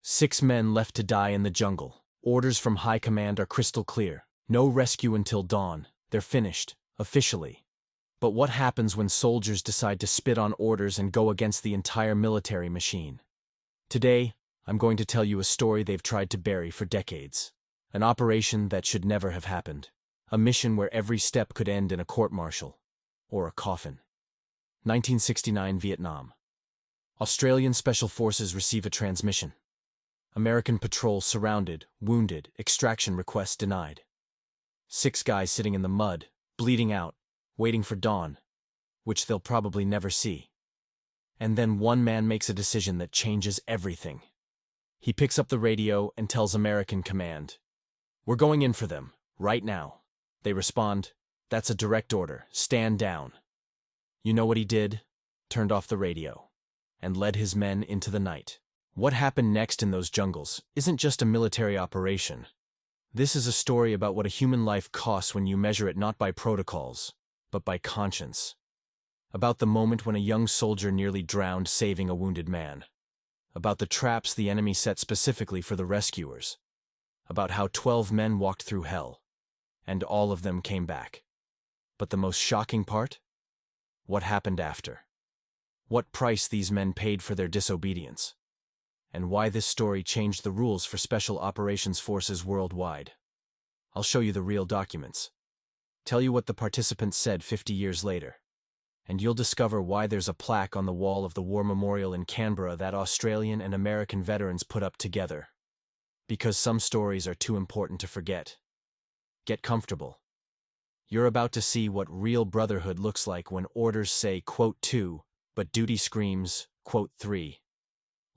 6 men left to die in the jungle. Orders from high command are crystal clear. No rescue until dawn. They're finished, officially. But what happens when soldiers decide to spit on orders and go against the entire military machine? Today, I'm going to tell you a story they've tried to bury for decades. An operation that should never have happened. A mission where every step could end in a court-martial. Or a coffin. 1969 Vietnam. Australian Special Forces receive a transmission. American patrol surrounded, wounded, extraction request denied. 6 guys sitting in the mud, bleeding out, waiting for dawn, which they'll probably never see. And then one man makes a decision that changes everything. He picks up the radio and tells American command, "We're going in for them, right now." They respond, "That's a direct order, stand down." You know what he did? Turned off the radio, and led his men into the night. What happened next in those jungles isn't just a military operation. This is a story about what a human life costs when you measure it not by protocols, but by conscience. About the moment when a young soldier nearly drowned saving a wounded man. About the traps the enemy set specifically for the rescuers. About how 12 men walked through hell, and all of them came back. But the most shocking part? What happened after? What price these men paid for their disobedience? And why this story changed the rules for special operations forces worldwide. I'll show you the real documents. Tell you what the participants said 50 years later. And you'll discover why there's a plaque on the wall of the War Memorial in Canberra that Australian and American veterans put up together. Because some stories are too important to forget. Get comfortable. You're about to see what real brotherhood looks like when orders say, quote 2, but duty screams, quote 3.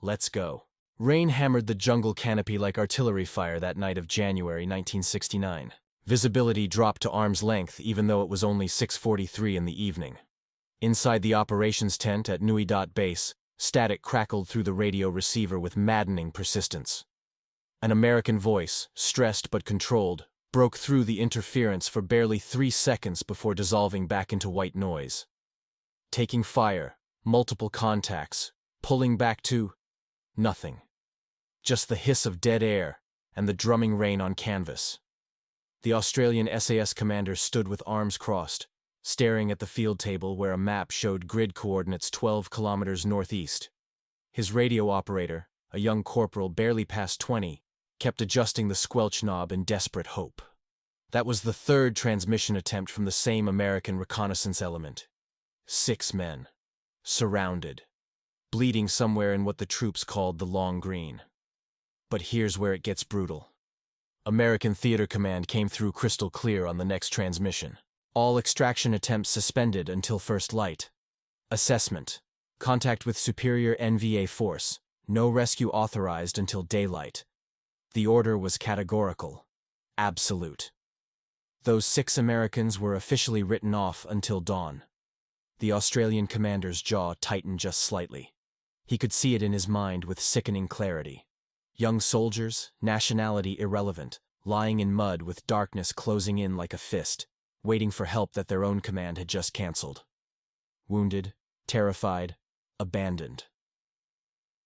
Let's go. Rain hammered the jungle canopy like artillery fire that night of January 1969. Visibility dropped to arm's length even though it was only 6:43 in the evening. Inside the operations tent at Nui Dot Base, static crackled through the radio receiver with maddening persistence. An American voice, stressed but controlled, broke through the interference for barely 3 seconds before dissolving back into white noise. Taking fire, multiple contacts, pulling back to nothing. Just the hiss of dead air and the drumming rain on canvas. The Australian SAS commander stood with arms crossed, staring at the field table where a map showed grid coordinates 12 kilometers northeast. His radio operator, a young corporal barely past 20, kept adjusting the squelch knob in desperate hope. That was the 3rd transmission attempt from the same American reconnaissance element. 6 men. Surrounded. Bleeding somewhere in what the troops called the Long Green. But here's where it gets brutal. American Theater Command came through crystal clear on the next transmission. All extraction attempts suspended until first light. Assessment. Contact with superior NVA force. No rescue authorized until daylight. The order was categorical. Absolute. Those 6 Americans were officially written off until dawn. The Australian commander's jaw tightened just slightly. He could see it in his mind with sickening clarity. Young soldiers, nationality irrelevant, lying in mud with darkness closing in like a fist, waiting for help that their own command had just canceled. Wounded, terrified, abandoned.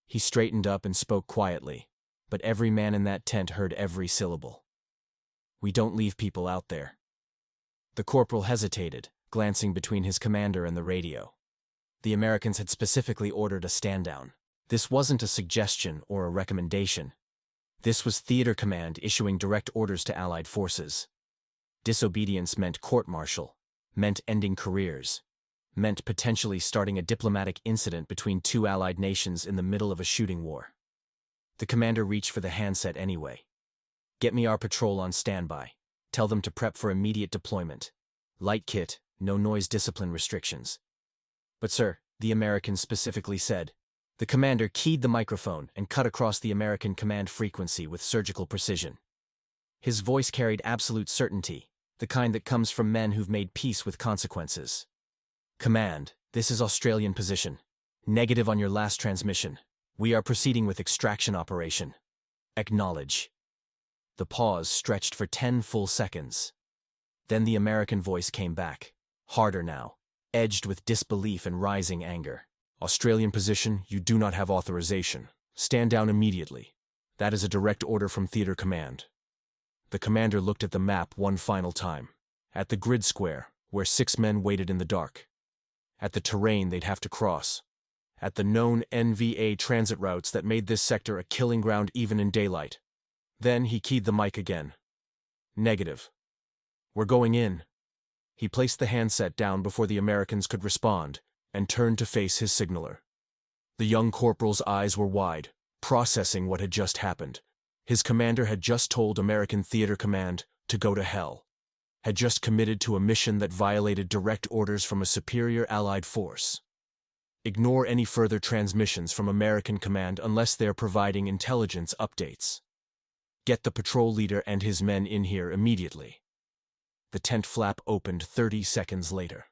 He straightened up and spoke quietly, but every man in that tent heard every syllable. "We don't leave people out there." The corporal hesitated, glancing between his commander and the radio. The Americans had specifically ordered a stand-down. This wasn't a suggestion or a recommendation. This was Theater Command issuing direct orders to Allied forces. Disobedience meant court-martial, meant ending careers, meant potentially starting a diplomatic incident between 2 Allied nations in the middle of a shooting war. The commander reached for the handset anyway. "Get me our patrol on standby. Tell them to prep for immediate deployment. Light kit, no noise discipline restrictions." "But sir," the American specifically said. The commander keyed the microphone and cut across the American command frequency with surgical precision. His voice carried absolute certainty, the kind that comes from men who've made peace with consequences. "Command, this is Australian position. Negative on your last transmission. We are proceeding with extraction operation. Acknowledge." The pause stretched for 10 full seconds. Then the American voice came back, harder now, edged with disbelief and rising anger. "Australian position, you do not have authorization. Stand down immediately. That is a direct order from Theater Command. The commander looked at the map one final time. At the grid square, where 6 men waited in the dark. At the terrain they'd have to cross. At the known NVA transit routes that made this sector a killing ground even in daylight. Then he keyed the mic again. Negative. We're going in. He placed the handset down before the Americans could respond, and turned to face his signaler. The young corporal's eyes were wide, processing what had just happened. His commander had just told American Theater Command to go to hell. Had just committed to a mission that violated direct orders from a superior Allied force. Ignore any further transmissions from American Command unless they're providing intelligence updates. Get the patrol leader and his men in here immediately. The tent flap opened 30 seconds later.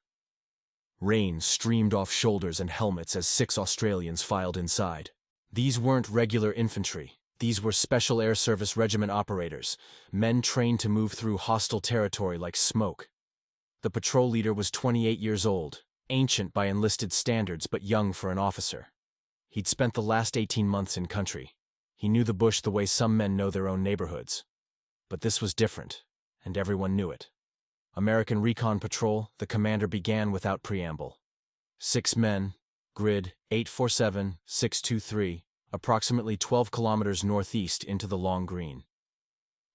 Rain streamed off shoulders and helmets as 6 Australians filed inside. These weren't regular infantry. These were Special Air Service Regiment operators, men trained to move through hostile territory like smoke. The patrol leader was 28 years old, ancient by enlisted standards but young for an officer. He'd spent the last 18 months in country. He knew the bush the way some men know their own neighborhoods. But this was different, and everyone knew it. American Recon Patrol, the commander began without preamble. 6 men, grid 847-623, approximately 12 kilometers northeast into the long green.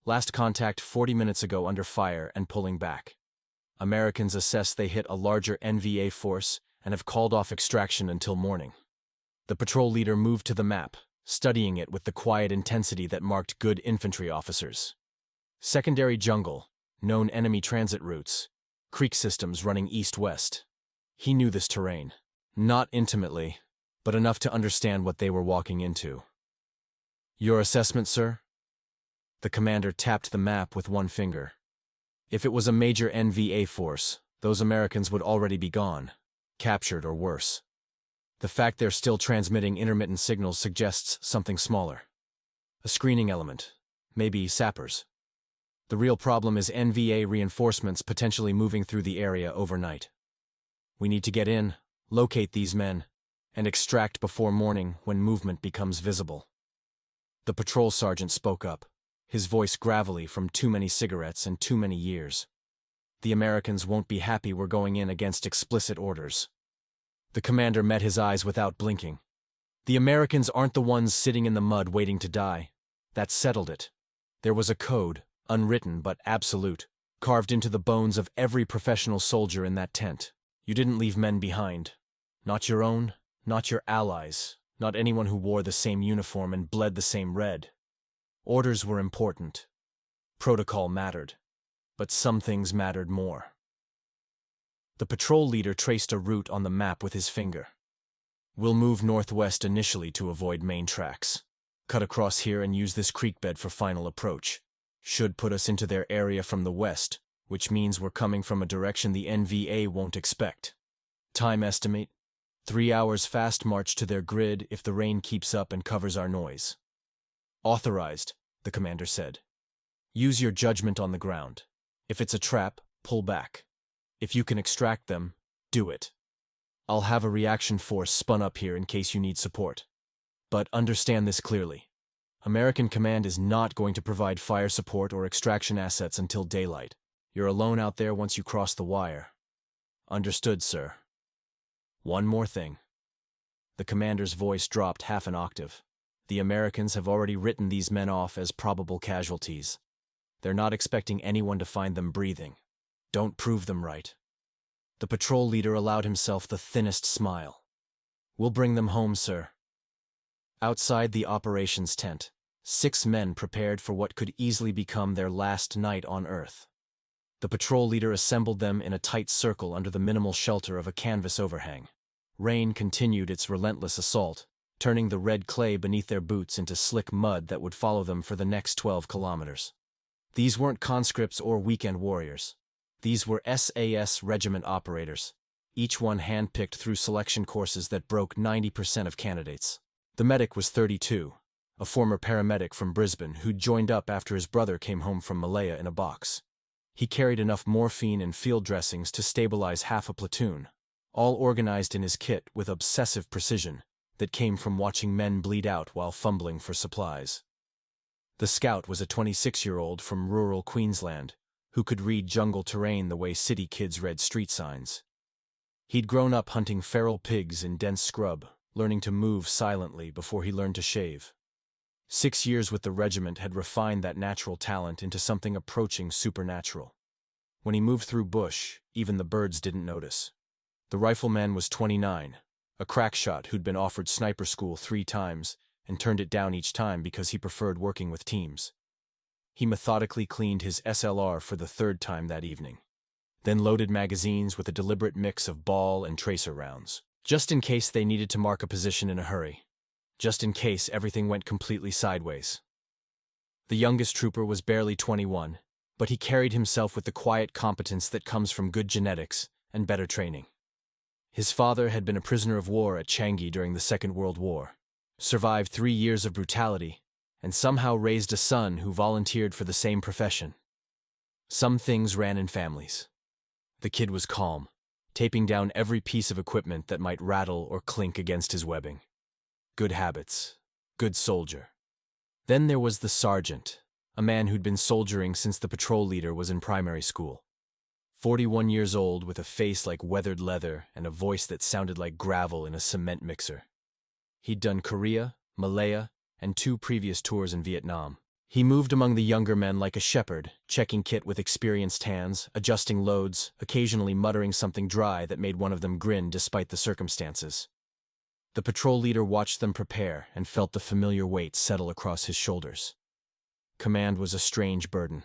Last contact 40 minutes ago under fire and pulling back. Americans assess they hit a larger NVA force and have called off extraction until morning. The patrol leader moved to the map, studying it with the quiet intensity that marked good infantry officers. Secondary jungle, known enemy transit routes, creek systems running east-west. He knew this terrain. Not intimately, but enough to understand what they were walking into. Your assessment, sir? The commander tapped the map with one finger. If it was a major NVA force, those Americans would already be gone, captured or worse. The fact they're still transmitting intermittent signals suggests something smaller. A screening element, maybe sappers. The real problem is NVA reinforcements potentially moving through the area overnight. We need to get in, locate these men, and extract before morning when movement becomes visible. The patrol sergeant spoke up, his voice gravelly from too many cigarettes and too many years. The Americans won't be happy we're going in against explicit orders. The commander met his eyes without blinking. The Americans aren't the ones sitting in the mud waiting to die. That settled it. There was a code, unwritten but absolute, carved into the bones of every professional soldier in that tent. You didn't leave men behind. Not your own, not your allies, not anyone who wore the same uniform and bled the same red. Orders were important. Protocol mattered. But some things mattered more. The patrol leader traced a route on the map with his finger. We'll move northwest initially to avoid main tracks. Cut across here and use this creek bed for final approach. Should put us into their area from the west, which means we're coming from a direction the NVA won't expect. Time estimate: 3 hours fast march to their grid if the rain keeps up and covers our noise. Authorized, the commander said. Use your judgment on the ground. If it's a trap, pull back. If you can extract them, do it. I'll have a reaction force spun up here in case you need support. But understand this clearly. American Command is not going to provide fire support or extraction assets until daylight. You're alone out there once you cross the wire. Understood, sir. One more thing. The commander's voice dropped half an octave. The Americans have already written these men off as probable casualties. They're not expecting anyone to find them breathing. Don't prove them right. The patrol leader allowed himself the thinnest smile. We'll bring them home, sir. Outside the operations tent, 6 men prepared for what could easily become their last night on Earth. The patrol leader assembled them in a tight circle under the minimal shelter of a canvas overhang. Rain continued its relentless assault, turning the red clay beneath their boots into slick mud that would follow them for the next 12 kilometers. These weren't conscripts or weekend warriors. These were SAS regiment operators, each one handpicked through selection courses that broke 90% of candidates. The medic was 32, a former paramedic from Brisbane who'd joined up after his brother came home from Malaya in a box. He carried enough morphine and field dressings to stabilize half a platoon, all organized in his kit with obsessive precision that came from watching men bleed out while fumbling for supplies. The scout was a 26-year-old from rural Queensland who could read jungle terrain the way city kids read street signs. He'd grown up hunting feral pigs in dense scrub, learning to move silently before he learned to shave. 6 years with the regiment had refined that natural talent into something approaching supernatural. When he moved through bush, even the birds didn't notice. The rifleman was 29, a crack shot who'd been offered sniper school 3 times and turned it down each time because he preferred working with teams. He methodically cleaned his SLR for the 3rd time that evening, then loaded magazines with a deliberate mix of ball and tracer rounds, just in case they needed to mark a position in a hurry, just in case everything went completely sideways. The youngest trooper was barely 21, but he carried himself with the quiet competence that comes from good genetics and better training. His father had been a prisoner of war at Changi during the Second World War, survived 3 years of brutality, and somehow raised a son who volunteered for the same profession. Some things ran in families. The kid was calm, taping down every piece of equipment that might rattle or clink against his webbing. Good habits, good soldier. Then there was the sergeant, a man who'd been soldiering since the patrol leader was in primary school. 41 years old with a face like weathered leather and a voice that sounded like gravel in a cement mixer. He'd done Korea, Malaya, and 2 previous tours in Vietnam. He moved among the younger men like a shepherd, checking kit with experienced hands, adjusting loads, occasionally muttering something dry that made one of them grin despite the circumstances. The patrol leader watched them prepare and felt the familiar weight settle across his shoulders. Command was a strange burden.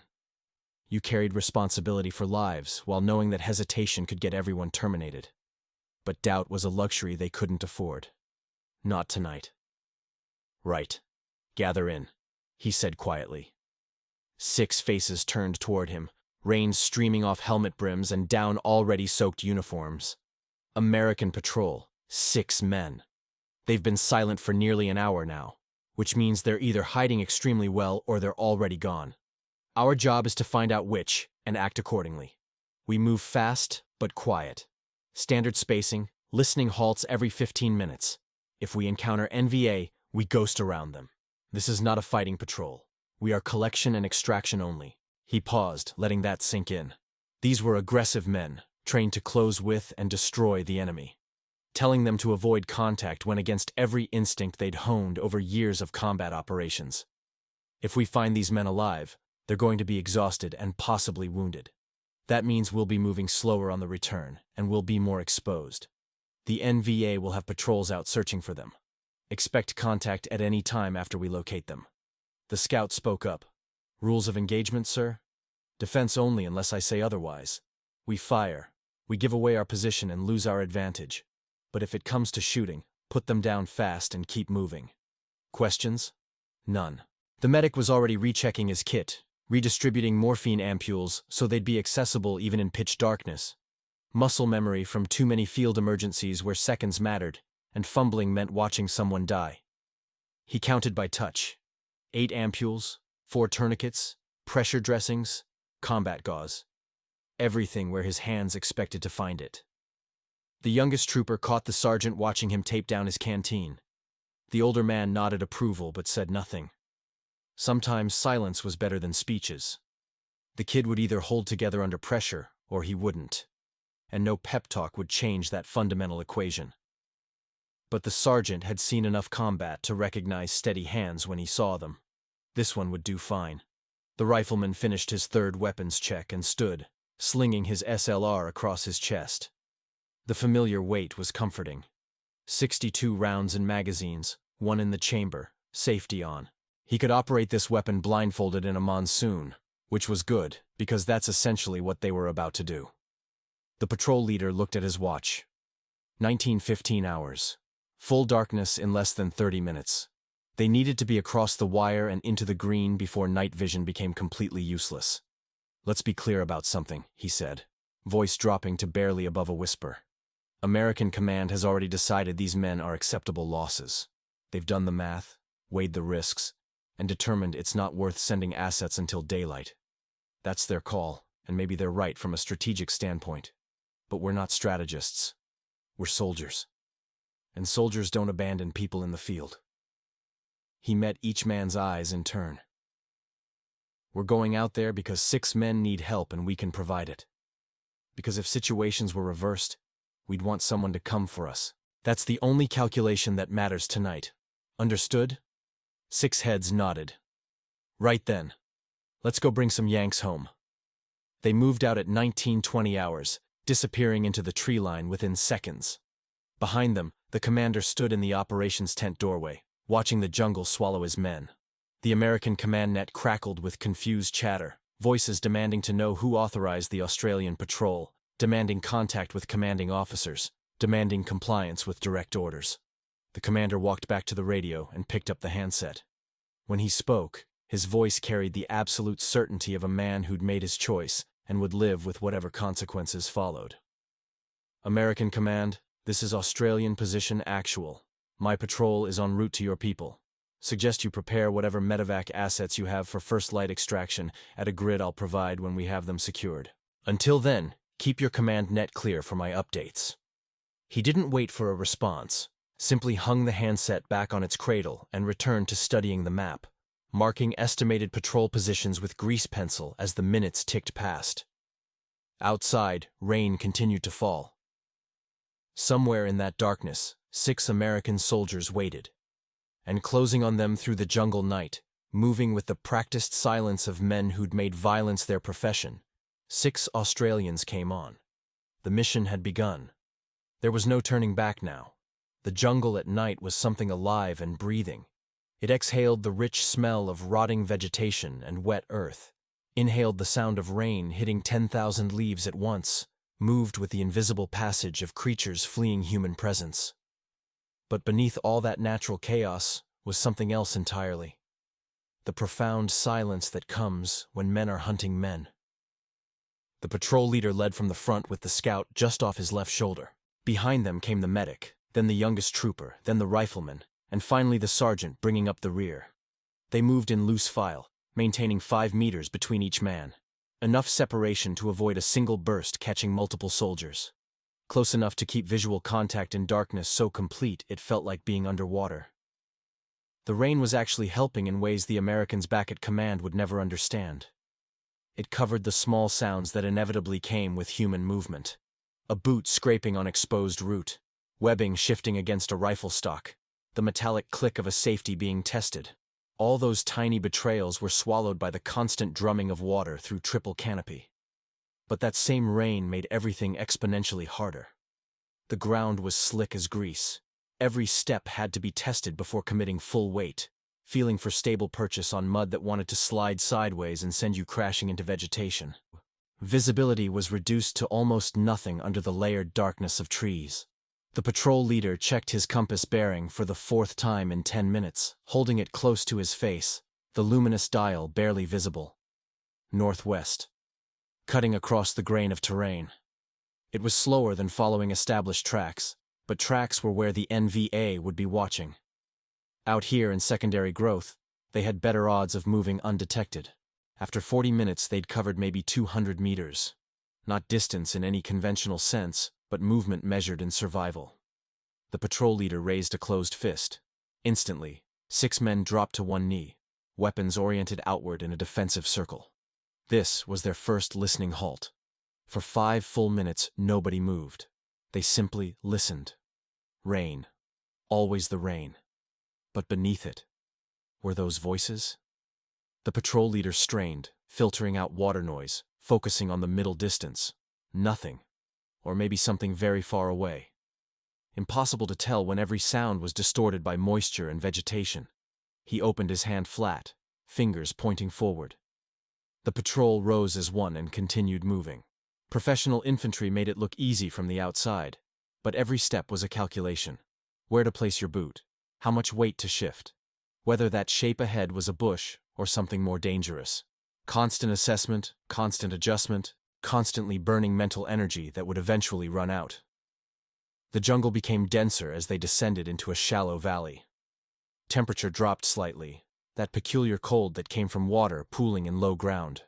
You carried responsibility for lives while knowing that hesitation could get everyone terminated. But doubt was a luxury they couldn't afford. Not tonight. Right. Gather in, he said quietly. 6 faces turned toward him, rain streaming off helmet brims and down already soaked uniforms. American patrol, 6 men. They've been silent for nearly an hour now, which means they're either hiding extremely well or they're already gone. Our job is to find out which and act accordingly. We move fast but quiet. Standard spacing, listening halts every 15 minutes. If we encounter NVA, we ghost around them. This is not a fighting patrol. We are collection and extraction only. He paused, letting that sink in. These were aggressive men, trained to close with and destroy the enemy. Telling them to avoid contact went against every instinct they'd honed over years of combat operations. If we find these men alive, they're going to be exhausted and possibly wounded. That means we'll be moving slower on the return, and we'll be more exposed. The NVA will have patrols out searching for them. Expect contact at any time after we locate them. The scout spoke up. Rules of engagement, sir? Defense only unless I say otherwise. We fire. We give away our position and lose our advantage. But if it comes to shooting, put them down fast and keep moving. Questions? None. The medic was already rechecking his kit, redistributing morphine ampules so they'd be accessible even in pitch darkness. Muscle memory from too many field emergencies where seconds mattered, and fumbling meant watching someone die. He counted by touch. 8 ampules, 4 tourniquets, pressure dressings, combat gauze. Everything where his hands expected to find it. The youngest trooper caught the sergeant watching him tape down his canteen. The older man nodded approval but said nothing. Sometimes silence was better than speeches. The kid would either hold together under pressure or he wouldn't. And no pep talk would change that fundamental equation. But the sergeant had seen enough combat to recognize steady hands when he saw them. This one would do fine. The rifleman finished his 3rd weapons check and stood, slinging his SLR across his chest. The familiar weight was comforting. 62 rounds in magazines, 1 in the chamber, safety on. He could operate this weapon blindfolded in a monsoon, which was good, because that's essentially what they were about to do. The patrol leader looked at his watch. 19:15 hours. Full darkness in less than 30 minutes. They needed to be across the wire and into the green before night vision became completely useless. Let's be clear about something, he said, voice dropping to barely above a whisper. American command has already decided these men are acceptable losses. They've done the math, weighed the risks, and determined it's not worth sending assets until daylight. That's their call, and maybe they're right from a strategic standpoint. But we're not strategists. We're soldiers. And soldiers don't abandon people in the field. He met each man's eyes in turn. We're going out there because 6 men need help and we can provide it. Because if situations were reversed, we'd want someone to come for us. That's the only calculation that matters tonight. Understood? 6 heads nodded. Right then. Let's go bring some Yanks home. They moved out at 19:20 hours, disappearing into the tree line within seconds. Behind them, the commander stood in the operations tent doorway, watching the jungle swallow his men. The American command net crackled with confused chatter, voices demanding to know who authorized the Australian patrol, demanding contact with commanding officers, demanding compliance with direct orders. The commander walked back to the radio and picked up the handset. When he spoke, his voice carried the absolute certainty of a man who'd made his choice and would live with whatever consequences followed. American Command, this is Australian Position Actual. My patrol is en route to your people. Suggest you prepare whatever medevac assets you have for first light extraction at a grid I'll provide when we have them secured. Until then, keep your command net clear for my updates. He didn't wait for a response, simply hung the handset back on its cradle and returned to studying the map, marking estimated patrol positions with grease pencil as the minutes ticked past. Outside, rain continued to fall. Somewhere in that darkness, 6 American soldiers waited. And closing on them through the jungle night, moving with the practiced silence of men who'd made violence their profession, 6 Australians came on. The mission had begun. There was no turning back now. The jungle at night was something alive and breathing. It exhaled the rich smell of rotting vegetation and wet earth, inhaled the sound of rain hitting 10,000 leaves at once, moved with the invisible passage of creatures fleeing human presence. But beneath all that natural chaos was something else entirely. The profound silence that comes when men are hunting men. The patrol leader led from the front with the scout just off his left shoulder. Behind them came the medic, then the youngest trooper, then the rifleman, and finally the sergeant bringing up the rear. They moved in loose file, maintaining 5 meters between each man. Enough separation to avoid a single burst catching multiple soldiers. Close enough to keep visual contact in darkness so complete it felt like being underwater. The rain was actually helping in ways the Americans back at command would never understand. It covered the small sounds that inevitably came with human movement. A boot scraping on exposed root, webbing shifting against a rifle stock, the metallic click of a safety being tested. All those tiny betrayals were swallowed by the constant drumming of water through triple canopy. But that same rain made everything exponentially harder. The ground was slick as grease. Every step had to be tested before committing full weight, feeling for stable purchase on mud that wanted to slide sideways and send you crashing into vegetation. Visibility was reduced to almost nothing under the layered darkness of trees. The patrol leader checked his compass bearing for the 4th time in 10 minutes, holding it close to his face, the luminous dial barely visible. Northwest. Cutting across the grain of terrain. It was slower than following established tracks, but tracks were where the NVA would be watching. Out here in secondary growth, they had better odds of moving undetected. After 40 minutes they'd covered maybe 200 meters. Not distance in any conventional sense, but movement measured in survival. The patrol leader raised a closed fist. Instantly, 6 men dropped to one knee, weapons oriented outward in a defensive circle. This was their first listening halt. For 5 full minutes, nobody moved. They simply listened. Rain. Always the rain. But beneath it, were those voices? The patrol leader strained, filtering out water noise, focusing on the middle distance. Nothing. Or maybe something very far away. Impossible to tell when every sound was distorted by moisture and vegetation. He opened his hand flat, fingers pointing forward. The patrol rose as one and continued moving. Professional infantry made it look easy from the outside, but every step was a calculation. Where to place your boot, how much weight to shift, whether that shape ahead was a bush or something more dangerous. Constant assessment, constant adjustment, constantly burning mental energy that would eventually run out. The jungle became denser as they descended into a shallow valley. Temperature dropped slightly, that peculiar cold that came from water pooling in low ground.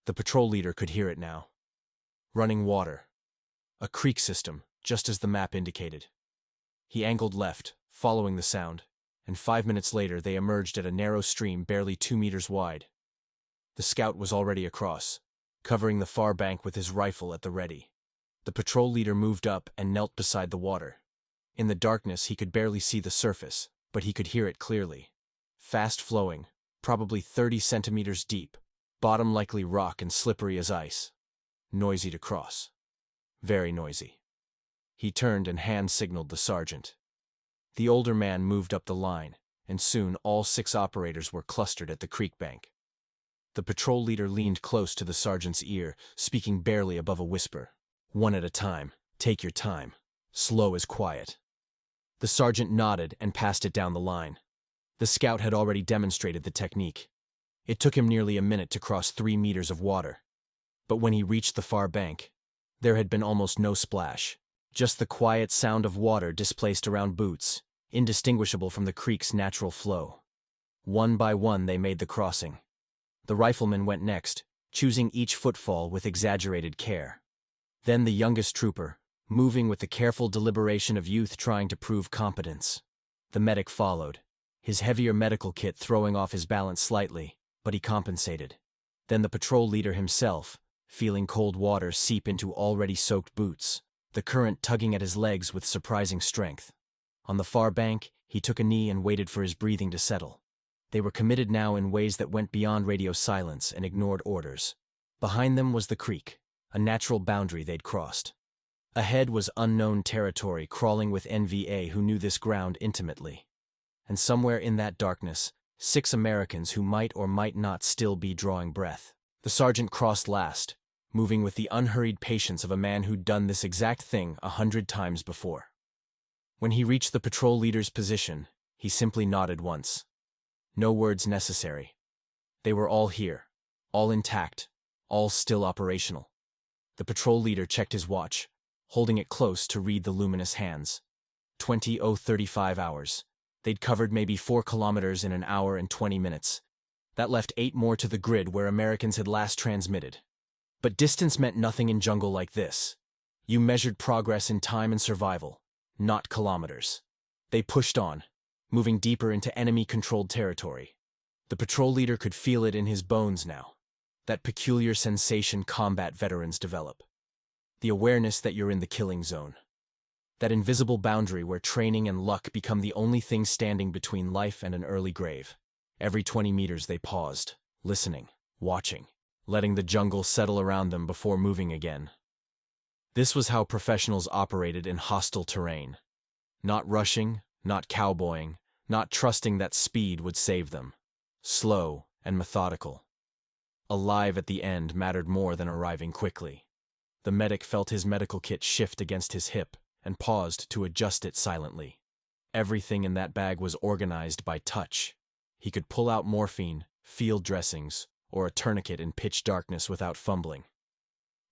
The patrol leader could hear it now. Running water. A creek system, just as the map indicated. He angled left, following the sound, and 5 minutes later they emerged at a narrow stream barely 2 meters wide. The scout was already across, covering the far bank with his rifle at the ready. The patrol leader moved up and knelt beside the water. In the darkness he could barely see the surface, but he could hear it clearly. Fast flowing, probably 30 centimeters deep, bottom likely rock and slippery as ice. Noisy to cross. Very noisy. He turned and hand-signaled the sergeant. The older man moved up the line, and soon all 6 operators were clustered at the creek bank. The patrol leader leaned close to the sergeant's ear, speaking barely above a whisper. "One at a time. Take your time. Slow as quiet." The sergeant nodded and passed it down the line. The scout had already demonstrated the technique. It took him nearly a minute to cross 3 meters of water. But when he reached the far bank, there had been almost no splash, just the quiet sound of water displaced around boots, indistinguishable from the creek's natural flow. One by one they made the crossing. The rifleman went next, choosing each footfall with exaggerated care. Then the youngest trooper, moving with the careful deliberation of youth trying to prove competence. The medic followed, his heavier medical kit throwing off his balance slightly, but he compensated. Then the patrol leader himself, feeling cold water seep into already soaked boots, the current tugging at his legs with surprising strength. On the far bank, he took a knee and waited for his breathing to settle. They were committed now in ways that went beyond radio silence and ignored orders. Behind them was the creek, a natural boundary they'd crossed. Ahead was unknown territory crawling with NVA who knew this ground intimately. And somewhere in that darkness, 6 Americans who might or might not still be drawing breath. The sergeant crossed last, moving with the unhurried patience of a man who'd done this exact thing 100 times before. When he reached the patrol leader's position, he simply nodded once. No words necessary. They were all here, all intact, all still operational. The patrol leader checked his watch, holding it close to read the luminous hands. 20:35 hours. They'd covered maybe 4 kilometers in an hour and 20 minutes. That left 8 more to the grid where Americans had last transmitted. But distance meant nothing in jungle like this. You measured progress in time and survival, not kilometers. They pushed on, moving deeper into enemy-controlled territory. The patrol leader could feel it in his bones now, that peculiar sensation combat veterans develop. The awareness that you're in the killing zone. That invisible boundary where training and luck become the only thing standing between life and an early grave. Every 20 meters they paused, listening, watching, letting the jungle settle around them before moving again. This was how professionals operated in hostile terrain. Not rushing, not cowboying, not trusting that speed would save them. Slow and methodical. Alive at the end mattered more than arriving quickly. The medic felt his medical kit shift against his hip and paused to adjust it silently. Everything in that bag was organized by touch. He could pull out morphine, field dressings, or a tourniquet in pitch darkness without fumbling.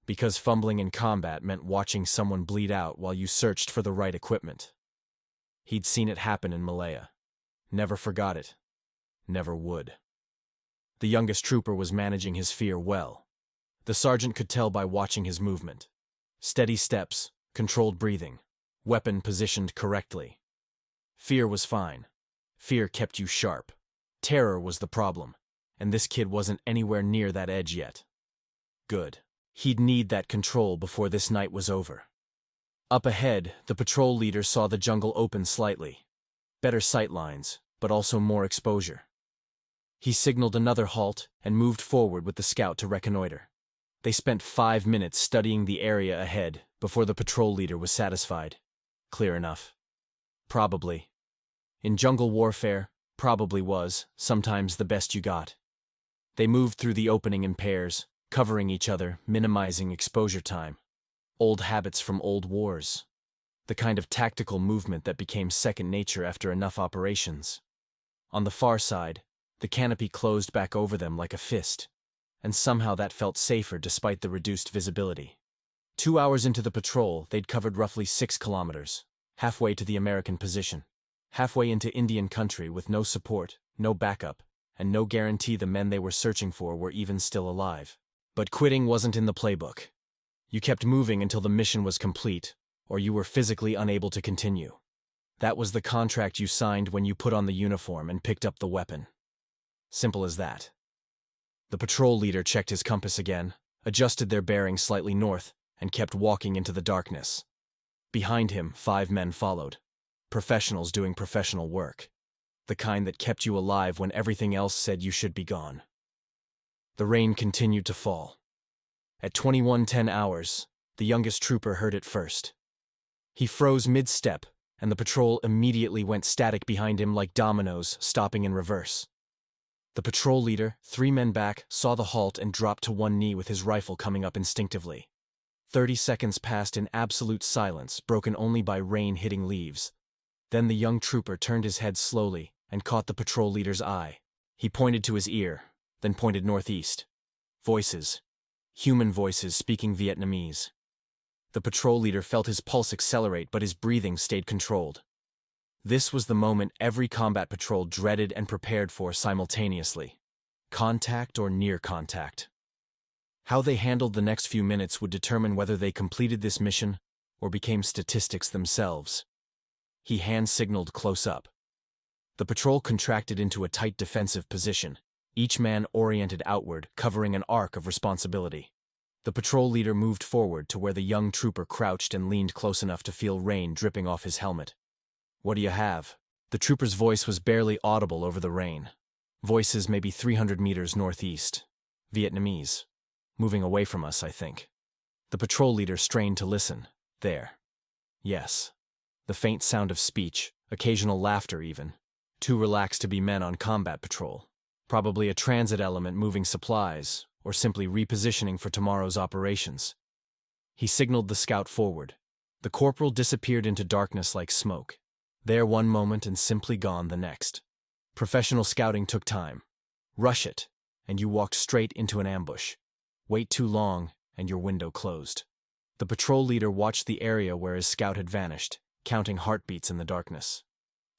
Because fumbling in combat meant watching someone bleed out while you searched for the right equipment. He'd seen it happen in Malaya. Never forgot it. Never would. The youngest trooper was managing his fear well. The sergeant could tell by watching his movement. Steady steps, controlled breathing, weapon positioned correctly. Fear was fine. Fear kept you sharp. Terror was the problem, and this kid wasn't anywhere near that edge yet. Good. He'd need that control before this night was over. Up ahead, the patrol leader saw the jungle open slightly. Better sight lines, but also more exposure. He signaled another halt and moved forward with the scout to reconnoiter. They spent 5 minutes studying the area ahead before the patrol leader was satisfied. Clear enough. Probably. In jungle warfare, probably was sometimes the best you got. They moved through the opening in pairs, covering each other, minimizing exposure time. Old habits from old wars. The kind of tactical movement that became second nature after enough operations. On the far side, the canopy closed back over them like a fist, and somehow that felt safer despite the reduced visibility. 2 hours into the patrol, they'd covered roughly 6 kilometers, halfway to the American position, halfway into Indian country with no support, no backup, and no guarantee the men they were searching for were even still alive. But quitting wasn't in the playbook. You kept moving until the mission was complete, or you were physically unable to continue. That was the contract you signed when you put on the uniform and picked up the weapon. Simple as that. The patrol leader checked his compass again, adjusted their bearing slightly north, and kept walking into the darkness. Behind him, 5 men followed. Professionals doing professional work. The kind that kept you alive when everything else said you should be gone. The rain continued to fall. At 21:10 hours, the youngest trooper heard it first. He froze mid-step, and the patrol immediately went static behind him like dominoes, stopping in reverse. The patrol leader, 3 men back, saw the halt and dropped to one knee with his rifle coming up instinctively. 30 seconds passed in absolute silence, broken only by rain hitting leaves. Then the young trooper turned his head slowly and caught the patrol leader's eye. He pointed to his ear, then pointed northeast. Voices. Human voices speaking Vietnamese. The patrol leader felt his pulse accelerate, but his breathing stayed controlled. This was the moment every combat patrol dreaded and prepared for simultaneously. Contact or near contact. How they handled the next few minutes would determine whether they completed this mission or became statistics themselves. He hand-signaled close up. The patrol contracted into a tight defensive position, each man oriented outward, covering an arc of responsibility. The patrol leader moved forward to where the young trooper crouched and leaned close enough to feel rain dripping off his helmet. "What do you have?" The trooper's voice was barely audible over the rain. Voices maybe 300 meters northeast. Vietnamese. Moving away from us, I think. The patrol leader strained to listen. There. Yes. The faint sound of speech, occasional laughter even. Too relaxed to be men on combat patrol. Probably a transit element moving supplies, or simply repositioning for tomorrow's operations. He signaled the scout forward. The corporal disappeared into darkness like smoke. There one moment and simply gone the next. Professional scouting took time. Rush it, and you walked straight into an ambush. Wait too long, and your window closed. The patrol leader watched the area where his scout had vanished, counting heartbeats in the darkness.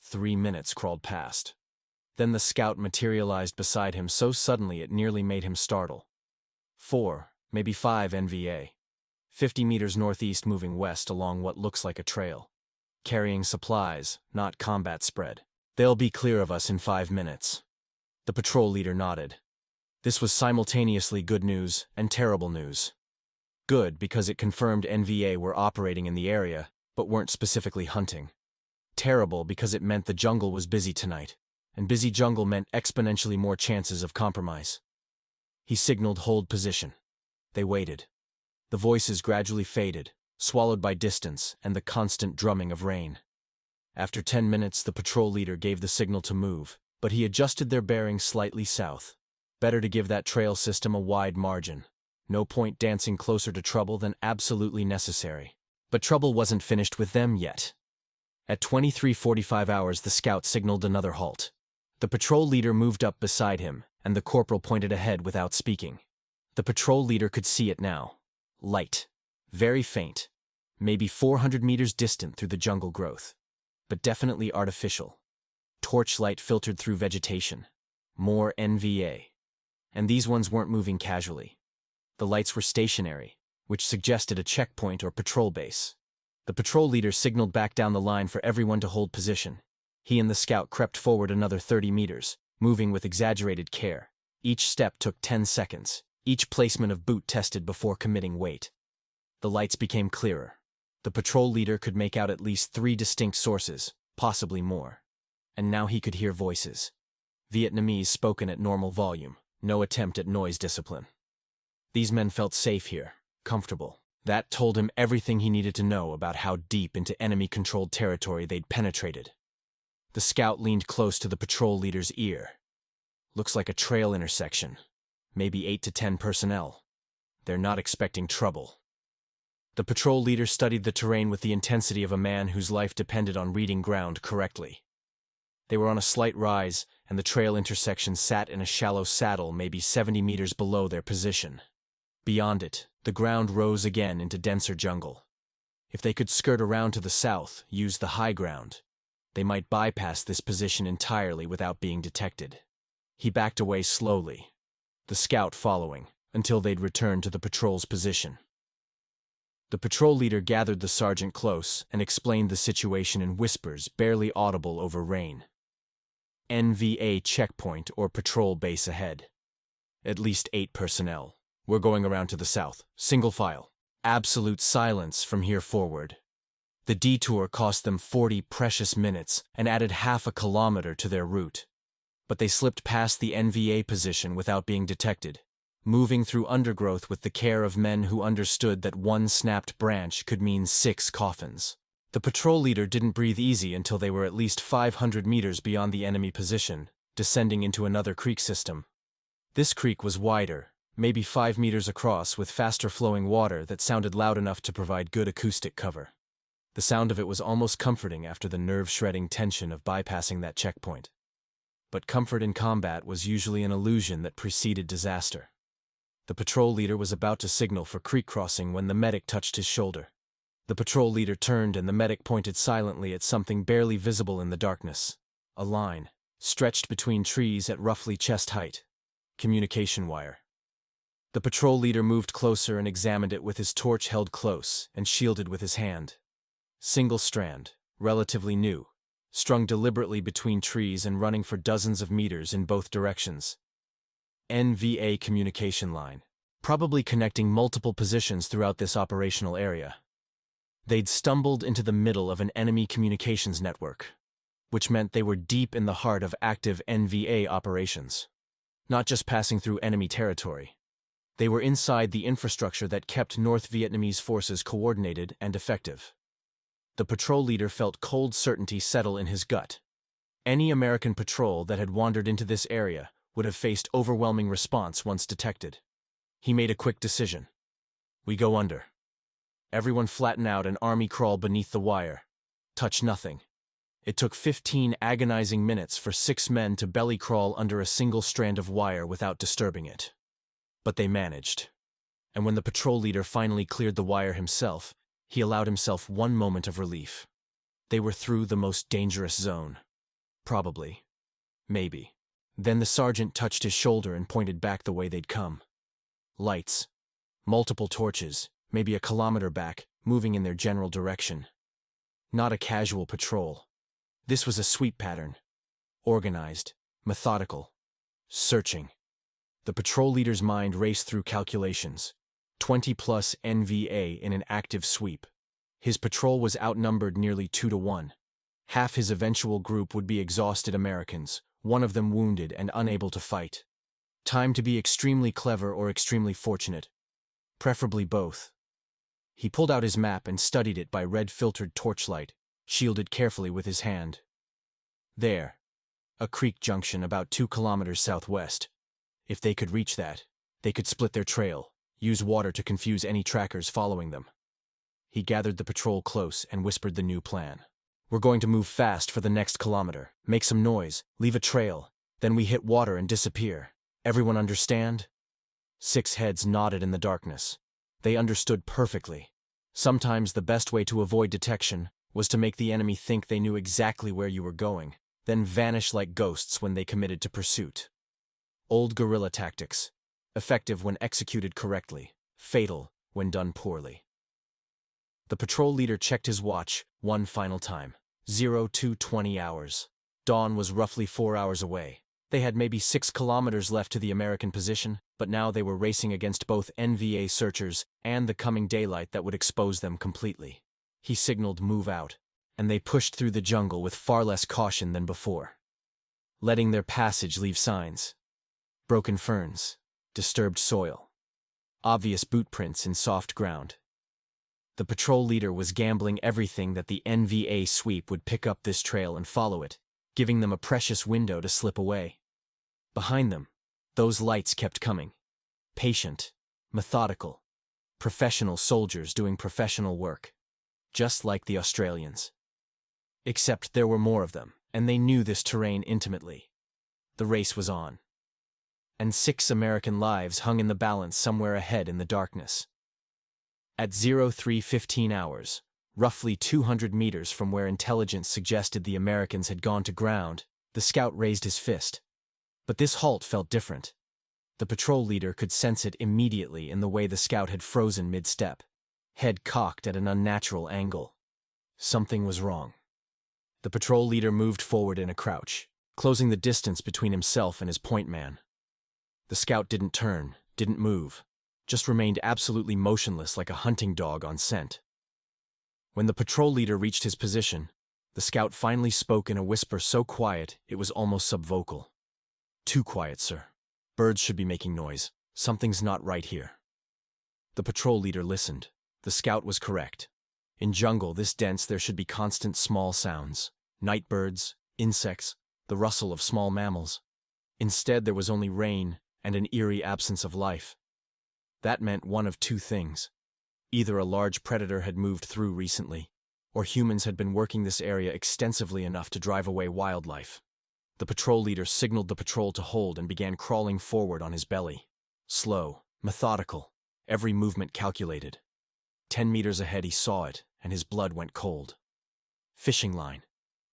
3 minutes crawled past. Then the scout materialized beside him so suddenly it nearly made him startle. 4, maybe 5 NVA. 50 meters northeast moving west along what looks like a trail. Carrying supplies, not combat spread. They'll be clear of us in 5 minutes. The patrol leader nodded. This was simultaneously good news and terrible news. Good because it confirmed NVA were operating in the area, but weren't specifically hunting. Terrible because it meant the jungle was busy tonight, and busy jungle meant exponentially more chances of compromise. He signaled hold position. They waited. The voices gradually faded, swallowed by distance and the constant drumming of rain. After 10 minutes, the patrol leader gave the signal to move, but he adjusted their bearing slightly south. Better to give that trail system a wide margin. No point dancing closer to trouble than absolutely necessary. But trouble wasn't finished with them yet. At 23:45 hours, the scout signaled another halt. The patrol leader moved up beside him, and the corporal pointed ahead without speaking. The patrol leader could see it now. Light. Very faint. Maybe 400 meters distant through the jungle growth. But definitely artificial. Torchlight filtered through vegetation. More NVA. And these ones weren't moving casually. The lights were stationary, which suggested a checkpoint or patrol base. The patrol leader signaled back down the line for everyone to hold position. He and the scout crept forward another 30 meters, moving with exaggerated care. Each step took 10 seconds, each placement of boot tested before committing weight. The lights became clearer. The patrol leader could make out at least 3 distinct sources, possibly more. And now he could hear voices. Vietnamese spoken at normal volume, no attempt at noise discipline. These men felt safe here, comfortable. That told him everything he needed to know about how deep into enemy-controlled territory they'd penetrated. The scout leaned close to the patrol leader's ear. Looks like a trail intersection. Maybe 8 to 10 personnel. They're not expecting trouble. The patrol leader studied the terrain with the intensity of a man whose life depended on reading ground correctly. They were on a slight rise, and the trail intersection sat in a shallow saddle maybe 70 meters below their position. Beyond it, the ground rose again into denser jungle. If they could skirt around to the south, use the high ground, they might bypass this position entirely without being detected. He backed away slowly, the scout following, until they'd returned to the patrol's position. The patrol leader gathered the sergeant close and explained the situation in whispers barely audible over rain. NVA checkpoint or patrol base ahead. At least 8 personnel. We're going around to the south. Single file. Absolute silence from here forward. The detour cost them 40 precious minutes and added half a kilometer to their route. But they slipped past the NVA position without being detected, moving through undergrowth with the care of men who understood that one snapped branch could mean 6 coffins. The patrol leader didn't breathe easy until they were at least 500 meters beyond the enemy position, descending into another creek system. This creek was wider, maybe 5 meters across, with faster flowing water that sounded loud enough to provide good acoustic cover. The sound of it was almost comforting after the nerve-shredding tension of bypassing that checkpoint. But comfort in combat was usually an illusion that preceded disaster. The patrol leader was about to signal for creek crossing when the medic touched his shoulder. The patrol leader turned and the medic pointed silently at something barely visible in the darkness. A line, stretched between trees at roughly chest height. Communication wire. The patrol leader moved closer and examined it with his torch held close and shielded with his hand. Single strand, relatively new, strung deliberately between trees and running for dozens of meters in both directions. NVA communication line, probably connecting multiple positions throughout this operational area. They'd stumbled into the middle of an enemy communications network, which meant they were deep in the heart of active NVA operations. Not just passing through enemy territory. They were inside the infrastructure that kept North Vietnamese forces coordinated and effective. The patrol leader felt cold certainty settle in his gut. Any American patrol that had wandered into this area would have faced overwhelming response once detected. He made a quick decision. We go under. Everyone flatten out and army crawl beneath the wire. Touch nothing. It took 15 agonizing minutes for 6 men to belly crawl under a single strand of wire without disturbing it. But they managed. And when the patrol leader finally cleared the wire himself, he allowed himself one moment of relief. They were through the most dangerous zone. Probably. Maybe. Then the sergeant touched his shoulder and pointed back the way they'd come. Lights. Multiple torches, maybe a kilometer back, moving in their general direction. Not a casual patrol. This was a sweep pattern. Organized, methodical, searching. The patrol leader's mind raced through calculations. 20+ NVA in an active sweep. His patrol was outnumbered nearly 2 to 1. Half his eventual group would be exhausted Americans, one of them wounded and unable to fight. Time to be extremely clever or extremely fortunate. Preferably both. He pulled out his map and studied it by red-filtered torchlight, shielded carefully with his hand. There. A creek junction about 2 kilometers southwest. If they could reach that, they could split their trail, use water to confuse any trackers following them. He gathered the patrol close and whispered the new plan. We're going to move fast for the next kilometer, make some noise, leave a trail, then we hit water and disappear. Everyone understand? 6 heads nodded in the darkness. They understood perfectly. Sometimes the best way to avoid detection was to make the enemy think they knew exactly where you were going, then vanish like ghosts when they committed to pursuit. Old guerrilla tactics. Effective when executed correctly, fatal when done poorly. The patrol leader checked his watch one final time. 02:20 hours. Dawn was roughly 4 hours away. They had maybe 6 kilometers left to the American position, but now they were racing against both NVA searchers and the coming daylight that would expose them completely. He signaled move out, and they pushed through the jungle with far less caution than before, letting their passage leave signs. Broken ferns, disturbed soil, obvious boot prints in soft ground. The patrol leader was gambling everything that the NVA sweep would pick up this trail and follow it, giving them a precious window to slip away. Behind them, those lights kept coming. Patient, methodical, professional soldiers doing professional work. Just like the Australians. Except there were more of them, and they knew this terrain intimately. The race was on. And 6 American lives hung in the balance somewhere ahead in the darkness. At 03:15 hours, roughly 200 meters from where intelligence suggested the Americans had gone to ground, the scout raised his fist. But this halt felt different. The patrol leader could sense it immediately in the way the scout had frozen mid-step, head cocked at an unnatural angle. Something was wrong. The patrol leader moved forward in a crouch, closing the distance between himself and his point man. The scout didn't turn, didn't move, just remained absolutely motionless like a hunting dog on scent. When the patrol leader reached his position, the scout finally spoke in a whisper so quiet it was almost subvocal. "Too quiet, sir. Birds should be making noise. Something's not right here." The patrol leader listened. The scout was correct. In jungle this dense there should be constant small sounds. Night birds, insects, the rustle of small mammals. Instead there was only rain and an eerie absence of life. That meant one of two things. Either a large predator had moved through recently, or humans had been working this area extensively enough to drive away wildlife. The patrol leader signaled the patrol to hold and began crawling forward on his belly. Slow, methodical, every movement calculated. 10 meters ahead he saw it, and his blood went cold. Fishing line,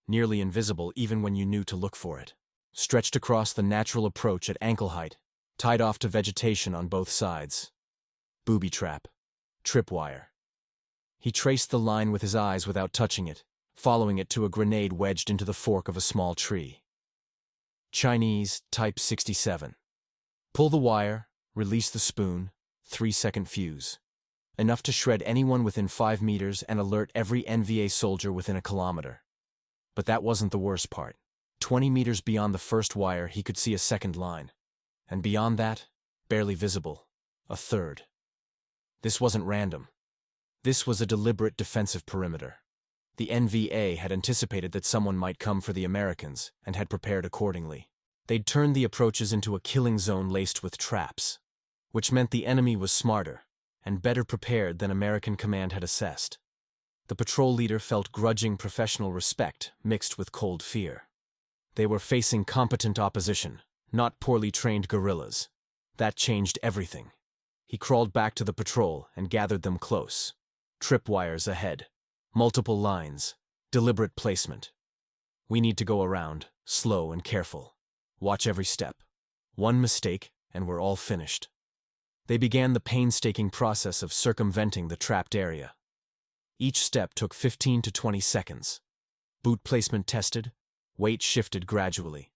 nearly invisible even when you knew to look for it, stretched across the natural approach at ankle height, tied off to vegetation on both sides. Booby trap. Tripwire. He traced the line with his eyes without touching it, following it to a grenade wedged into the fork of a small tree. Chinese, Type 67. Pull the wire, release the spoon, 3-second fuse. Enough to shred anyone within 5 meters and alert every NVA soldier within a kilometer. But that wasn't the worst part. 20 meters beyond the first wire he could see a second line. And beyond that, barely visible, a third. This wasn't random. This was a deliberate defensive perimeter. The NVA had anticipated that someone might come for the Americans and had prepared accordingly. They'd turned the approaches into a killing zone laced with traps, which meant the enemy was smarter and better prepared than American command had assessed. The patrol leader felt grudging professional respect mixed with cold fear. They were facing competent opposition, not poorly trained guerrillas. That changed everything. He crawled back to the patrol and gathered them close. Tripwires ahead. Multiple lines. Deliberate placement. We need to go around, slow and careful. Watch every step. One mistake, and we're all finished. They began the painstaking process of circumventing the trapped area. Each step took 15 to 20 seconds. Boot placement tested, weight shifted gradually,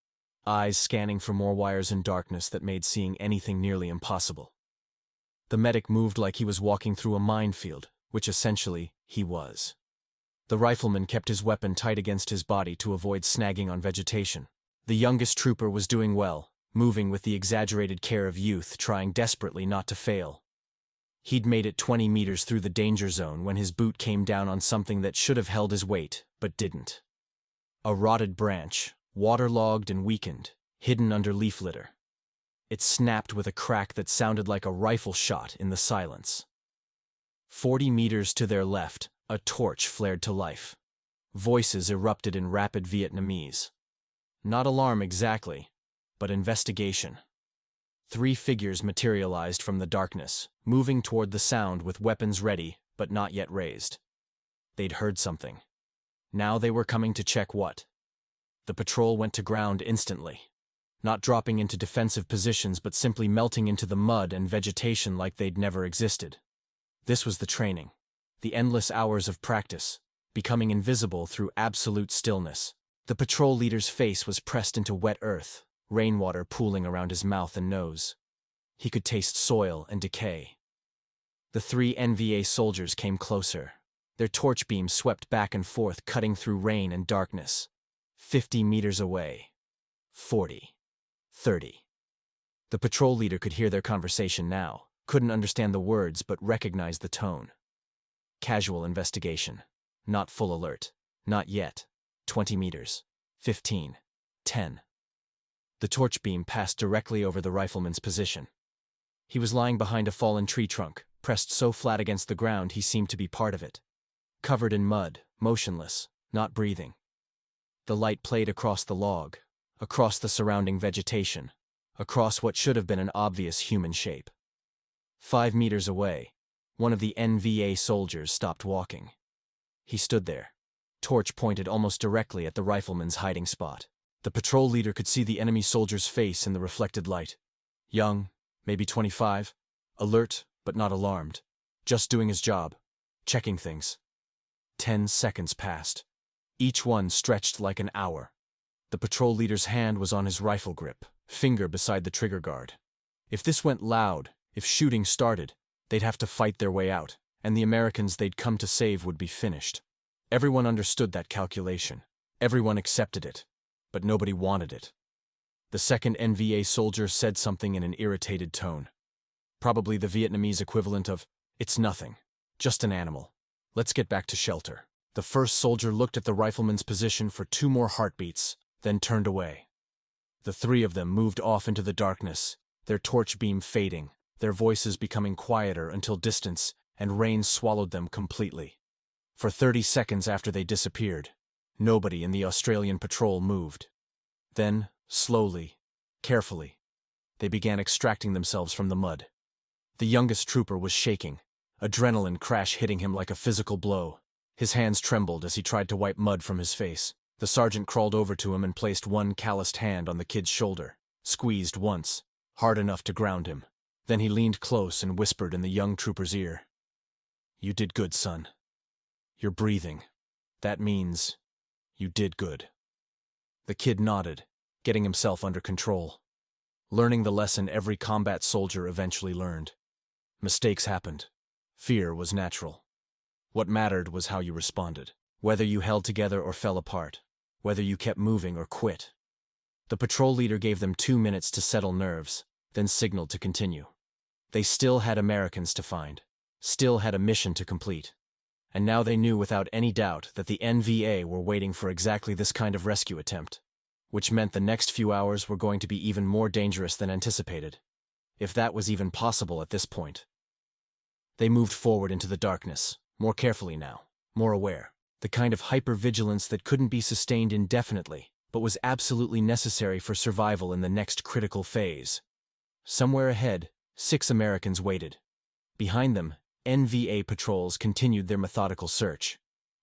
eyes scanning for more wires in darkness that made seeing anything nearly impossible. The medic moved like he was walking through a minefield, which essentially he was. The rifleman kept his weapon tight against his body to avoid snagging on vegetation. The youngest trooper was doing well, moving with the exaggerated care of youth, trying desperately not to fail. He'd made it 20 meters through the danger zone when his boot came down on something that should have held his weight, but didn't. A rotted branch, waterlogged and weakened, hidden under leaf litter. It snapped with a crack that sounded like a rifle shot in the silence. 40 meters to their left, a torch flared to life. Voices erupted in rapid Vietnamese. Not alarm exactly, but investigation. 3 figures materialized from the darkness, moving toward the sound with weapons ready, but not yet raised. They'd heard something. Now they were coming to check what. The patrol went to ground instantly. Not dropping into defensive positions but simply melting into the mud and vegetation like they'd never existed. This was the training. The endless hours of practice, becoming invisible through absolute stillness. The patrol leader's face was pressed into wet earth, rainwater pooling around his mouth and nose. He could taste soil and decay. The 3 NVA soldiers came closer. Their torch beams swept back and forth, cutting through rain and darkness. 50 meters away. 40. 30. The patrol leader could hear their conversation now, couldn't understand the words but recognized the tone. Casual investigation. Not full alert. Not yet. 20 meters. 15. 10. The torch beam passed directly over the rifleman's position. He was lying behind a fallen tree trunk, pressed so flat against the ground he seemed to be part of it. Covered in mud, motionless, not breathing. The light played across the log, across the surrounding vegetation, across what should have been an obvious human shape. 5 meters away, one of the NVA soldiers stopped walking. He stood there, torch pointed almost directly at the rifleman's hiding spot. The patrol leader could see the enemy soldier's face in the reflected light. Young, maybe 25, alert but not alarmed, just doing his job, checking things. 10 seconds passed. Each one stretched like an hour. The patrol leader's hand was on his rifle grip, finger beside the trigger guard. If this went loud, if shooting started, they'd have to fight their way out, and the Americans they'd come to save would be finished. Everyone understood that calculation. Everyone accepted it. But nobody wanted it. The second NVA soldier said something in an irritated tone. Probably the Vietnamese equivalent of, "It's nothing. Just an animal. Let's get back to shelter." The first soldier looked at the rifleman's position for 2 more heartbeats, then turned away. The 3 of them moved off into the darkness, their torch beam fading, their voices becoming quieter until distance and rain swallowed them completely. For 30 seconds after they disappeared, nobody in the Australian patrol moved. Then, slowly, carefully, they began extracting themselves from the mud. The youngest trooper was shaking, adrenaline crash hitting him like a physical blow. His hands trembled as he tried to wipe mud from his face. The sergeant crawled over to him and placed one calloused hand on the kid's shoulder, squeezed once, hard enough to ground him. Then he leaned close and whispered in the young trooper's ear, "You did good, son. You're breathing. That means you did good." The kid nodded, getting himself under control. Learning the lesson every combat soldier eventually learned. Mistakes happened. Fear was natural. What mattered was how you responded, whether you held together or fell apart, whether you kept moving or quit. The patrol leader gave them 2 minutes to settle nerves, then signaled to continue. They still had Americans to find, still had a mission to complete. And now they knew without any doubt that the NVA were waiting for exactly this kind of rescue attempt, which meant the next few hours were going to be even more dangerous than anticipated, if that was even possible at this point. They moved forward into the darkness, more carefully now, more aware, the kind of hypervigilance that couldn't be sustained indefinitely, but was absolutely necessary for survival in the next critical phase. Somewhere ahead, 6 Americans waited. Behind them, NVA patrols continued their methodical search.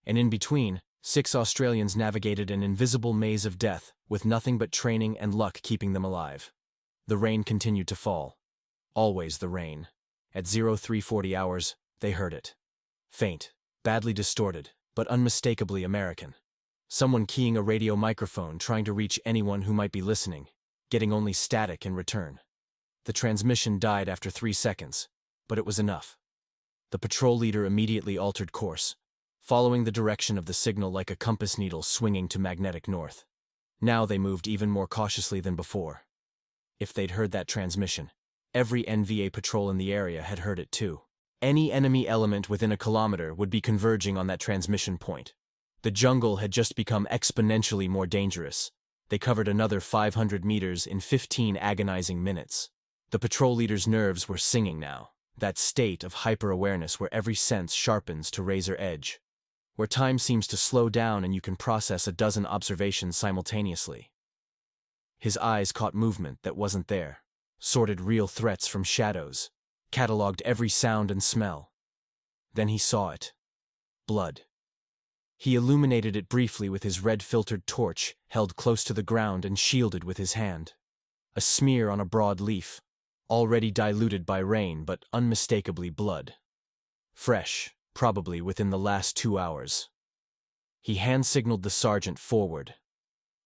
And in between, 6 Australians navigated an invisible maze of death, with nothing but training and luck keeping them alive. The rain continued to fall. Always the rain. At 0340 hours, they heard it. Faint, badly distorted, but unmistakably American. Someone keying a radio microphone trying to reach anyone who might be listening, getting only static in return. The transmission died after 3 seconds, but it was enough. The patrol leader immediately altered course, following the direction of the signal like a compass needle swinging to magnetic north. Now they moved even more cautiously than before. If they'd heard that transmission, every NVA patrol in the area had heard it too. Any enemy element within a kilometer would be converging on that transmission point. The jungle had just become exponentially more dangerous. They covered another 500 meters in 15 agonizing minutes. The patrol leader's nerves were singing now, that state of hyper-awareness where every sense sharpens to razor edge, where time seems to slow down and you can process a dozen observations simultaneously. His eyes caught movement that wasn't there, sorted real threats from shadows, catalogued every sound and smell. Then he saw it. Blood. He illuminated it briefly with his red-filtered torch, held close to the ground and shielded with his hand. A smear on a broad leaf, already diluted by rain but unmistakably blood. Fresh, probably within the last 2 hours. He hand-signaled the sergeant forward.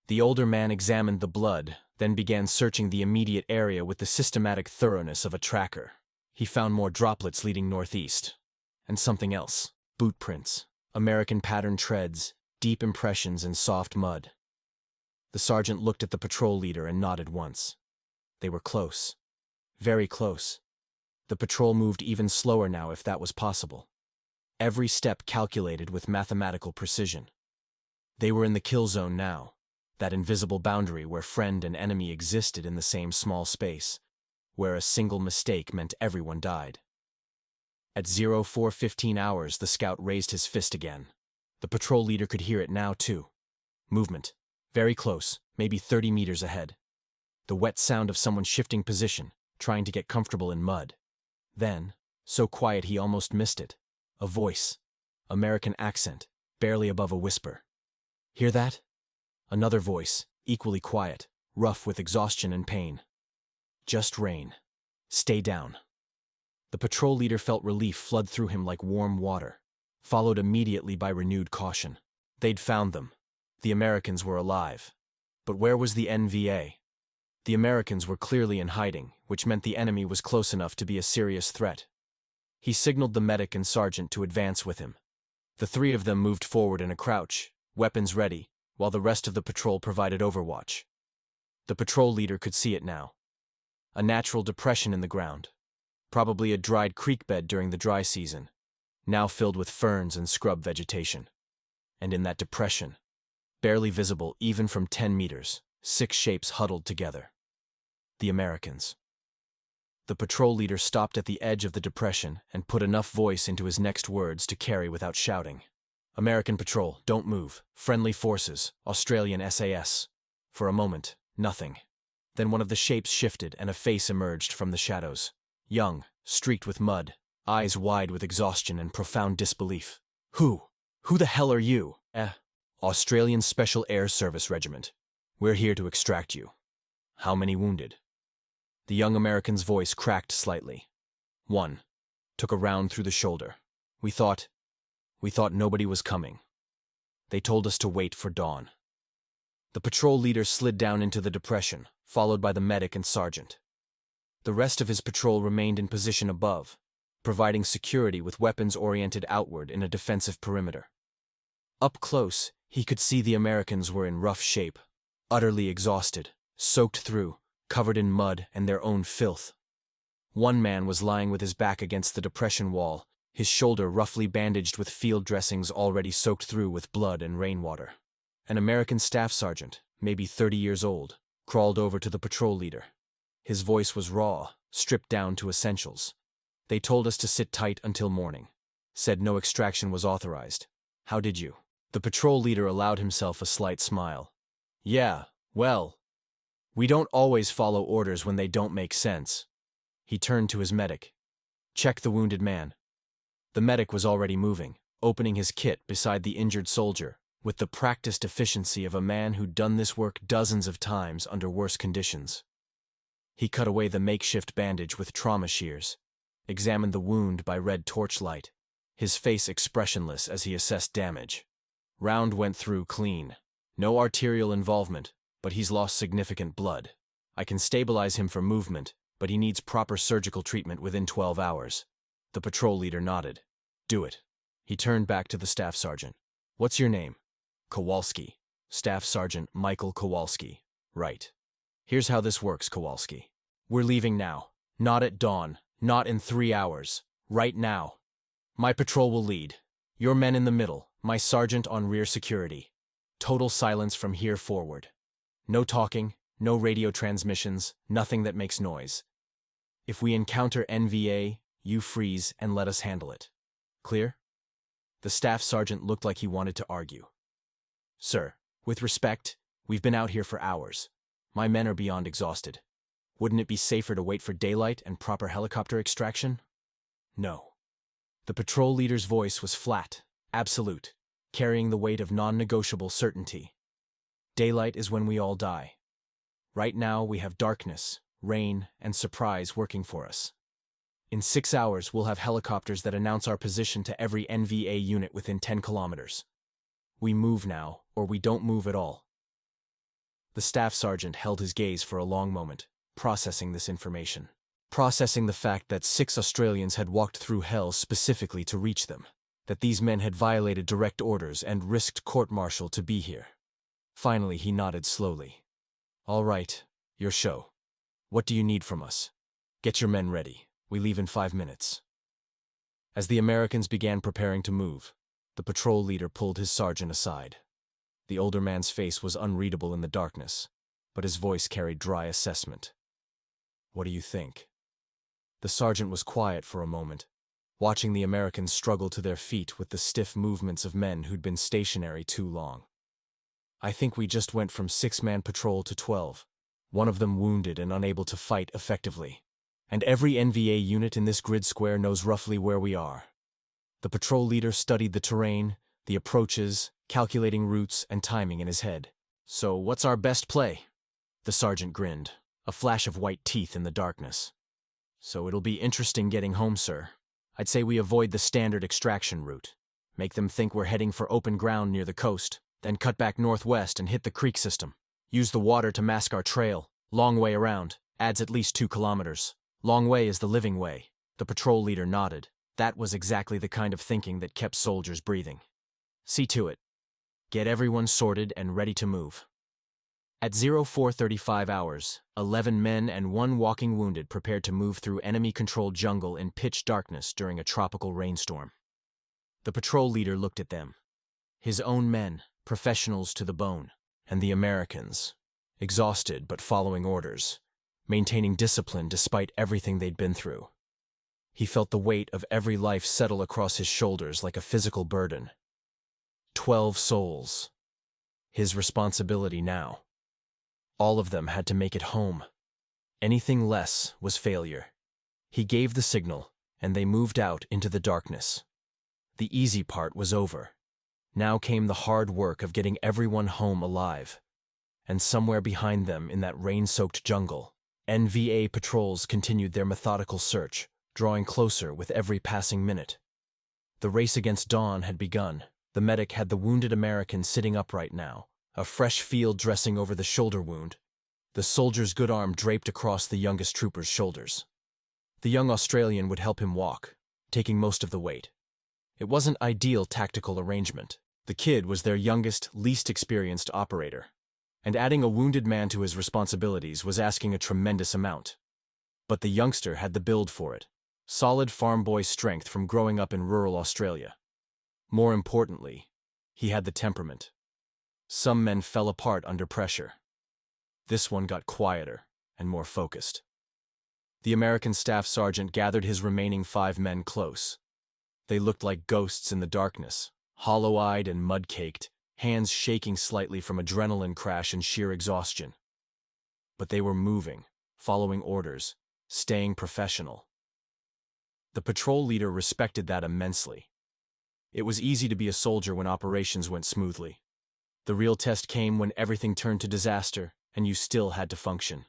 The older man examined the blood, then began searching the immediate area with the systematic thoroughness of a tracker. He found more droplets leading northeast. And something else. Boot prints. American pattern treads, deep impressions in soft mud. The sergeant looked at the patrol leader and nodded once. They were close. Very close. The patrol moved even slower now if that was possible. Every step calculated with mathematical precision. They were in the kill zone now, that invisible boundary where friend and enemy existed in the same small space, where a single mistake meant everyone died. At 0415 hours, the scout raised his fist again. The patrol leader could hear it now, too. Movement. Very close, maybe 30 meters ahead. The wet sound of someone shifting position, trying to get comfortable in mud. Then, so quiet he almost missed it. A voice. American accent, barely above a whisper. Hear that? Another voice, equally quiet, rough with exhaustion and pain. Just rain. Stay down. The patrol leader felt relief flood through him like warm water, followed immediately by renewed caution. They'd found them. The Americans were alive. But where was the NVA? The Americans were clearly in hiding, which meant the enemy was close enough to be a serious threat. He signaled the medic and sergeant to advance with him. The three of them moved forward in a crouch, weapons ready, while the rest of the patrol provided overwatch. The patrol leader could see it now. A natural depression in the ground, probably a dried creek bed during the dry season, now filled with ferns and scrub vegetation. And in that depression, barely visible even from 10 meters, 6 shapes huddled together. The Americans. The patrol leader stopped at the edge of the depression and put enough voice into his next words to carry without shouting. American patrol, don't move. Friendly forces, Australian SAS. For a moment, nothing. Then one of the shapes shifted and a face emerged from the shadows. Young, streaked with mud, eyes wide with exhaustion and profound disbelief. Who the hell are you? Australian Special Air Service Regiment. We're here to extract you. How many wounded? The young American's voice cracked slightly. 1. Took a round through the shoulder. We thought nobody was coming. They told us to wait for dawn. The patrol leader slid down into the depression, followed by the medic and sergeant. The rest of his patrol remained in position above, providing security with weapons oriented outward in a defensive perimeter. Up close, he could see the Americans were in rough shape, utterly exhausted, soaked through, covered in mud and their own filth. One man was lying with his back against the depression wall, his shoulder roughly bandaged with field dressings already soaked through with blood and rainwater. An American staff sergeant, maybe 30 years old, crawled over to the patrol leader. His voice was raw, stripped down to essentials. They told us to sit tight until morning. Said no extraction was authorized. How did you? The patrol leader allowed himself a slight smile. Yeah, well, we don't always follow orders when they don't make sense. He turned to his medic. Check the wounded man. The medic was already moving, opening his kit beside the injured soldier, with the practiced efficiency of a man who'd done this work dozens of times under worse conditions. He cut away the makeshift bandage with trauma shears, examined the wound by red torchlight, his face expressionless as he assessed damage. Round went through clean. No arterial involvement, but he's lost significant blood. I can stabilize him for movement, but he needs proper surgical treatment within 12 hours. The patrol leader nodded. Do it. He turned back to the staff sergeant. What's your name? Kowalski. Staff Sergeant Michael Kowalski. Right. Here's how this works, Kowalski. We're leaving now. Not at dawn. Not in 3 hours. Right now. My patrol will lead. Your men in the middle. My sergeant on rear security. Total silence from here forward. No talking, no radio transmissions, nothing that makes noise. If we encounter NVA, you freeze and let us handle it. Clear? The staff sergeant looked like he wanted to argue. Sir, with respect, we've been out here for hours. My men are beyond exhausted. Wouldn't it be safer to wait for daylight and proper helicopter extraction? No. The patrol leader's voice was flat, absolute, carrying the weight of non-negotiable certainty. Daylight is when we all die. Right now we have darkness, rain, and surprise working for us. In 6 hours we'll have helicopters that announce our position to every NVA unit within 10 kilometers. We move now, or we don't move at all. The staff sergeant held his gaze for a long moment, processing this information. Processing the fact that 6 Australians had walked through hell specifically to reach them, that these men had violated direct orders and risked court-martial to be here. Finally, he nodded slowly. All right, your show. What do you need from us? Get your men ready. We leave in 5 minutes. As the Americans began preparing to move, the patrol leader pulled his sergeant aside. The older man's face was unreadable in the darkness, but his voice carried dry assessment. What do you think? The sergeant was quiet for a moment, watching the Americans struggle to their feet with the stiff movements of men who'd been stationary too long. I think we just went from 6-man patrol to 12, one of them wounded and unable to fight effectively. And every NVA unit in this grid square knows roughly where we are. The patrol leader studied the terrain, the approaches, calculating routes and timing in his head. So what's our best play? The sergeant grinned, a flash of white teeth in the darkness. So it'll be interesting getting home, sir. I'd say we avoid the standard extraction route. Make them think we're heading for open ground near the coast, then cut back northwest and hit the creek system. Use the water to mask our trail, Long way around, adds at least 2 kilometers. Long way is the living way. The patrol leader nodded. That was exactly the kind of thinking that kept soldiers breathing. See to it. Get everyone sorted and ready to move. At 04:35 hours, 11 men and 1 walking wounded prepared to move through enemy-controlled jungle in pitch darkness during a tropical rainstorm. The patrol leader looked at them. His own men, professionals to the bone, and the Americans, exhausted but following orders, maintaining discipline despite everything they'd been through. He felt the weight of every life settle across his shoulders like a physical burden. 12 souls. His responsibility now. All of them had to make it home. Anything less was failure. He gave the signal, and they moved out into the darkness. The easy part was over. Now came the hard work of getting everyone home alive. And somewhere behind them in that rain-soaked jungle, NVA patrols continued their methodical search, drawing closer with every passing minute. The race against dawn had begun. The medic had the wounded American sitting upright now, a fresh field dressing over the shoulder wound, the soldier's good arm draped across the youngest trooper's shoulders. The young Australian would help him walk, taking most of the weight. It wasn't ideal tactical arrangement. The kid was their youngest, least experienced operator, and adding a wounded man to his responsibilities was asking a tremendous amount. But the youngster had the build for it, solid farm boy strength from growing up in rural Australia. More importantly, he had the temperament. Some men fell apart under pressure. This one got quieter and more focused. The American staff sergeant gathered his remaining 5 men close. They looked like ghosts in the darkness, hollow-eyed and mud-caked, hands shaking slightly from adrenaline crash and sheer exhaustion. But they were moving, following orders, staying professional. The patrol leader respected that immensely. It was easy to be a soldier when operations went smoothly. The real test came when everything turned to disaster and you still had to function.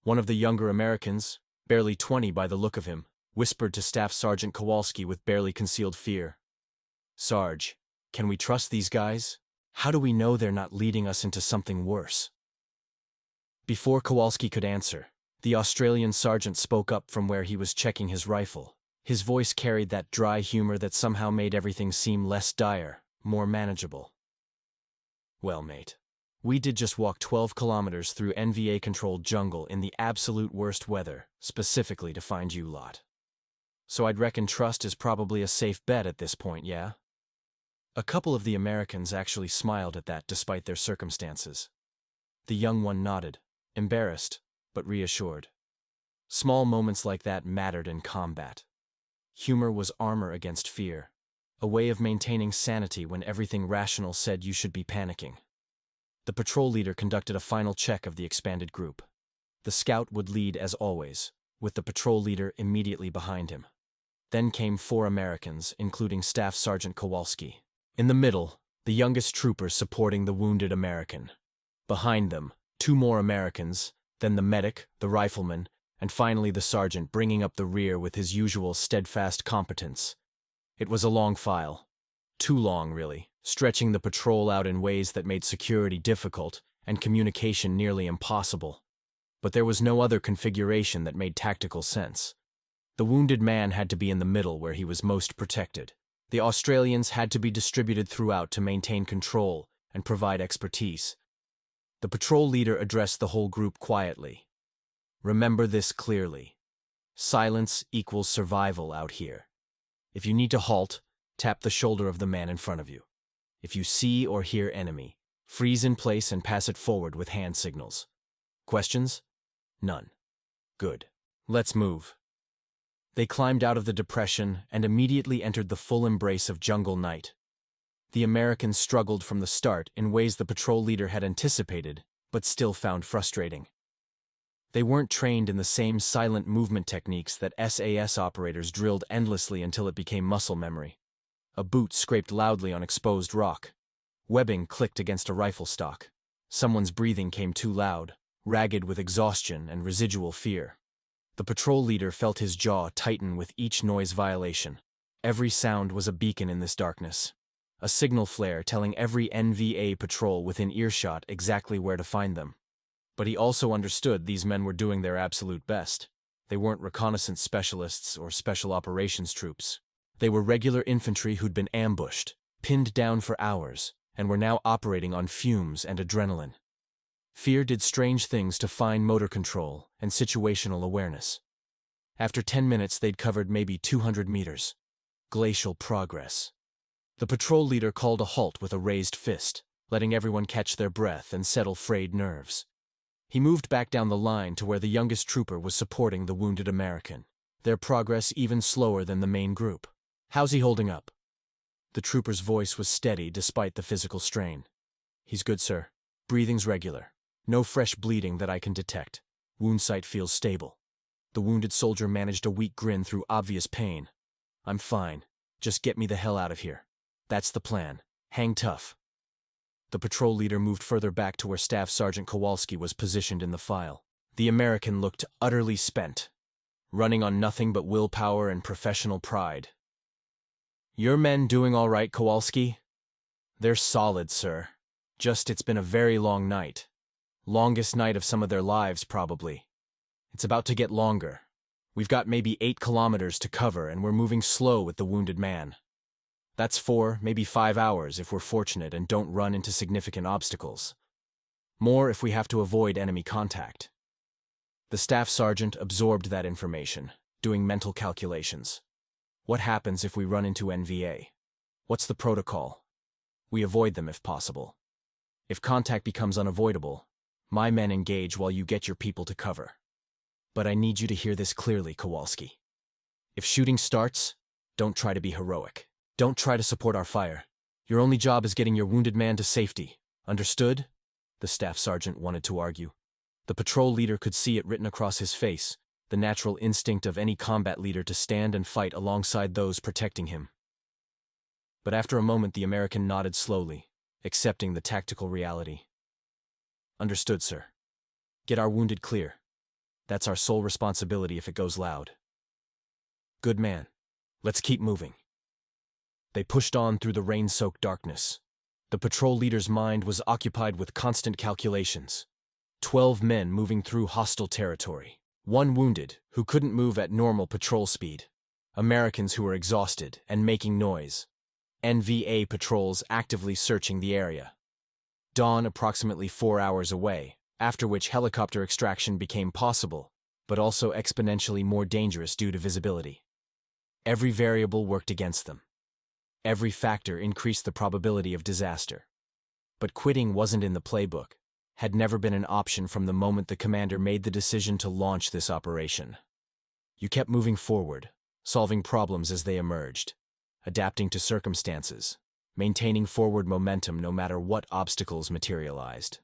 One of the younger Americans, barely 20 by the look of him, whispered to Staff Sergeant Kowalski with barely concealed fear. "Sarge, can we trust these guys? How do we know they're not leading us into something worse?" Before Kowalski could answer, the Australian sergeant spoke up from where he was checking his rifle. His voice carried that dry humor that somehow made everything seem less dire, more manageable. "Well, mate, we did just walk 12 kilometers through NVA-controlled jungle in the absolute worst weather, specifically to find you lot. So I'd reckon trust is probably a safe bet at this point, yeah?" A couple of the Americans actually smiled at that despite their circumstances. The young one nodded, embarrassed, but reassured. Small moments like that mattered in combat. Humor was armor against fear, a way of maintaining sanity when everything rational said you should be panicking. The patrol leader conducted a final check of the expanded group. The scout would lead as always, with the patrol leader immediately behind him. Then came 4 Americans, including Staff Sergeant Kowalski. In the middle, the youngest trooper supporting the wounded American. Behind them, 2 more Americans, then the medic, the rifleman, and finally the sergeant bringing up the rear with his usual steadfast competence. It was a long file. Too long, really, stretching the patrol out in ways that made security difficult and communication nearly impossible. But there was no other configuration that made tactical sense. The wounded man had to be in the middle where he was most protected. The Australians had to be distributed throughout to maintain control and provide expertise. The patrol leader addressed the whole group quietly. "Remember this clearly. Silence equals survival out here. If you need to halt, tap the shoulder of the man in front of you. If you see or hear enemy, freeze in place and pass it forward with hand signals. Questions? None. Good. Let's move." They climbed out of the depression and immediately entered the full embrace of jungle night. The Americans struggled from the start in ways the patrol leader had anticipated, but still found frustrating. They weren't trained in the same silent movement techniques that SAS operators drilled endlessly until it became muscle memory. A boot scraped loudly on exposed rock. Webbing clicked against a rifle stock. Someone's breathing came too loud, ragged with exhaustion and residual fear. The patrol leader felt his jaw tighten with each noise violation. Every sound was a beacon in this darkness. A signal flare telling every NVA patrol within earshot exactly where to find them. But he also understood these men were doing their absolute best. They weren't reconnaissance specialists or special operations troops. They were regular infantry who'd been ambushed, pinned down for hours, and were now operating on fumes and adrenaline. Fear did strange things to fine motor control and situational awareness. After 10 minutes, they'd covered maybe 200 meters. Glacial progress. The patrol leader called a halt with a raised fist, letting everyone catch their breath and settle frayed nerves. He moved back down the line to where the youngest trooper was supporting the wounded American, their progress even slower than the main group. "How's he holding up?" The trooper's voice was steady despite the physical strain. "He's good, sir. Breathing's regular. No fresh bleeding that I can detect. Wound site feels stable." The wounded soldier managed a weak grin through obvious pain. "I'm fine. Just get me the hell out of here. That's the plan. Hang tough." The patrol leader moved further back to where Staff Sergeant Kowalski was positioned in the file. The American looked utterly spent, running on nothing but willpower and professional pride. "Your men doing all right, Kowalski?" "They're solid, sir. Just it's been a very long night. Longest night of some of their lives, probably. It's about to get longer. We've got maybe 8 kilometers to cover, and we're moving slow with the wounded man. That's 4, maybe 5 hours if we're fortunate and don't run into significant obstacles. More if we have to avoid enemy contact." The staff sergeant absorbed that information, doing mental calculations. What happens if we run into NVA? What's the protocol? We avoid them if possible. If contact becomes unavoidable, my men engage while you get your people to cover. But I need you to hear this clearly, Kowalski. If shooting starts, don't try to be heroic. Don't try to support our fire. Your only job is getting your wounded man to safety. Understood? The staff sergeant wanted to argue. The patrol leader could see it written across his face, the natural instinct of any combat leader to stand and fight alongside those protecting him. But after a moment, the American nodded slowly, accepting the tactical reality. "Understood, sir. Get our wounded clear. That's our sole responsibility if it goes loud." "Good man. Let's keep moving." They pushed on through the rain-soaked darkness. The patrol leader's mind was occupied with constant calculations. 12 men moving through hostile territory. 1 wounded, who couldn't move at normal patrol speed. Americans who were exhausted and making noise. NVA patrols actively searching the area. Dawn approximately 4 hours away, after which helicopter extraction became possible, but also exponentially more dangerous due to visibility. Every variable worked against them. Every factor increased the probability of disaster. But quitting wasn't in the playbook, had never been an option from the moment the commander made the decision to launch this operation. You kept moving forward, solving problems as they emerged, adapting to circumstances, maintaining forward momentum no matter what obstacles materialized.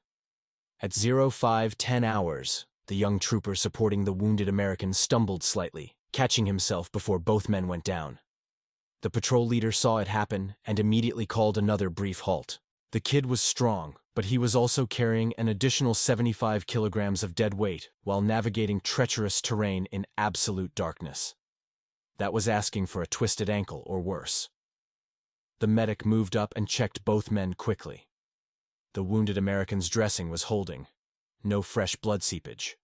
At 05:10 hours, the young trooper supporting the wounded American stumbled slightly, catching himself before both men went down. The patrol leader saw it happen and immediately called another brief halt. The kid was strong, but he was also carrying an additional 75 kilograms of dead weight while navigating treacherous terrain in absolute darkness. That was asking for a twisted ankle or worse. The medic moved up and checked both men quickly. The wounded American's dressing was holding. No fresh blood seepage.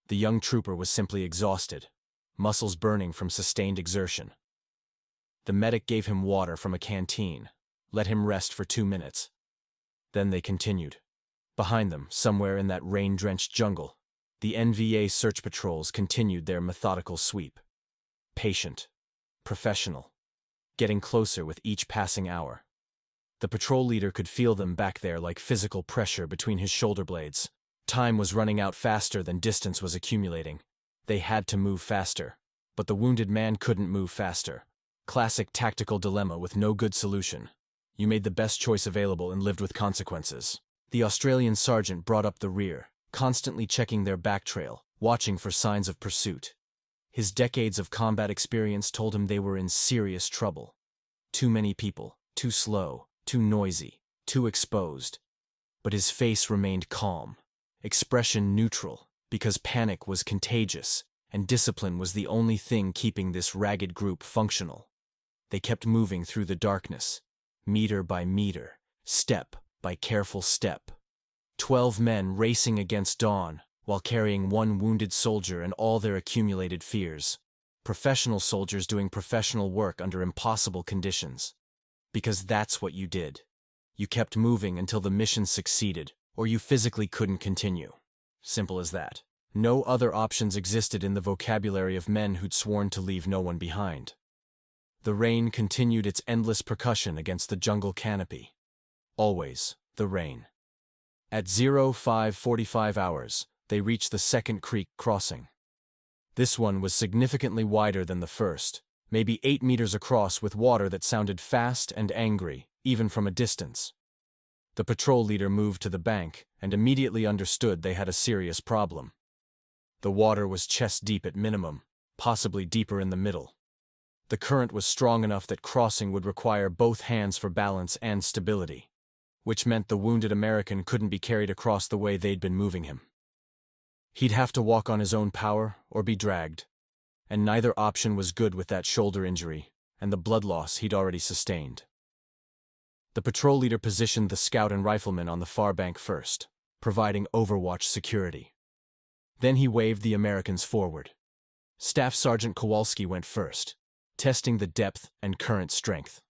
The young trooper was simply exhausted, muscles burning from sustained exertion. The medic gave him water from a canteen, let him rest for 2 minutes. Then they continued. Behind them, somewhere in that rain-drenched jungle, the NVA search patrols continued their methodical sweep. Patient, professional, getting closer with each passing hour. The patrol leader could feel them back there like physical pressure between his shoulder blades. Time was running out faster than distance was accumulating. They had to move faster, but the wounded man couldn't move faster. Classic tactical dilemma with no good solution. You made the best choice available and lived with consequences. The Australian sergeant brought up the rear, constantly checking their back trail, watching for signs of pursuit. His decades of combat experience told him they were in serious trouble. Too many people, too slow, too noisy, too exposed. But his face remained calm, expression neutral, because panic was contagious, and discipline was the only thing keeping this ragged group functional. They kept moving through the darkness, meter by meter, step by careful step. 12 men racing against dawn while carrying one wounded soldier and all their accumulated fears. Professional soldiers doing professional work under impossible conditions. Because that's what you did. You kept moving until the mission succeeded, or you physically couldn't continue. Simple as that. No other options existed in the vocabulary of men who'd sworn to leave no one behind. The rain continued its endless percussion against the jungle canopy. Always the rain. At 05:45 hours, they reached the second creek crossing. This one was significantly wider than the first, maybe 8 meters across, with water that sounded fast and angry, even from a distance. The patrol leader moved to the bank and immediately understood they had a serious problem. The water was chest-deep at minimum, possibly deeper in the middle. The current was strong enough that crossing would require both hands for balance and stability, which meant the wounded American couldn't be carried across the way they'd been moving him. He'd have to walk on his own power or be dragged, and neither option was good with that shoulder injury and the blood loss he'd already sustained. The patrol leader positioned the scout and riflemen on the far bank first, providing overwatch security. Then he waved the Americans forward. Staff Sergeant Kowalski went first, testing the depth and current strength.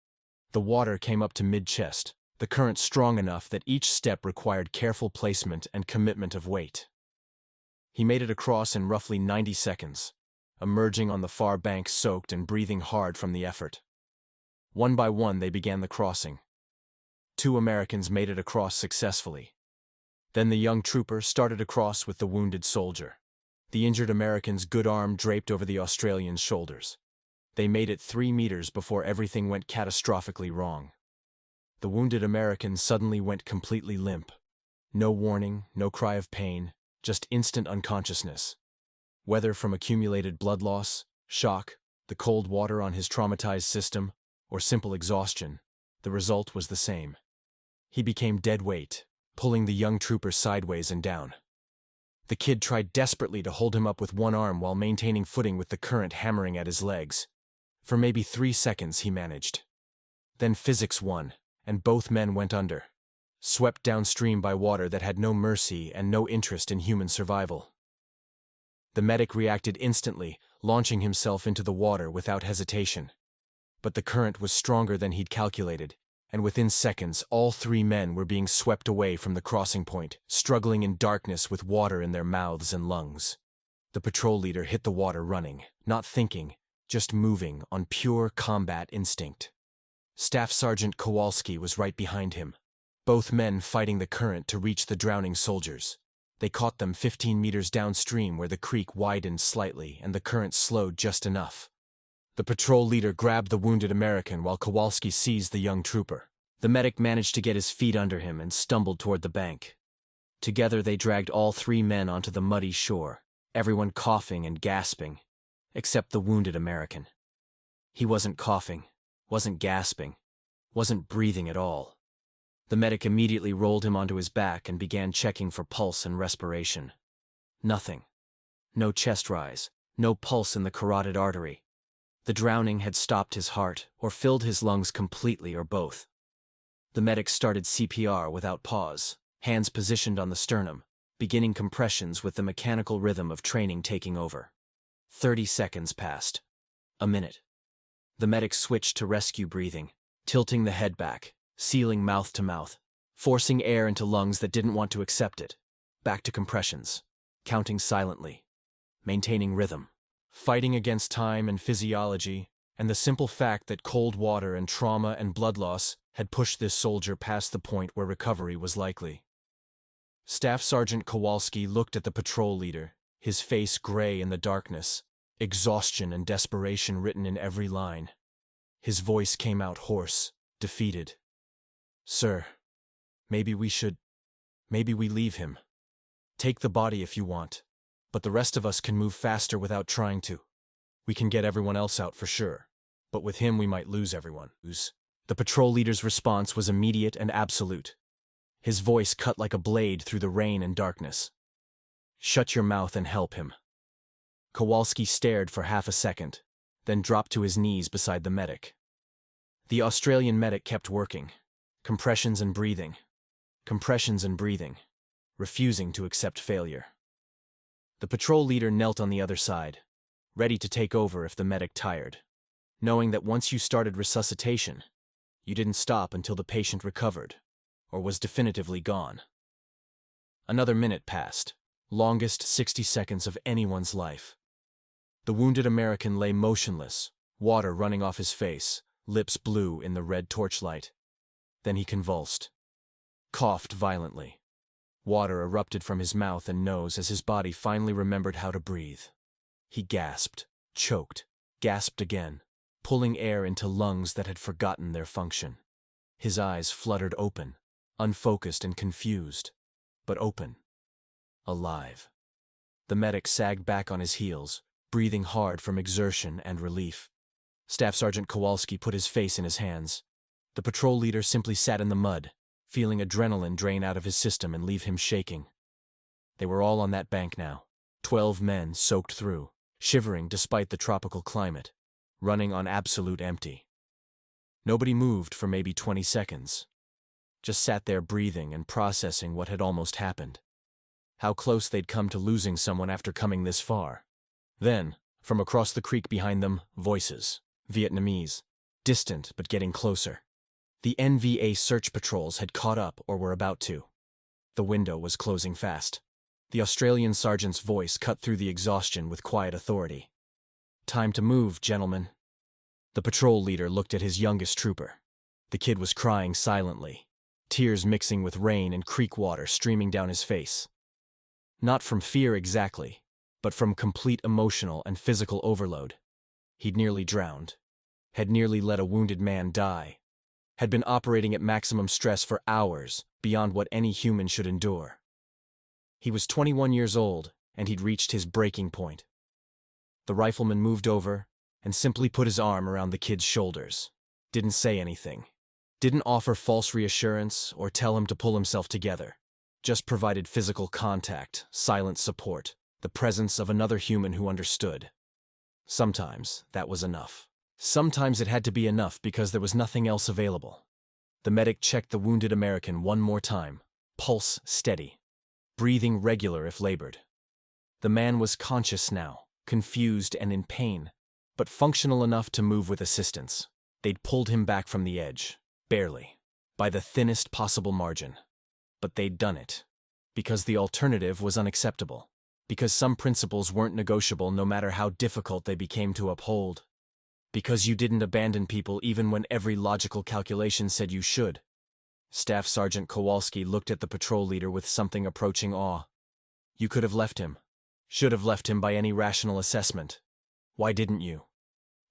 The water came up to mid-chest, the current strong enough that each step required careful placement and commitment of weight. He made it across in roughly 90 seconds, emerging on the far bank soaked and breathing hard from the effort. One by one they began the crossing. 2 Americans made it across successfully. Then the young trooper started across with the wounded soldier, the injured American's good arm draped over the Australian's shoulders. They made it 3 meters before everything went catastrophically wrong. The wounded American suddenly went completely limp. No warning, no cry of pain, just instant unconsciousness. Whether from accumulated blood loss, shock, the cold water on his traumatized system, or simple exhaustion, the result was the same. He became dead weight, pulling the young trooper sideways and down. The kid tried desperately to hold him up with one arm while maintaining footing with the current hammering at his legs. For maybe 3 seconds he managed. Then physics won, and both men went under, swept downstream by water that had no mercy and no interest in human survival. The medic reacted instantly, launching himself into the water without hesitation. But the current was stronger than he'd calculated, and within seconds all 3 men were being swept away from the crossing point, struggling in darkness with water in their mouths and lungs. The patrol leader hit the water running, not thinking, just moving on pure combat instinct. Staff Sergeant Kowalski was right behind him, both men fighting the current to reach the drowning soldiers. They caught them 15 meters downstream where the creek widened slightly and the current slowed just enough. The patrol leader grabbed the wounded American while Kowalski seized the young trooper. The medic managed to get his feet under him and stumbled toward the bank. Together they dragged all 3 men onto the muddy shore, everyone coughing and gasping, except the wounded American. He wasn't coughing, wasn't gasping, wasn't breathing at all. The medic immediately rolled him onto his back and began checking for pulse and respiration. Nothing. No chest rise, no pulse in the carotid artery. The drowning had stopped his heart or filled his lungs completely or both. The medic started CPR without pause, hands positioned on the sternum, beginning compressions with the mechanical rhythm of training taking over. 30 seconds passed. A minute. The medic switched to rescue breathing, tilting the head back, sealing mouth to mouth, forcing air into lungs that didn't want to accept it. Back to compressions, counting silently, maintaining rhythm, fighting against time and physiology, and the simple fact that cold water and trauma and blood loss had pushed this soldier past the point where recovery was likely. Staff Sergeant Kowalski looked at the patrol leader, his face gray in the darkness, exhaustion and desperation written in every line. His voice came out hoarse, defeated. "Sir, maybe we leave him. Take the body if you want, but the rest of us can move faster without trying to. We can get everyone else out for sure, but with him we might lose everyone." The patrol leader's response was immediate and absolute. His voice cut like a blade through the rain and darkness. "Shut your mouth and help him." Kowalski stared for half a second, then dropped to his knees beside the medic. The Australian medic kept working. Compressions and breathing. Compressions and breathing. refusing to accept failure. The patrol leader knelt on the other side, ready to take over if the medic tired, knowing that once you started resuscitation, you didn't stop until the patient recovered or was definitively gone. Another minute passed, longest 60 seconds of anyone's life. The wounded American lay motionless, water running off his face, lips blue in the red torchlight. Then he convulsed, coughed violently. Water erupted from his mouth and nose as his body finally remembered how to breathe. He gasped, choked, gasped again, pulling air into lungs that had forgotten their function. His eyes fluttered open, unfocused and confused, but open. Alive. The medic sagged back on his heels, breathing hard from exertion and relief. Staff Sergeant Kowalski put his face in his hands. The patrol leader simply sat in the mud, feeling adrenaline drain out of his system and leave him shaking. They were all on that bank now, 12 men soaked through, shivering despite the tropical climate, running on absolute empty. Nobody moved for maybe 20 seconds. Just sat there breathing and processing what had almost happened. How close they'd come to losing someone after coming this far. Then, from across the creek behind them, voices. Vietnamese. Distant, but getting closer. The NVA search patrols had caught up or were about to. The window was closing fast. The Australian sergeant's voice cut through the exhaustion with quiet authority. "Time to move, gentlemen." The patrol leader looked at his youngest trooper. The kid was crying silently, tears mixing with rain and creek water streaming down his face. Not from fear exactly, but from complete emotional and physical overload. He'd nearly drowned, had nearly let a wounded man die, had been operating at maximum stress for hours, beyond what any human should endure. He was 21 years old, and he'd reached his breaking point. The rifleman moved over and simply put his arm around the kid's shoulders. Didn't say anything. Didn't offer false reassurance or tell him to pull himself together. Just provided physical contact, silent support, the presence of another human who understood. Sometimes that was enough. Sometimes it had to be enough because there was nothing else available. The medic checked the wounded American one more time, pulse steady, breathing regular if labored. The man was conscious now, confused and in pain, but functional enough to move with assistance. They'd pulled him back from the edge, barely, by the thinnest possible margin. But they'd done it, because the alternative was unacceptable, because some principles weren't negotiable no matter how difficult they became to uphold, because you didn't abandon people even when every logical calculation said you should. Staff Sergeant Kowalski looked at the patrol leader with something approaching awe. You could have left him. Should have left him by any rational assessment. Why didn't you?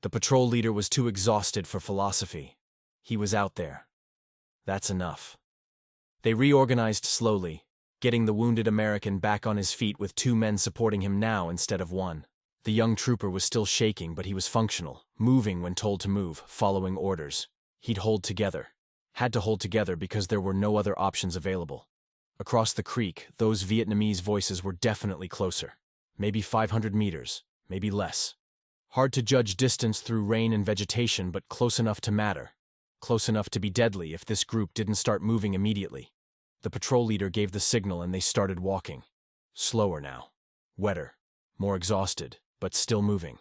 The patrol leader was too exhausted for philosophy. He was out there. That's enough. They reorganized slowly, getting the wounded American back on his feet with 2 men supporting him now instead of 1. The young trooper was still shaking, but he was functional, moving when told to move, following orders. He'd hold together. Had to hold together because there were no other options available. Across the creek, those Vietnamese voices were definitely closer. Maybe 500 meters, maybe less. Hard to judge distance through rain and vegetation, but close enough to matter. Close enough to be deadly if this group didn't start moving immediately. The patrol leader gave the signal and they started walking. Slower now. Wetter. More exhausted, but still moving.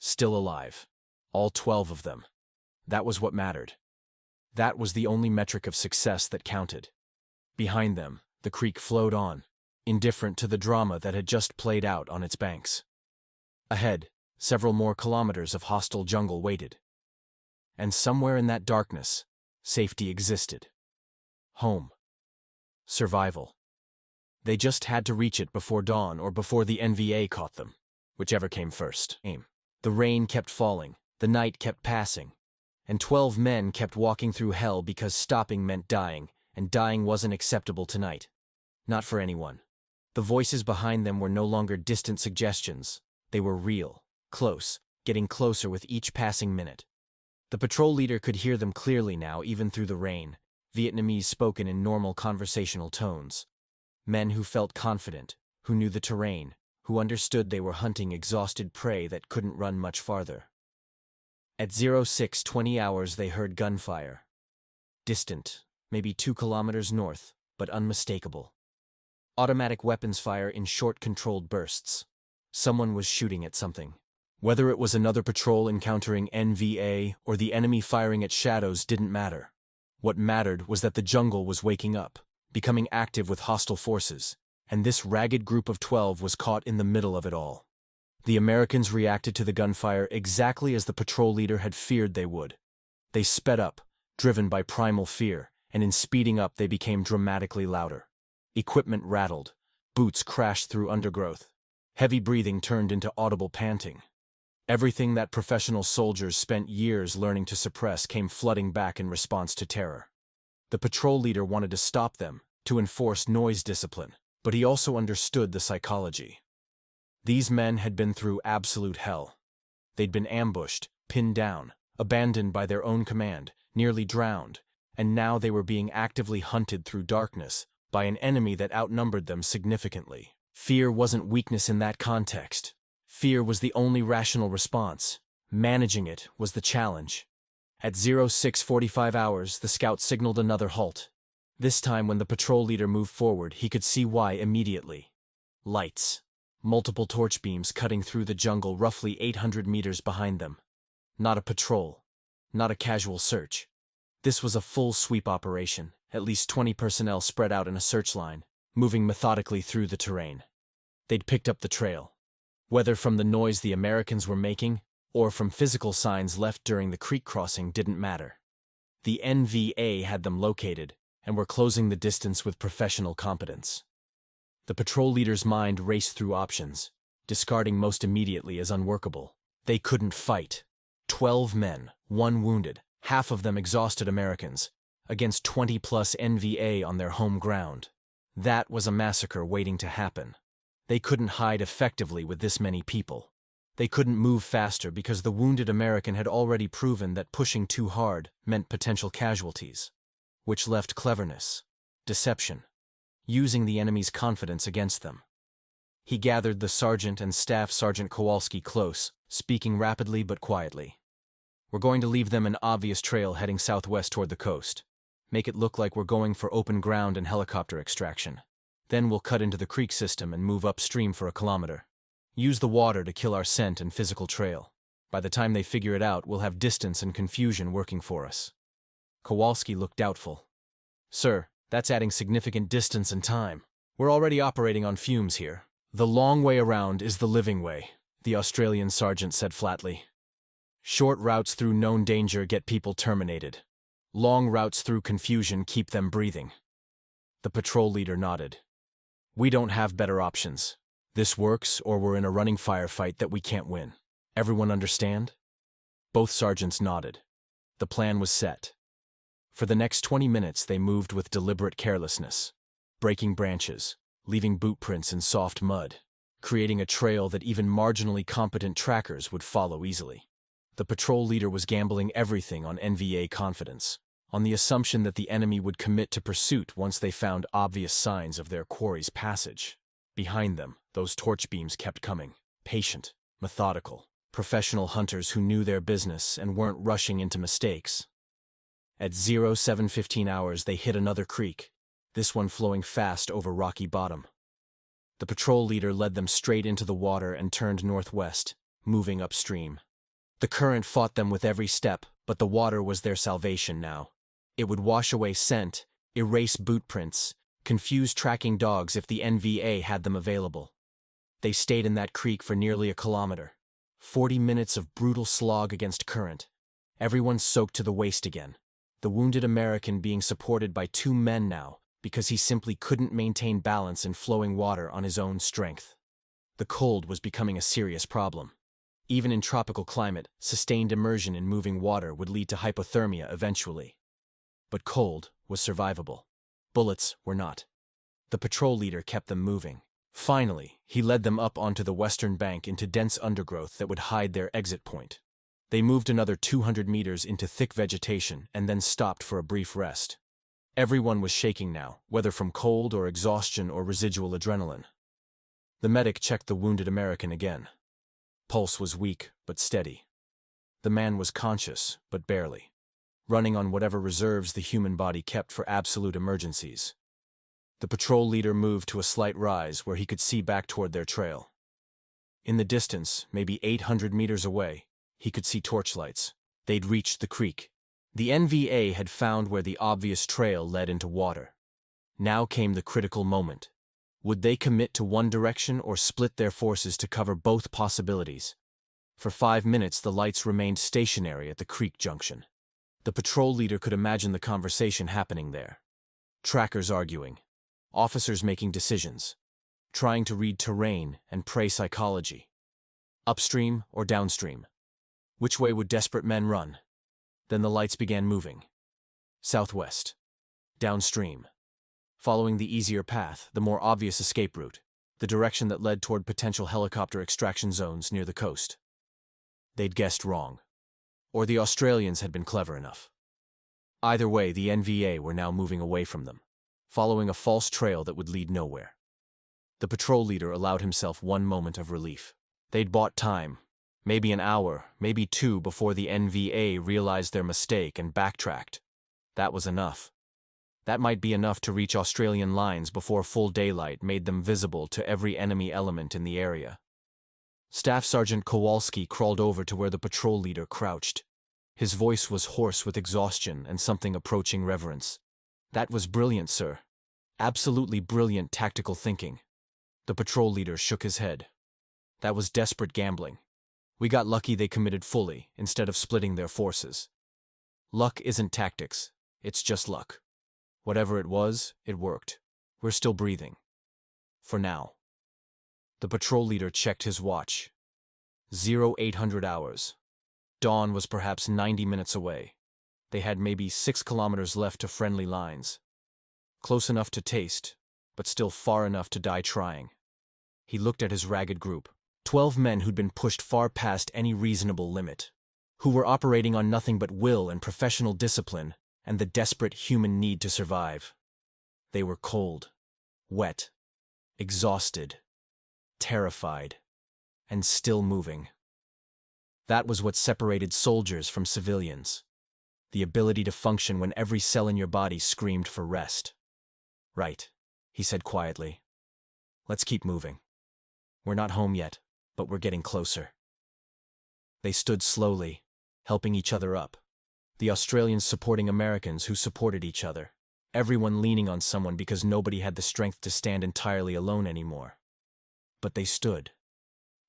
Still alive. All 12 of them. That was what mattered. That was the only metric of success that counted. Behind them, the creek flowed on, indifferent to the drama that had just played out on its banks. Ahead, several more kilometers of hostile jungle waited. And somewhere in that darkness, safety existed. Home. Survival. They just had to reach it before dawn or before the NVA caught them, whichever came first. The rain kept falling, the night kept passing, and 12 men kept walking through hell because stopping meant dying, and dying wasn't acceptable tonight. Not for anyone. The voices behind them were no longer distant suggestions. They were real, close, getting closer with each passing minute. The patrol leader could hear them clearly now, even through the rain, Vietnamese spoken in normal conversational tones. Men who felt confident, who knew the terrain, who understood they were hunting exhausted prey that couldn't run much farther. At 06:20 hours they heard gunfire. Distant, maybe 2 kilometers north, but unmistakable. Automatic weapons fire in short controlled bursts. Someone was shooting at something. Whether it was another patrol encountering NVA or the enemy firing at shadows didn't matter. What mattered was that the jungle was waking up, becoming active with hostile forces, and this ragged group of 12 was caught in the middle of it all. The Americans reacted to the gunfire exactly as the patrol leader had feared they would. They sped up, driven by primal fear, and in speeding up they became dramatically louder. Equipment rattled, boots crashed through undergrowth. Heavy breathing turned into audible panting. Everything that professional soldiers spent years learning to suppress came flooding back in response to terror. The patrol leader wanted to stop them, to enforce noise discipline, but he also understood the psychology. These men had been through absolute hell. They'd been ambushed, pinned down, abandoned by their own command, nearly drowned, and now they were being actively hunted through darkness by an enemy that outnumbered them significantly. Fear wasn't weakness in that context. Fear was the only rational response. Managing it was the challenge. At 06:45 hours, the scout signaled another halt. This time when the patrol leader moved forward, he could see why immediately. Lights. Multiple torch beams cutting through the jungle roughly 800 meters behind them. Not a patrol. Not a casual search. This was a full sweep operation, at least 20 personnel spread out in a search line, moving methodically through the terrain. They'd picked up the trail. Whether from the noise the Americans were making, or from physical signs left during the creek crossing didn't matter. The NVA had them located, and were closing the distance with professional competence. The patrol leader's mind raced through options, discarding most immediately as unworkable. They couldn't fight. 12 men, 1 wounded, half of them exhausted Americans, against 20+ NVA on their home ground. That was a massacre waiting to happen. They couldn't hide effectively with this many people. They couldn't move faster because the wounded American had already proven that pushing too hard meant potential casualties, which left cleverness, deception, using the enemy's confidence against them. He gathered the sergeant and Staff Sergeant Kowalski close, speaking rapidly but quietly. "We're going to leave them an obvious trail heading southwest toward the coast. Make it look like we're going for open ground and helicopter extraction. Then we'll cut into the creek system and move upstream for a kilometer. Use the water to kill our scent and physical trail. By the time they figure it out, we'll have distance and confusion working for us." Kowalski looked doubtful. "Sir, that's adding significant distance and time. We're already operating on fumes here." "The long way around is the living way," the Australian sergeant said flatly. "Short routes through known danger get people terminated. Long routes through confusion keep them breathing." The patrol leader nodded. "We don't have better options. This works, or we're in a running firefight that we can't win. Everyone understand?" Both sergeants nodded. The plan was set. For the next 20 minutes they moved with deliberate carelessness, breaking branches, leaving boot prints in soft mud, creating a trail that even marginally competent trackers would follow easily. The patrol leader was gambling everything on NVA confidence, on the assumption that the enemy would commit to pursuit once they found obvious signs of their quarry's passage. Behind them, those torch beams kept coming, patient, methodical, professional hunters who knew their business and weren't rushing into mistakes. At 07:15 hours they hit another creek, this one flowing fast over rocky bottom. The patrol leader led them straight into the water and turned northwest, moving upstream. The current fought them with every step, but the water was their salvation now. It would wash away scent, erase boot prints, confuse tracking dogs if the NVA had them available. They stayed in that creek for nearly a kilometer. 40 minutes of brutal slog against current. Everyone soaked to the waist again. The wounded American being supported by 2 men now, because he simply couldn't maintain balance in flowing water on his own strength. The cold was becoming a serious problem. Even in tropical climate, sustained immersion in moving water would lead to hypothermia eventually. But cold was survivable. Bullets were not. The patrol leader kept them moving. Finally, he led them up onto the western bank into dense undergrowth that would hide their exit point. They moved another 200 meters into thick vegetation and then stopped for a brief rest. Everyone was shaking now, whether from cold or exhaustion or residual adrenaline. The medic checked the wounded American again. Pulse was weak but steady. The man was conscious, but barely, running on whatever reserves the human body kept for absolute emergencies. The patrol leader moved to a slight rise where he could see back toward their trail. In the distance, maybe 800 meters away, he could see torchlights. They'd reached the creek. The NVA had found where the obvious trail led into water. Now came the critical moment. Would they commit to one direction or split their forces to cover both possibilities? For 5 minutes, the lights remained stationary at the creek junction. The patrol leader could imagine the conversation happening there. Trackers arguing. Officers making decisions. Trying to read terrain and prey psychology. Upstream or downstream? Which way would desperate men run? Then the lights began moving. Southwest. Downstream. Following the easier path, the more obvious escape route, the direction that led toward potential helicopter extraction zones near the coast. They'd guessed wrong. Or the Australians had been clever enough. Either way, the NVA were now moving away from them, following a false trail that would lead nowhere. The patrol leader allowed himself one moment of relief. They'd bought time, maybe an hour, maybe 2 before the NVA realized their mistake and backtracked. That was enough. That might be enough to reach Australian lines before full daylight made them visible to every enemy element in the area. Staff Sergeant Kowalski crawled over to where the patrol leader crouched. His voice was hoarse with exhaustion and something approaching reverence. "That was brilliant, sir. Absolutely brilliant tactical thinking." The patrol leader shook his head. "That was desperate gambling. We got lucky they committed fully, instead of splitting their forces. Luck isn't tactics, it's just luck. Whatever it was, it worked. We're still breathing. For now." The patrol leader checked his watch. 0800 hours. Dawn was perhaps 90 minutes away. They had maybe 6 kilometers left to friendly lines. Close enough to taste, but still far enough to die trying. He looked at his ragged group. 12 men who'd been pushed far past any reasonable limit. Who were operating on nothing but will and professional discipline and the desperate human need to survive. They were cold, wet, exhausted, terrified, and still moving. That was what separated soldiers from civilians. The ability to function when every cell in your body screamed for rest. "Right," he said quietly. "Let's keep moving. We're not home yet, but we're getting closer." They stood slowly, helping each other up. The Australians supporting Americans who supported each other. Everyone leaning on someone because nobody had the strength to stand entirely alone anymore. But they stood.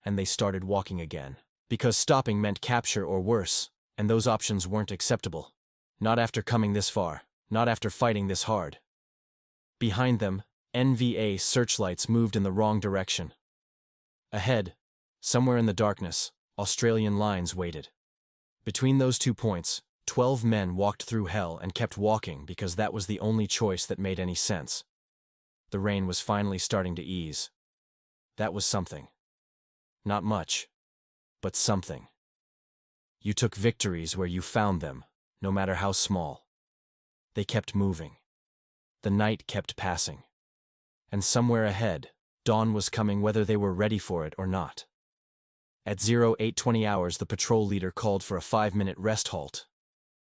And they started walking again. Because stopping meant capture or worse, and those options weren't acceptable. Not after coming this far, not after fighting this hard. Behind them, NVA searchlights moved in the wrong direction. Ahead, somewhere in the darkness, Australian lines waited. Between those 2 points, 12 men walked through hell and kept walking because that was the only choice that made any sense. The rain was finally starting to ease. That was something. Not much, but something. You took victories where you found them, no matter how small. They kept moving. The night kept passing. And somewhere ahead, dawn was coming whether they were ready for it or not. At 0820 hours, the patrol leader called for a 5-minute rest halt.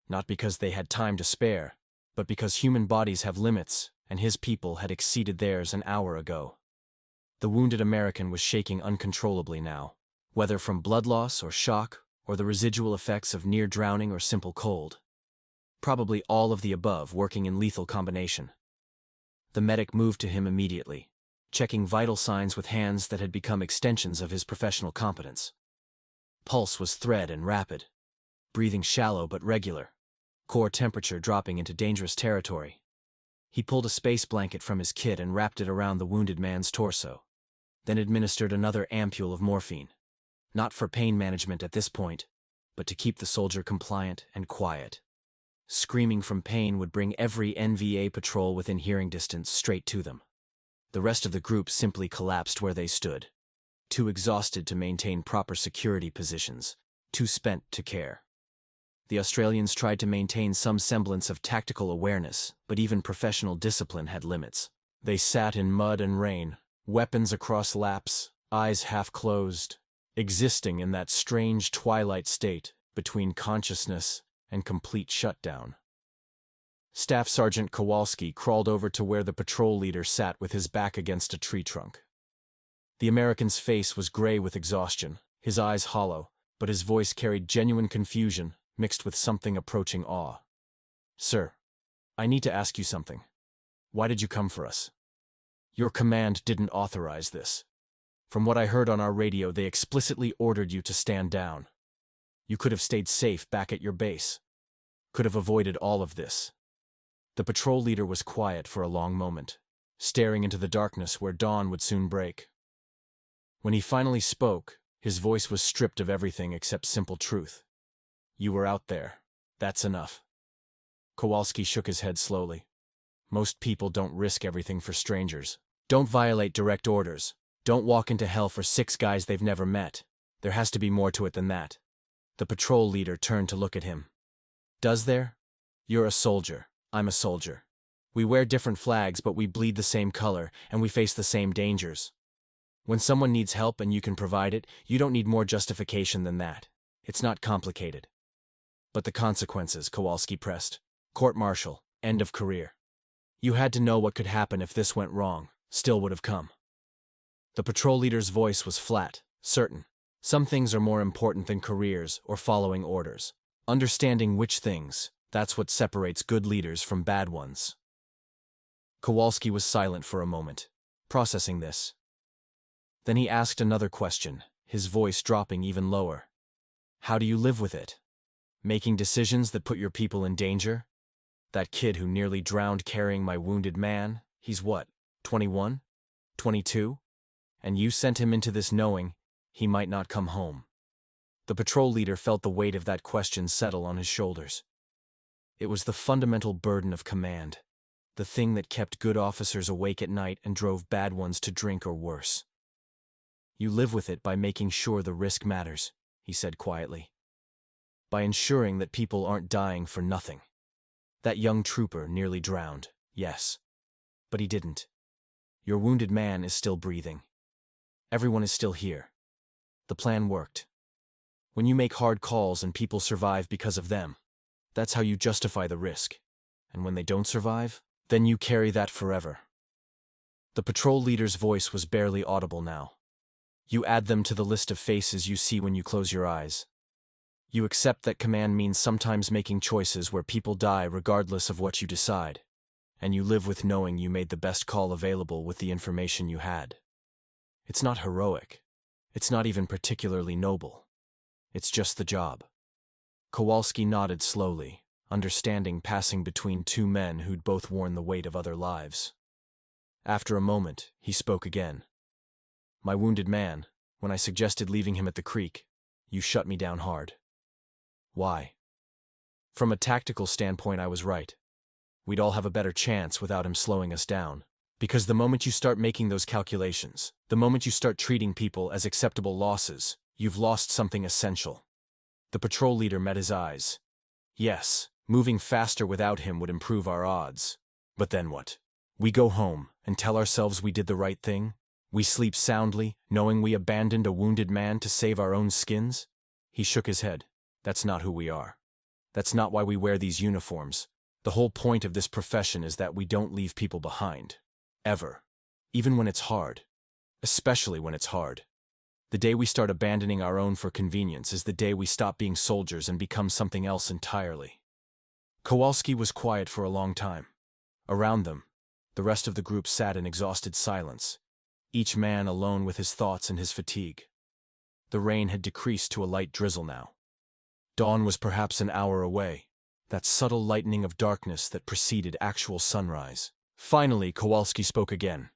Not because they had time to spare, but because human bodies have limits, and his people had exceeded theirs an hour ago. The wounded American was shaking uncontrollably now, whether from blood loss or shock, or the residual effects of near drowning or simple cold. Probably all of the above working in lethal combination. The medic moved to him immediately, checking vital signs with hands that had become extensions of his professional competence. Pulse was thread and rapid, breathing shallow but regular, core temperature dropping into dangerous territory. He pulled a space blanket from his kit and wrapped it around the wounded man's torso, then administered another ampule of morphine, not for pain management at this point, but to keep the soldier compliant and quiet. Screaming from pain would bring every NVA patrol within hearing distance straight to them. The rest of the group simply collapsed where they stood, too exhausted to maintain proper security positions, too spent to care. The Australians tried to maintain some semblance of tactical awareness, but even professional discipline had limits. They sat in mud and rain, weapons across laps, eyes half closed, existing in that strange twilight state between consciousness and complete shutdown. Staff Sergeant Kowalski crawled over to where the patrol leader sat with his back against a tree trunk. The American's face was gray with exhaustion, his eyes hollow, but his voice carried genuine confusion mixed with something approaching awe. "Sir, I need to ask you something. Why did you come for us? Your command didn't authorize this. From what I heard on our radio, they explicitly ordered you to stand down. You could have stayed safe back at your base. Could have avoided all of this." The patrol leader was quiet for a long moment, staring into the darkness where dawn would soon break. When he finally spoke, his voice was stripped of everything except simple truth. "You were out there. That's enough." Kowalski shook his head slowly. "Most people don't risk everything for strangers. Don't violate direct orders. Don't walk into hell for 6 guys they've never met. There has to be more to it than that." The patrol leader turned to look at him. "Does there? You're a soldier. I'm a soldier. We wear different flags, but we bleed the same color, and we face the same dangers. When someone needs help and you can provide it, you don't need more justification than that. It's not complicated." "But the consequences," Kowalski pressed. "Court-martial, end of career. You had to know what could happen if this went wrong. Still would have come." The patrol leader's voice was flat, certain. "Some things are more important than careers or following orders. Understanding which things, that's what separates good leaders from bad ones." Kowalski was silent for a moment, processing this. Then he asked another question, his voice dropping even lower. "How do you live with it? Making decisions that put your people in danger? That kid who nearly drowned carrying my wounded man, he's what, 21? 22? And you sent him into this knowing he might not come home." The patrol leader felt the weight of that question settle on his shoulders. It was the fundamental burden of command, the thing that kept good officers awake at night and drove bad ones to drink or worse. "You live with it by making sure the risk matters," he said quietly. "By ensuring that people aren't dying for nothing. That young trooper nearly drowned, yes. But he didn't. Your wounded man is still breathing. Everyone is still here. The plan worked. When you make hard calls and people survive because of them, that's how you justify the risk. And when they don't survive, then you carry that forever." The patrol leader's voice was barely audible now. "You add them to the list of faces you see when you close your eyes. You accept that command means sometimes making choices where people die regardless of what you decide, and you live with knowing you made the best call available with the information you had. It's not heroic. It's not even particularly noble. It's just the job." Kowalski nodded slowly, understanding passing between 2 men who'd both worn the weight of other lives. After a moment, he spoke again. "My wounded man, when I suggested leaving him at the creek, you shut me down hard. Why?" "From a tactical standpoint, I was right. We'd all have a better chance without him slowing us down. Because the moment you start making those calculations, the moment you start treating people as acceptable losses, you've lost something essential." The patrol leader met his eyes. "Yes, moving faster without him would improve our odds. But then what? We go home and tell ourselves we did the right thing? We sleep soundly, knowing we abandoned a wounded man to save our own skins?" He shook his head. "That's not who we are. That's not why we wear these uniforms. The whole point of this profession is that we don't leave people behind. Ever. Even when it's hard. Especially when it's hard. The day we start abandoning our own for convenience is the day we stop being soldiers and become something else entirely." Kowalski was quiet for a long time. Around them, the rest of the group sat in exhausted silence, each man alone with his thoughts and his fatigue. The rain had decreased to a light drizzle now. Dawn was perhaps an hour away, that subtle lightening of darkness that preceded actual sunrise. Finally, Kowalski spoke again.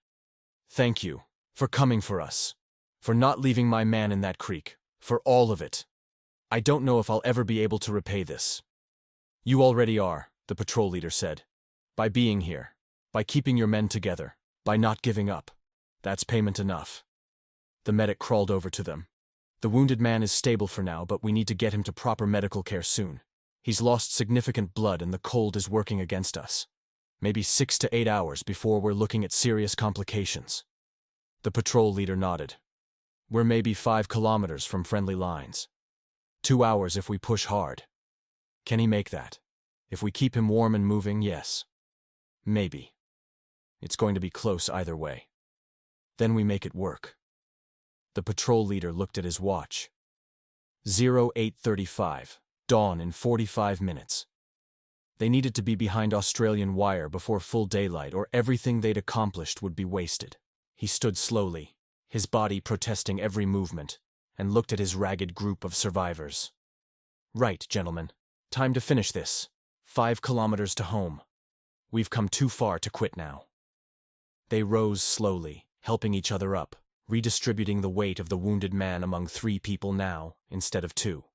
"Thank you for coming for us, for not leaving my man in that creek, for all of it. I don't know if I'll ever be able to repay this." "You already are," the patrol leader said. "By being here, by keeping your men together, by not giving up. That's payment enough." The medic crawled over to them. "The wounded man is stable for now, but we need to get him to proper medical care soon. He's lost significant blood and the cold is working against us. Maybe 6 to 8 hours before we're looking at serious complications." The patrol leader nodded. "We're maybe 5 kilometers from friendly lines. 2 hours if we push hard." "Can he make that?" If we keep him warm and moving, yes. Maybe. It's going to be close either way. Then we make it work. The patrol leader looked at his watch. 08:35. Dawn in 45 minutes. They needed to be behind Australian wire before full daylight, or everything they'd accomplished would be wasted. He stood slowly, his body protesting every movement, and looked at his ragged group of survivors. Right, gentlemen. Time to finish this. 5 kilometers to home. We've come too far to quit now. They rose slowly, helping each other up, redistributing the weight of the wounded man among 3 people now, instead of 2.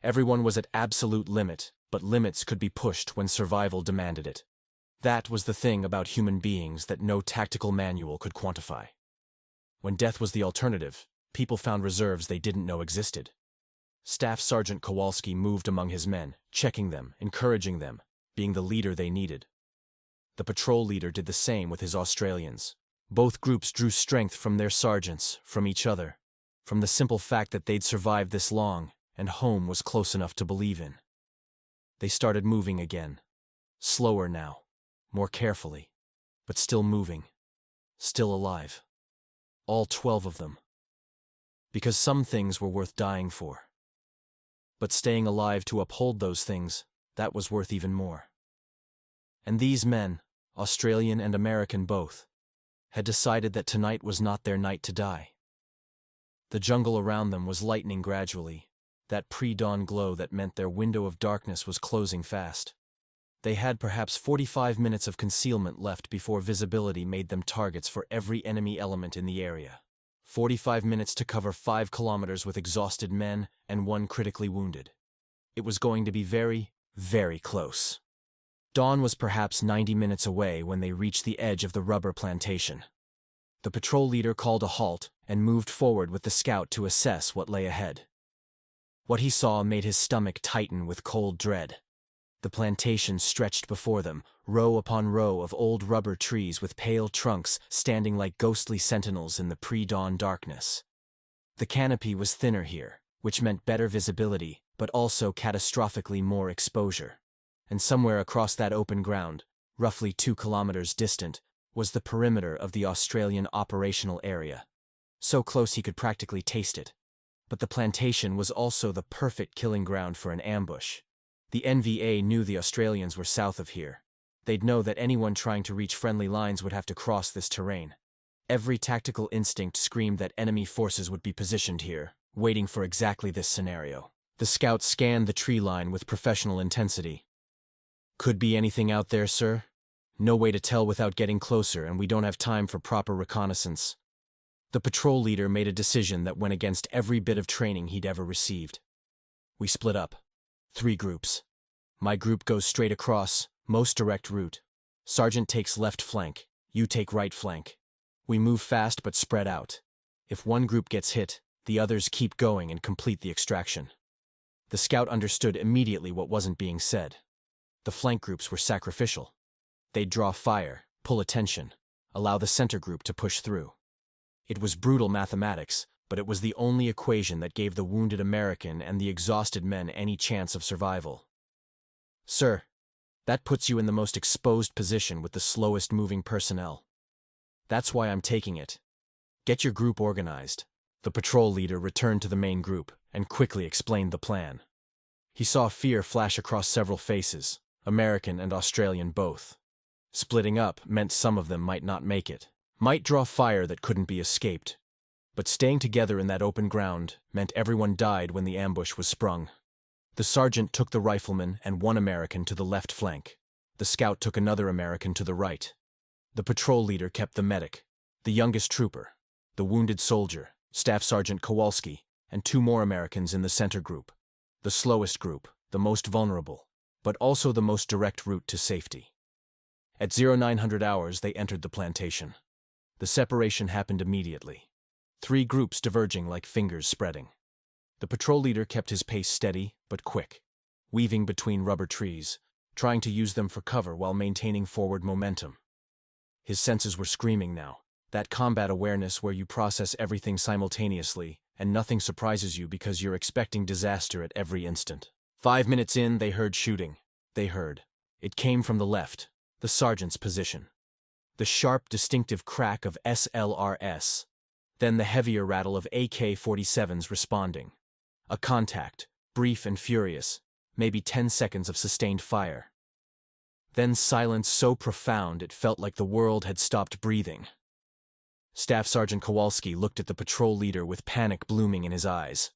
Everyone was at absolute limit, but limits could be pushed when survival demanded it. That was the thing about human beings that no tactical manual could quantify. When death was the alternative, people found reserves they didn't know existed. Staff Sergeant Kowalski moved among his men, checking them, encouraging them, being the leader they needed. The patrol leader did the same with his Australians. Both groups drew strength from their sergeants, from each other, from the simple fact that they'd survived this long, and home was close enough to believe in. They started moving again. Slower now, more carefully, but still moving, still alive. All 12 of them. Because some things were worth dying for. But staying alive to uphold those things, that was worth even more. And these men, Australian and American both, had decided that tonight was not their night to die. The jungle around them was lightening gradually, that pre-dawn glow that meant their window of darkness was closing fast. They had perhaps 45 minutes of concealment left before visibility made them targets for every enemy element in the area. 45 minutes to cover 5 kilometers with exhausted men and 1 critically wounded. It was going to be very, very close. Dawn was perhaps 90 minutes away when they reached the edge of the rubber plantation. The patrol leader called a halt and moved forward with the scout to assess what lay ahead. What he saw made his stomach tighten with cold dread. The plantation stretched before them, row upon row of old rubber trees with pale trunks standing like ghostly sentinels in the pre-dawn darkness. The canopy was thinner here, which meant better visibility, but also catastrophically more exposure. And somewhere across that open ground, roughly 2 kilometers distant, was the perimeter of the Australian operational area. So close he could practically taste it. But the plantation was also the perfect killing ground for an ambush. The NVA knew the Australians were south of here. They'd know that anyone trying to reach friendly lines would have to cross this terrain. Every tactical instinct screamed that enemy forces would be positioned here, waiting for exactly this scenario. The scouts scanned the tree line with professional intensity. Could be anything out there, sir? No way to tell without getting closer, and we don't have time for proper reconnaissance. The patrol leader made a decision that went against every bit of training he'd ever received. We split up. 3 groups. My group goes straight across, most direct route. Sergeant takes left flank, you take right flank. We move fast but spread out. If one group gets hit, the others keep going and complete the extraction. The scout understood immediately what wasn't being said. The flank groups were sacrificial. They'd draw fire, pull attention, allow the center group to push through. It was brutal mathematics, but it was the only equation that gave the wounded American and the exhausted men any chance of survival. Sir, that puts you in the most exposed position with the slowest moving personnel. That's why I'm taking it. Get your group organized. The patrol leader returned to the main group and quickly explained the plan. He saw fear flash across several faces, American and Australian both. Splitting up meant some of them might not make it, might draw fire that couldn't be escaped. But staying together in that open ground meant everyone died when the ambush was sprung. The sergeant took the rifleman and 1 American to the left flank. The scout took another American to the right. The patrol leader kept the medic, the youngest trooper, the wounded soldier, Staff Sergeant Kowalski, and 2 more Americans in the center group. The slowest group, the most vulnerable, but also the most direct route to safety. At 0900 hours, they entered the plantation. The separation happened immediately. 3 groups diverging like fingers spreading. The patrol leader kept his pace steady but quick, weaving between rubber trees, trying to use them for cover while maintaining forward momentum. His senses were screaming now, that combat awareness where you process everything simultaneously and nothing surprises you because you're expecting disaster at every instant. 5 minutes in, they heard shooting. They heard It came from the left, the sergeant's position. The sharp, distinctive crack of SLRS, then the heavier rattle of AK-47s responding. A contact, brief and furious, maybe 10 seconds of sustained fire. Then silence so profound it felt like the world had stopped breathing. Staff Sergeant Kowalski looked at the patrol leader with panic blooming in his eyes.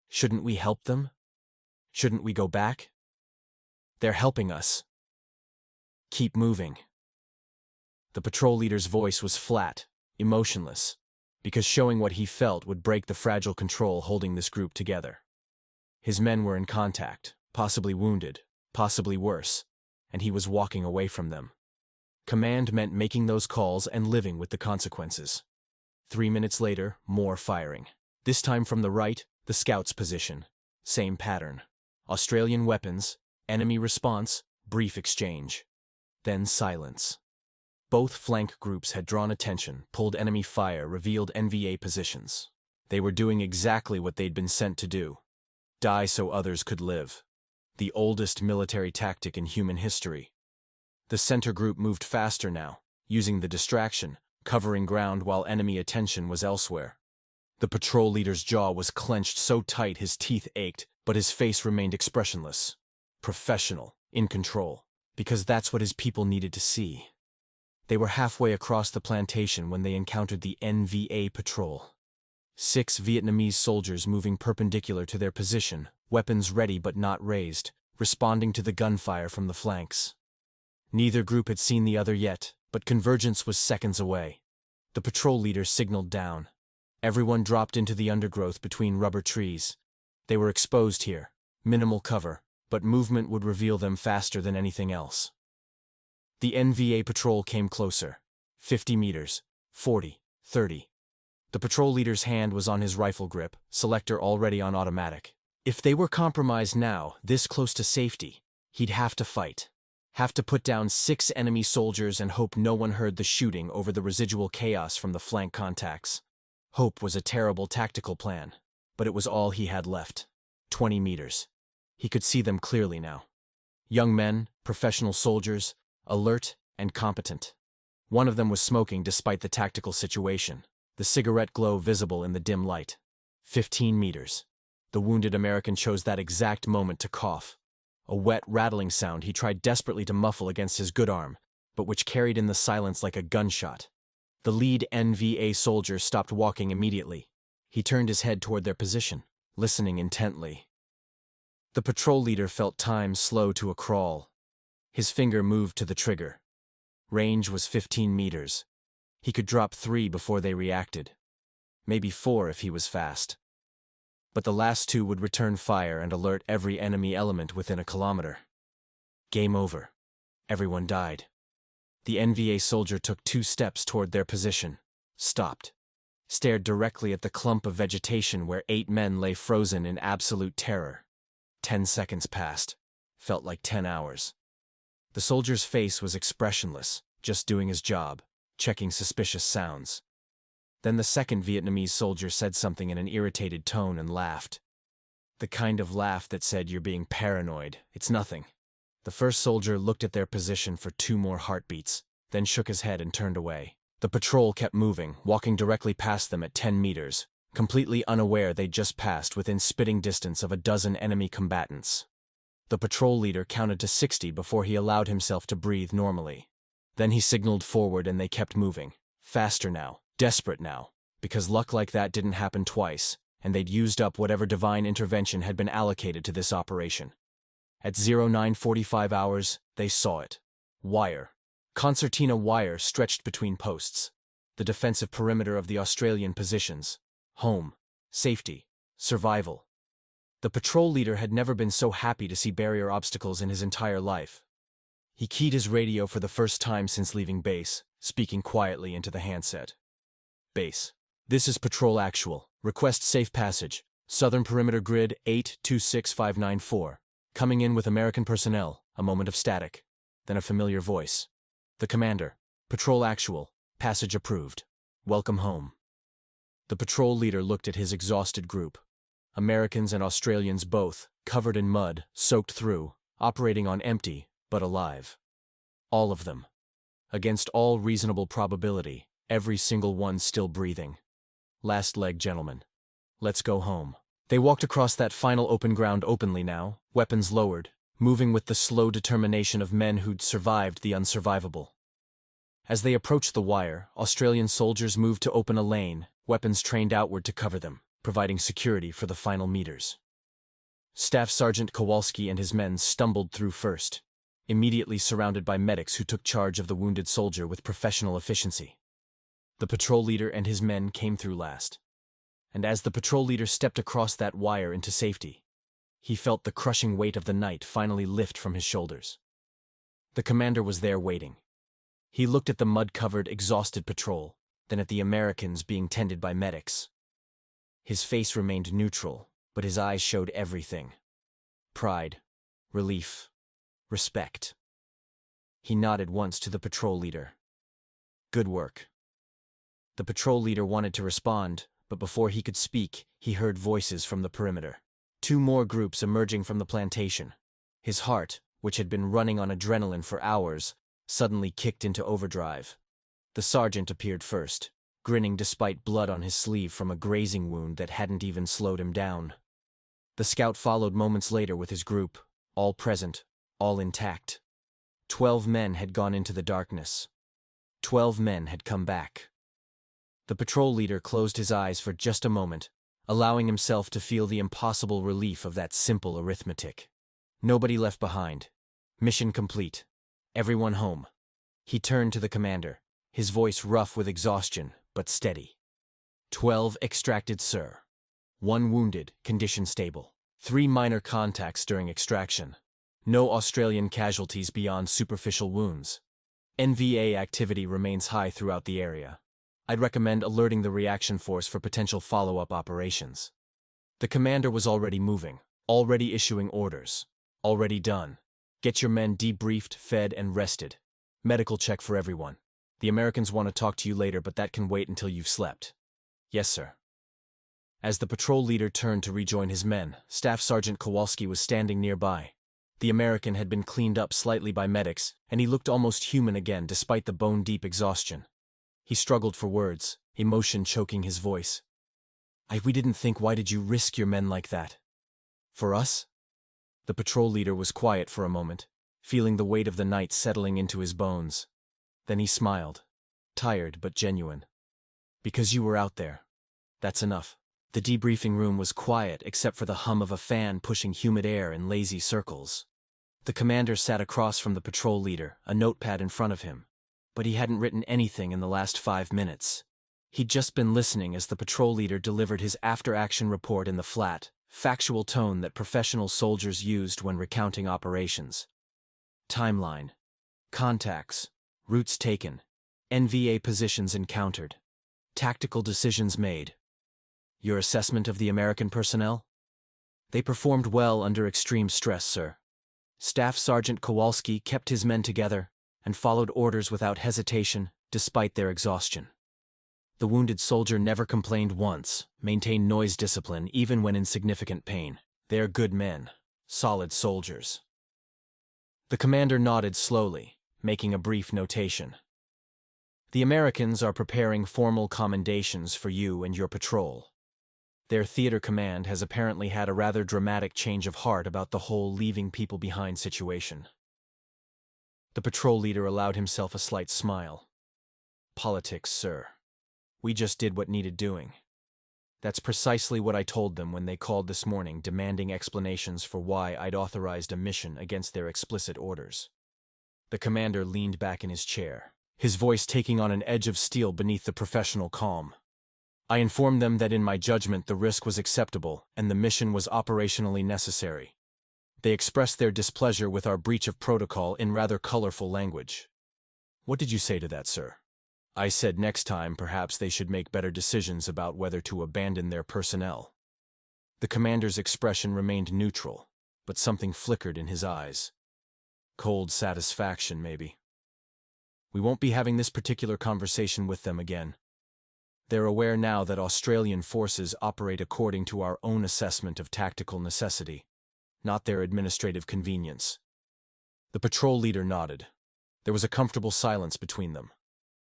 Shouldn't we help them? Shouldn't we go back? They're helping us. Keep moving. The patrol leader's voice was flat, emotionless, because showing what he felt would break the fragile control holding this group together. His men were in contact, possibly wounded, possibly worse, and he was walking away from them. Command meant making those calls and living with the consequences. 3 minutes later, more firing. This time from the right, the scout's position. Same pattern. Australian weapons, enemy response, brief exchange. Then silence. Both flank groups had drawn attention, pulled enemy fire, revealed NVA positions. They were doing exactly what they'd been sent to do. Die so others could live. The oldest military tactic in human history. The center group moved faster now, using the distraction, covering ground while enemy attention was elsewhere. The patrol leader's jaw was clenched so tight his teeth ached, but his face remained expressionless. Professional, in control, because that's what his people needed to see. They were halfway across the plantation when they encountered the NVA patrol. 6 Vietnamese soldiers moving perpendicular to their position, weapons ready but not raised, responding to the gunfire from the flanks. Neither group had seen the other yet, but convergence was seconds away. The patrol leader signaled down. Everyone dropped into the undergrowth between rubber trees. They were exposed here, minimal cover, but movement would reveal them faster than anything else. The NVA patrol came closer. 50 meters, 40, 30. The patrol leader's hand was on his rifle grip, selector already on automatic. If they were compromised now, this close to safety, he'd have to fight. Have to put down 6 enemy soldiers and hope no one heard the shooting over the residual chaos from the flank contacts. Hope was a terrible tactical plan, but it was all he had left. 20 meters. He could see them clearly now. Young men, professional soldiers, alert and competent. One of them was smoking despite the tactical situation, the cigarette glow visible in the dim light. 15 meters. The wounded American chose that exact moment to cough. A wet, rattling sound he tried desperately to muffle against his good arm, but which carried in the silence like a gunshot. The lead NVA soldier stopped walking immediately. He turned his head toward their position, listening intently. The patrol leader felt time slow to a crawl. His finger moved to the trigger. Range was 15 meters. He could drop 3 before they reacted. Maybe 4 if he was fast. But the last 2 would return fire and alert every enemy element within a kilometer. Game over. Everyone died. The NVA soldier took 2 steps toward their position, stopped, stared directly at the clump of vegetation where 8 men lay frozen in absolute terror. 10 seconds passed. Felt like 10 hours. The soldier's face was expressionless, just doing his job, checking suspicious sounds. Then the second Vietnamese soldier said something in an irritated tone and laughed. The kind of laugh that said, "You're being paranoid. It's nothing." The first soldier looked at their position for 2 more heartbeats, then shook his head and turned away. The patrol kept moving, walking directly past them at 10 meters, completely unaware they'd just passed within spitting distance of a dozen enemy combatants. The patrol leader counted to 60 before he allowed himself to breathe normally. Then he signaled forward and they kept moving, faster now. Desperate now, because luck like that didn't happen twice, and they'd used up whatever divine intervention had been allocated to this operation. At 09:45 hours, they saw it. Wire. Concertina wire stretched between posts. The defensive perimeter of the Australian positions. Home. Safety. Survival. The patrol leader had never been so happy to see barrier obstacles in his entire life. He keyed his radio for the first time since leaving base, speaking quietly into the handset. Base. This is Patrol Actual. Request safe passage. Southern Perimeter Grid 826594. Coming in with American personnel. A moment of static. Then a familiar voice. The commander. Patrol Actual. Passage approved. Welcome home. The patrol leader looked at his exhausted group. Americans and Australians both, covered in mud, soaked through, operating on empty, but alive. All of them. Against all reasonable probability, every single one still breathing. Last leg, gentlemen. Let's go home. They walked across that final open ground openly now, weapons lowered, moving with the slow determination of men who'd survived the unsurvivable. As they approached the wire, Australian soldiers moved to open a lane, weapons trained outward to cover them, providing security for the final meters. Staff Sergeant Kowalski and his men stumbled through first, immediately surrounded by medics who took charge of the wounded soldier with professional efficiency. The patrol leader and his men came through last. And as the patrol leader stepped across that wire into safety, he felt the crushing weight of the night finally lift from his shoulders. The commander was there waiting. He looked at the mud-covered, exhausted patrol, then at the Americans being tended by medics. His face remained neutral, but his eyes showed everything. Pride, relief, respect. He nodded once to the patrol leader. Good work. The patrol leader wanted to respond, but before he could speak, he heard voices from the perimeter. 2 more groups emerging from the plantation. His heart, which had been running on adrenaline for hours, suddenly kicked into overdrive. The sergeant appeared first, grinning despite blood on his sleeve from a grazing wound that hadn't even slowed him down. The scout followed moments later with his group, all present, all intact. 12 men had gone into the darkness. 12 men had come back. The patrol leader closed his eyes for just a moment, allowing himself to feel the impossible relief of that simple arithmetic. Nobody left behind. Mission complete. Everyone home. He turned to the commander, his voice rough with exhaustion, but steady. 12 extracted, sir. 1 wounded, condition stable. 3 minor contacts during extraction. No Australian casualties beyond superficial wounds. NVA activity remains high throughout the area. I'd recommend alerting the reaction force for potential follow-up operations. The commander was already moving, already issuing orders. Already done. Get your men debriefed, fed, and rested. Medical check for everyone. The Americans want to talk to you later, but that can wait until you've slept. Yes, sir. As the patrol leader turned to rejoin his men, Staff Sergeant Kowalski was standing nearby. The American had been cleaned up slightly by medics, and he looked almost human again despite the bone-deep exhaustion. He struggled for words, emotion choking his voice. We didn't think, why did you risk your men like that? For us? The patrol leader was quiet for a moment, feeling the weight of the night settling into his bones. Then he smiled, tired but genuine. Because you were out there. That's enough. The debriefing room was quiet except for the hum of a fan pushing humid air in lazy circles. The commander sat across from the patrol leader, a notepad in front of him. But he hadn't written anything in the last 5 minutes. He'd just been listening as the patrol leader delivered his after-action report in the flat, factual tone that professional soldiers used when recounting operations. Timeline. Contacts. Routes taken. NVA positions encountered. Tactical decisions made. Your assessment of the American personnel? They performed well under extreme stress, sir. Staff Sergeant Kowalski kept his men together and followed orders without hesitation, despite their exhaustion. The wounded soldier never complained once, maintained noise discipline even when in significant pain. They're good men, solid soldiers. The commander nodded slowly, making a brief notation. The Americans are preparing formal commendations for you and your patrol. Their theater command has apparently had a rather dramatic change of heart about the whole leaving people behind situation. The patrol leader allowed himself a slight smile. Politics, sir. We just did what needed doing. That's precisely what I told them when they called this morning demanding explanations for why I'd authorized a mission against their explicit orders. The commander leaned back in his chair, his voice taking on an edge of steel beneath the professional calm. I informed them that in my judgment the risk was acceptable and the mission was operationally necessary. They expressed their displeasure with our breach of protocol in rather colorful language. What did you say to that, sir? I said next time perhaps they should make better decisions about whether to abandon their personnel. The commander's expression remained neutral, but something flickered in his eyes. Cold satisfaction, maybe. We won't be having this particular conversation with them again. They're aware now that Australian forces operate according to our own assessment of tactical necessity, not their administrative convenience. The patrol leader nodded. There was a comfortable silence between them,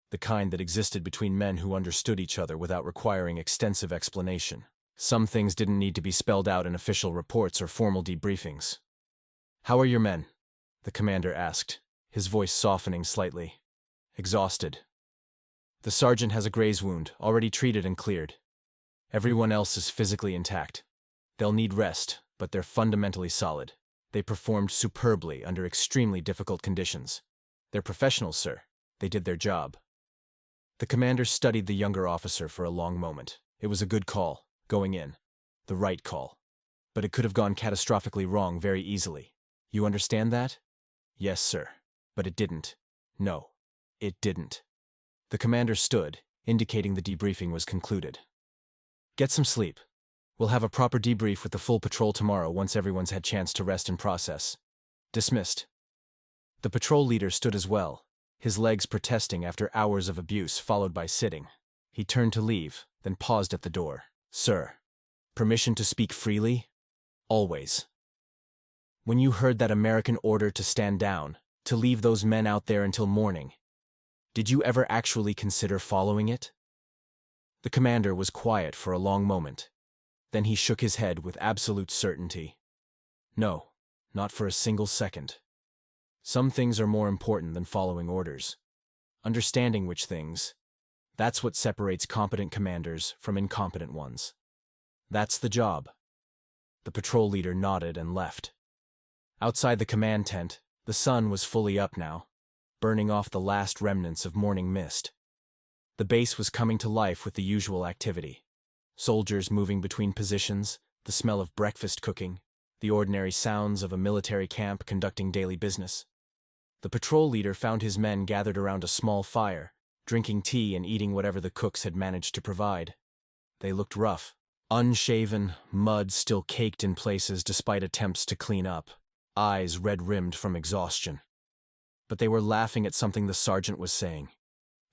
the kind that existed between men who understood each other without requiring extensive explanation. Some things didn't need to be spelled out in official reports or formal debriefings. "How are your men?" the commander asked, his voice softening slightly. "Exhausted." "The sergeant has a graze wound, already treated and cleared. Everyone else is physically intact. They'll need rest, but they're fundamentally solid. They performed superbly under extremely difficult conditions. They're professionals, sir. They did their job." The commander studied the younger officer for a long moment. It was a good call, going in. The right call. But it could have gone catastrophically wrong very easily. "You understand that?" "Yes, sir. But it didn't. No, it didn't." The commander stood, indicating the debriefing was concluded. "Get some sleep. We'll have a proper debrief with the full patrol tomorrow once everyone's had chance to rest and process. Dismissed." The patrol leader stood as well, his legs protesting after hours of abuse followed by sitting. He turned to leave, then paused at the door. "Sir, permission to speak freely?" "Always." "When you heard that American order to stand down, to leave those men out there until morning, did you ever actually consider following it?" The commander was quiet for a long moment. Then he shook his head with absolute certainty. "No, not for a single second. Some things are more important than following orders. Understanding which things, that's what separates competent commanders from incompetent ones. That's the job." The patrol leader nodded and left. Outside the command tent, the sun was fully up now, burning off the last remnants of morning mist. The base was coming to life with the usual activity. Soldiers moving between positions, the smell of breakfast cooking, the ordinary sounds of a military camp conducting daily business. The patrol leader found his men gathered around a small fire, drinking tea and eating whatever the cooks had managed to provide. They looked rough, unshaven, mud still caked in places despite attempts to clean up, eyes red-rimmed from exhaustion. But they were laughing at something the sergeant was saying.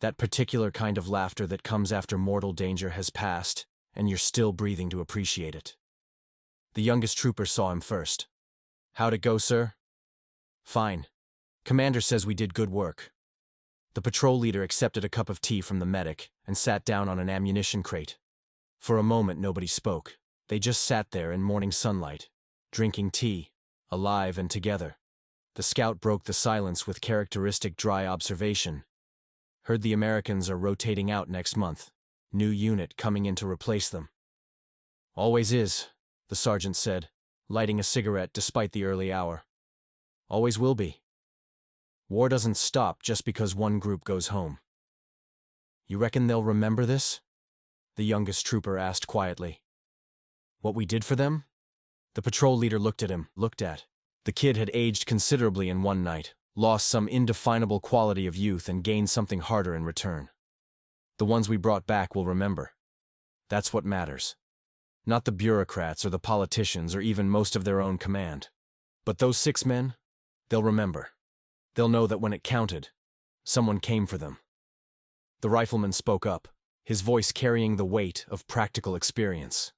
That particular kind of laughter that comes after mortal danger has passed, and you're still breathing to appreciate it. The youngest trooper saw him first. "How'd it go, sir?" "Fine. Commander says we did good work." The patrol leader accepted a cup of tea from the medic and sat down on an ammunition crate. For a moment nobody spoke. They just sat there in morning sunlight, drinking tea, alive and together. The scout broke the silence with characteristic dry observation. "Heard the Americans are rotating out next month. New unit coming in to replace them." "Always is," the sergeant said, lighting a cigarette despite the early hour. "Always will be. War doesn't stop just because one group goes home." "You reckon they'll remember this?" the youngest trooper asked quietly. "What we did for them?" The patrol leader looked at him, The kid had aged considerably in one night, lost some indefinable quality of youth and gained something harder in return. "The ones we brought back will remember. That's what matters. Not the bureaucrats or the politicians or even most of their own command. But those 6 men, they'll remember. They'll know that when it counted, someone came for them." The rifleman spoke up, his voice carrying the weight of practical experience.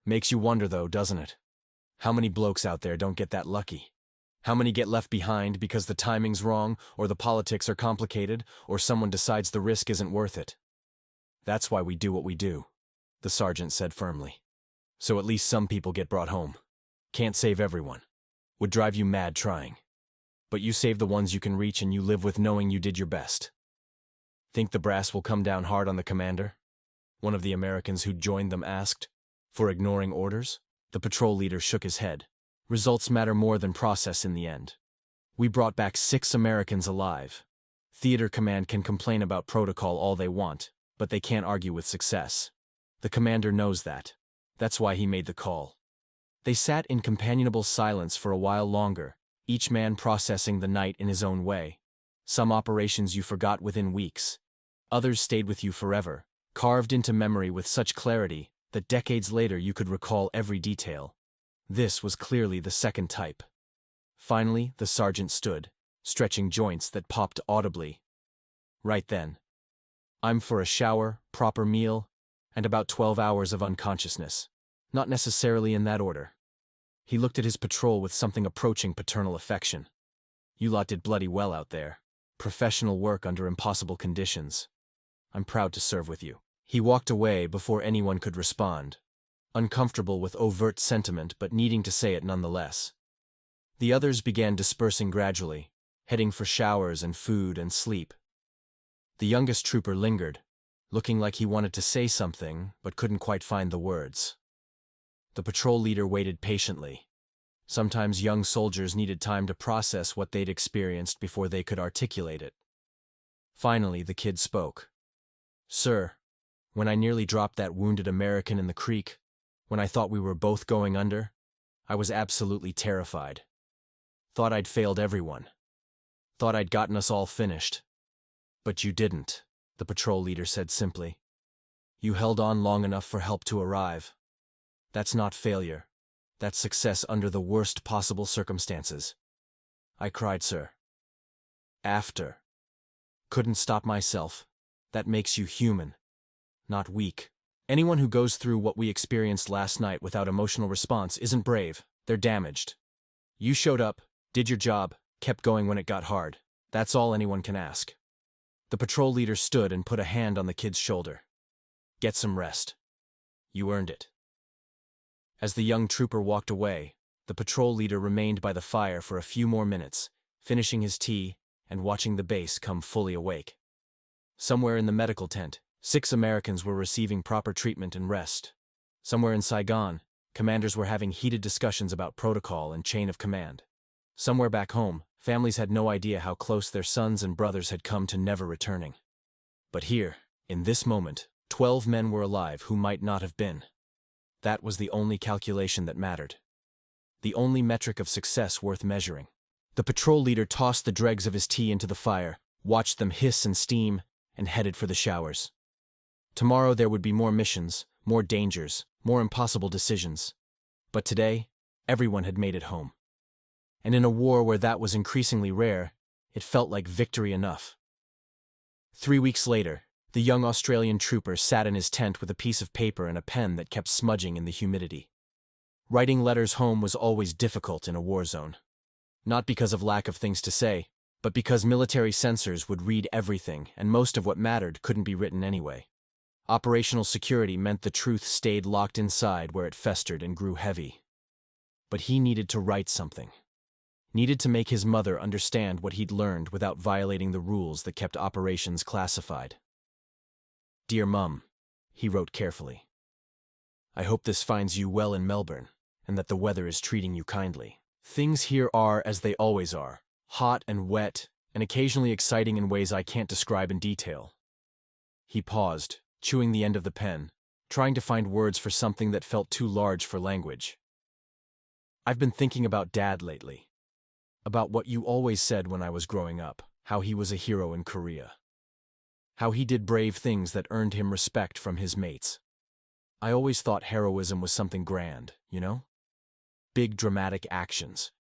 "Makes you wonder though, doesn't it? How many blokes out there don't get that lucky? How many get left behind because the timing's wrong, or the politics are complicated, or someone decides the risk isn't worth it? That's why we do what we do," the sergeant said firmly. "So at least some people get brought home. Can't save everyone. Would drive you mad trying. But you save the ones you can reach and you live with knowing you did your best." "Think the brass will come down hard on the commander?" one of the Americans who joined them asked. "For ignoring orders?" The patrol leader shook his head. "Results matter more than process in the end. We brought back 6 Americans alive. Theater command can complain about protocol all they want, but they can't argue with success. The commander knows that. That's why he made the call." They sat in companionable silence for a while longer, each man processing the night in his own way. Some operations you forgot within weeks. Others stayed with you forever, carved into memory with such clarity that decades later you could recall every detail. This was clearly the second type. Finally, the sergeant stood, stretching joints that popped audibly. "Right then. I'm for a shower, proper meal, and about 12 hours of unconsciousness. Not necessarily in that order." He looked at his patrol with something approaching paternal affection. You lot did bloody well out there. Professional work under impossible conditions. I'm proud to serve with you." He walked away before anyone could respond, uncomfortable with overt sentiment but needing to say it nonetheless. The others began dispersing gradually, heading for showers and food and sleep. The youngest trooper lingered, looking like he wanted to say something but couldn't quite find the words. The patrol leader waited patiently. Sometimes young soldiers needed time to process what they'd experienced before they could articulate it. Finally, the kid spoke. "Sir, when I nearly dropped that wounded American in the creek, when I thought we were both going under, I was absolutely terrified. Thought I'd failed everyone. Thought I'd gotten us all finished. But you didn't," the patrol leader said simply. "You held on long enough for help to arrive. That's not failure. That's success under the worst possible circumstances." I cried, sir. After. Couldn't stop myself. That makes you human, not weak. Anyone who goes through what we experienced last night without emotional response isn't brave, they're damaged. You showed up, did your job, kept going when it got hard. That's all anyone can ask. The patrol leader stood and put a hand on the kid's shoulder. "Get some rest. You earned it." As the young trooper walked away, the patrol leader remained by the fire for a few more minutes, finishing his tea and watching the base come fully awake. Somewhere in the medical tent, 6 Americans were receiving proper treatment and rest. Somewhere in Saigon, commanders were having heated discussions about protocol and chain of command. Somewhere back home, families had no idea how close their sons and brothers had come to never returning. But here, in this moment, 12 men were alive who might not have been. That was the only calculation that mattered. The only metric of success worth measuring. The patrol leader tossed the dregs of his tea into the fire, watched them hiss and steam, and headed for the showers. Tomorrow there would be more missions, more dangers, more impossible decisions. But today, everyone had made it home. And in a war where that was increasingly rare, it felt like victory enough. 3 weeks later, the young Australian trooper sat in his tent with a piece of paper and a pen that kept smudging in the humidity. Writing letters home was always difficult in a war zone. Not because of lack of things to say, but because military censors would read everything and most of what mattered couldn't be written anyway. Operational security meant the truth stayed locked inside where it festered and grew heavy. But he needed to write something. Needed to make his mother understand what he'd learned without violating the rules that kept operations classified. "Dear Mum," he wrote carefully. "I hope this finds you well in Melbourne, and that the weather is treating you kindly. Things here are as they always are, hot and wet, and occasionally exciting in ways I can't describe in detail." He paused, chewing the end of the pen, trying to find words for something that felt too large for language. "I've been thinking about Dad lately. About what you always said when I was growing up, how he was a hero in Korea. How he did brave things that earned him respect from his mates. I always thought heroism was something grand, you know? Big dramatic actions.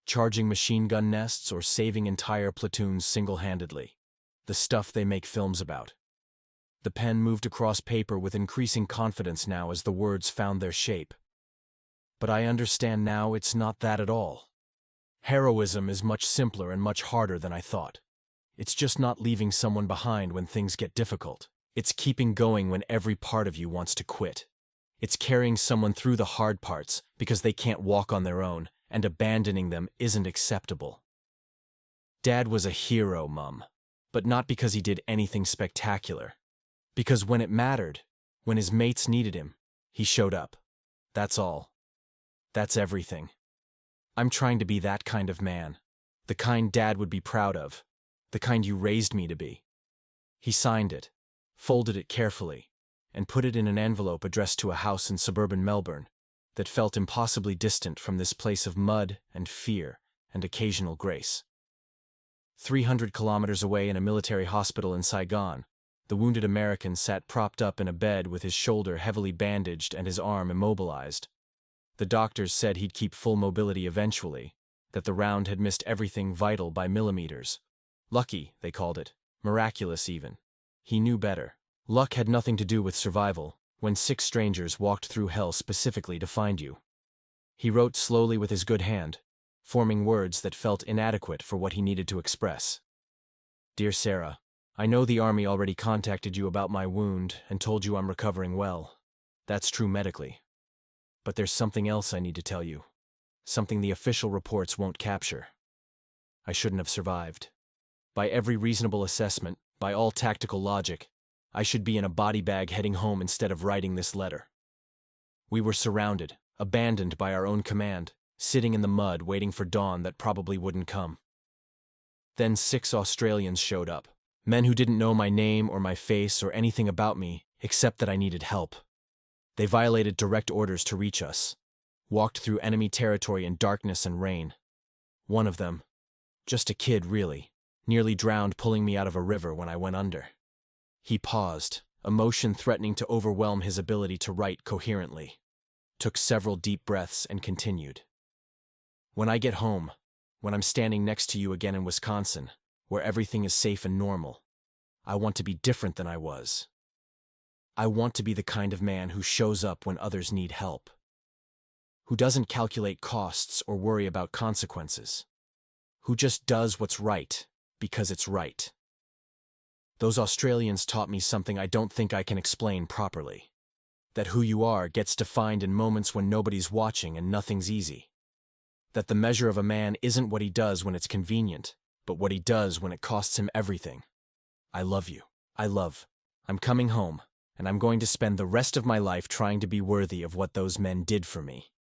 Charging machine gun nests or saving entire platoons single-handedly. The stuff they make films about." The pen moved across paper with increasing confidence now as the words found their shape. "But I understand now it's not that at all. Heroism is much simpler and much harder than I thought. It's just not leaving someone behind when things get difficult. It's keeping going when every part of you wants to quit. It's carrying someone through the hard parts because they can't walk on their own, and abandoning them isn't acceptable. Dad was a hero, Mum, but not because he did anything spectacular. Because when it mattered, when his mates needed him, he showed up. That's all. That's everything. I'm trying to be that kind of man. The kind Dad would be proud of. The kind you raised me to be." He signed it, folded it carefully, and put it in an envelope addressed to a house in suburban Melbourne that felt impossibly distant from this place of mud and fear and occasional grace. 300 kilometers away in a military hospital in Saigon, the wounded American sat propped up in a bed with his shoulder heavily bandaged and his arm immobilized. The doctors said he'd keep full mobility eventually, that the round had missed everything vital by millimeters. Lucky, they called it, miraculous even. He knew better. Luck had nothing to do with survival, when 6 strangers walked through hell specifically to find you. He wrote slowly with his good hand, forming words that felt inadequate for what he needed to express. Dear Sarah, I know the Army already contacted you about my wound and told you I'm recovering well. That's true medically. But there's something else I need to tell you. Something the official reports won't capture. I shouldn't have survived. By every reasonable assessment, by all tactical logic, I should be in a body bag heading home instead of writing this letter. We were surrounded, abandoned by our own command, sitting in the mud waiting for dawn that probably wouldn't come. Then 6 Australians showed up, men who didn't know my name or my face or anything about me except that I needed help. They violated direct orders to reach us, walked through enemy territory in darkness and rain. One of them, just a kid really, nearly drowned pulling me out of a river when I went under. He paused, emotion threatening to overwhelm his ability to write coherently, took several deep breaths and continued. When I get home, when I'm standing next to you again in Wisconsin, where everything is safe and normal, I want to be different than I was. I want to be the kind of man who shows up when others need help, who doesn't calculate costs or worry about consequences, who just does what's right because it's right. Those Australians taught me something I don't think I can explain properly. That who you are gets defined in moments when nobody's watching and nothing's easy. That the measure of a man isn't what he does when it's convenient, but what he does when it costs him everything. I love you. I'm coming home, and I'm going to spend the rest of my life trying to be worthy of what those men did for me.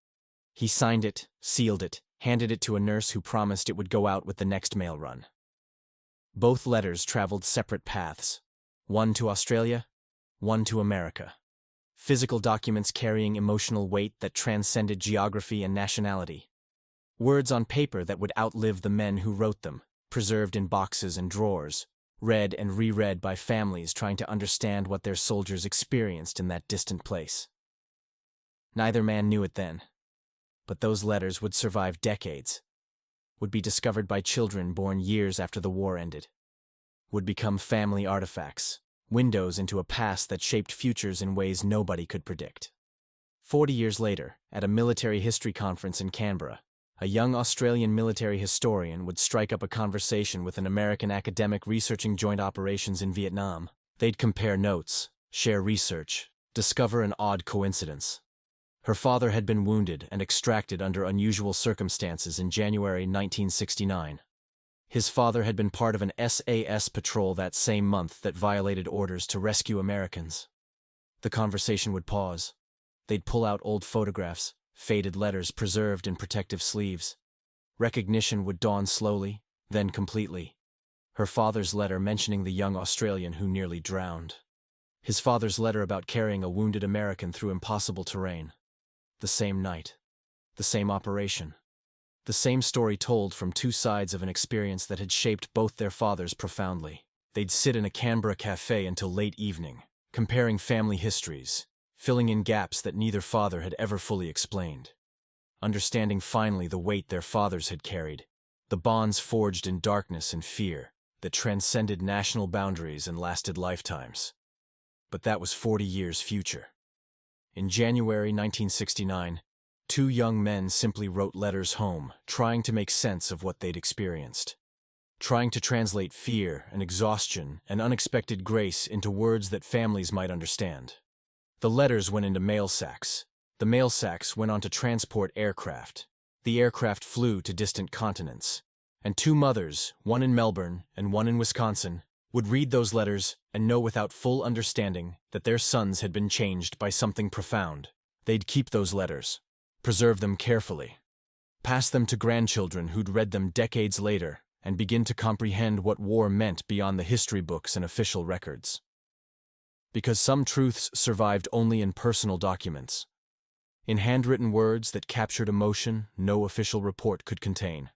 He signed it, sealed it, handed it to a nurse who promised it would go out with the next mail run. Both letters traveled separate paths, one to Australia, one to America. Physical documents carrying emotional weight that transcended geography and nationality. Words on paper that would outlive the men who wrote them, preserved in boxes and drawers, read and reread by families trying to understand what their soldiers experienced in that distant place. Neither man knew it then, but those letters would survive decades, would be discovered by children born years after the war ended, would become family artifacts, windows into a past that shaped futures in ways nobody could predict. 40 years later, at a military history conference in Canberra, a young Australian military historian would strike up a conversation with an American academic researching joint operations in Vietnam. They'd compare notes, share research, discover an odd coincidence. Her father had been wounded and extracted under unusual circumstances in January 1969. His father had been part of an SAS patrol that same month that violated orders to rescue Americans. The conversation would pause. They'd pull out old photographs, faded letters preserved in protective sleeves. Recognition would dawn slowly, then completely. Her father's letter mentioning the young Australian who nearly drowned. His father's letter about carrying a wounded American through impossible terrain. The same night. The same operation. The same story told from two sides of an experience that had shaped both their fathers profoundly. They'd sit in a Canberra cafe until late evening, comparing family histories, filling in gaps that neither father had ever fully explained. Understanding finally the weight their fathers had carried, the bonds forged in darkness and fear that transcended national boundaries and lasted lifetimes. But that was 40 years future. In January 1969, two young men simply wrote letters home, trying to make sense of what they'd experienced. Trying to translate fear and exhaustion and unexpected grace into words that families might understand. The letters went into mail sacks. The mail sacks went on to transport aircraft. The aircraft flew to distant continents. And two mothers, one in Melbourne and one in Wisconsin, would read those letters and know without full understanding that their sons had been changed by something profound. They'd keep those letters, preserve them carefully, pass them to grandchildren who'd read them decades later and begin to comprehend what war meant beyond the history books and official records. Because some truths survived only in personal documents, in handwritten words that captured emotion no official report could contain.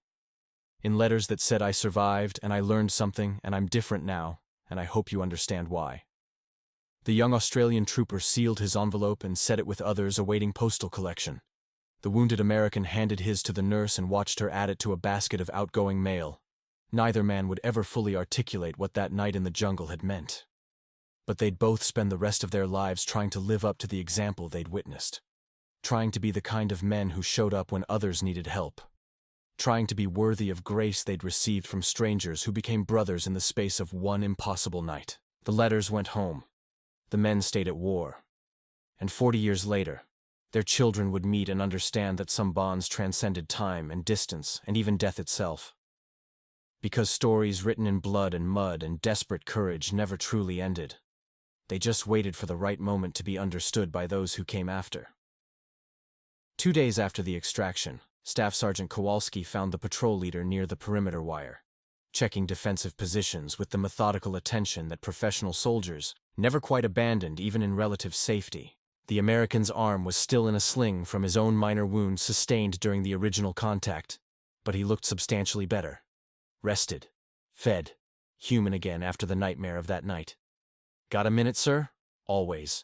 In letters that said I survived and I learned something and I'm different now, and I hope you understand why. The young Australian trooper sealed his envelope and set it with others awaiting postal collection. The wounded American handed his to the nurse and watched her add it to a basket of outgoing mail. Neither man would ever fully articulate what that night in the jungle had meant. But they'd both spend the rest of their lives trying to live up to the example they'd witnessed. Trying to be the kind of men who showed up when others needed help. trying to be worthy of grace they'd received from strangers who became brothers in the space of one impossible night. The letters went home. The men stayed at war. And 40 years later, their children would meet and understand that some bonds transcended time and distance and even death itself. Because stories written in blood and mud and desperate courage never truly ended. They just waited for the right moment to be understood by those who came after. 2 days after the extraction, Staff Sergeant Kowalski found the patrol leader near the perimeter wire, checking defensive positions with the methodical attention that professional soldiers never quite abandoned even in relative safety. The American's arm was still in a sling from his own minor wound sustained during the original contact, but he looked substantially better. Rested, fed, human again after the nightmare of that night. "Got a minute, sir?" "Always."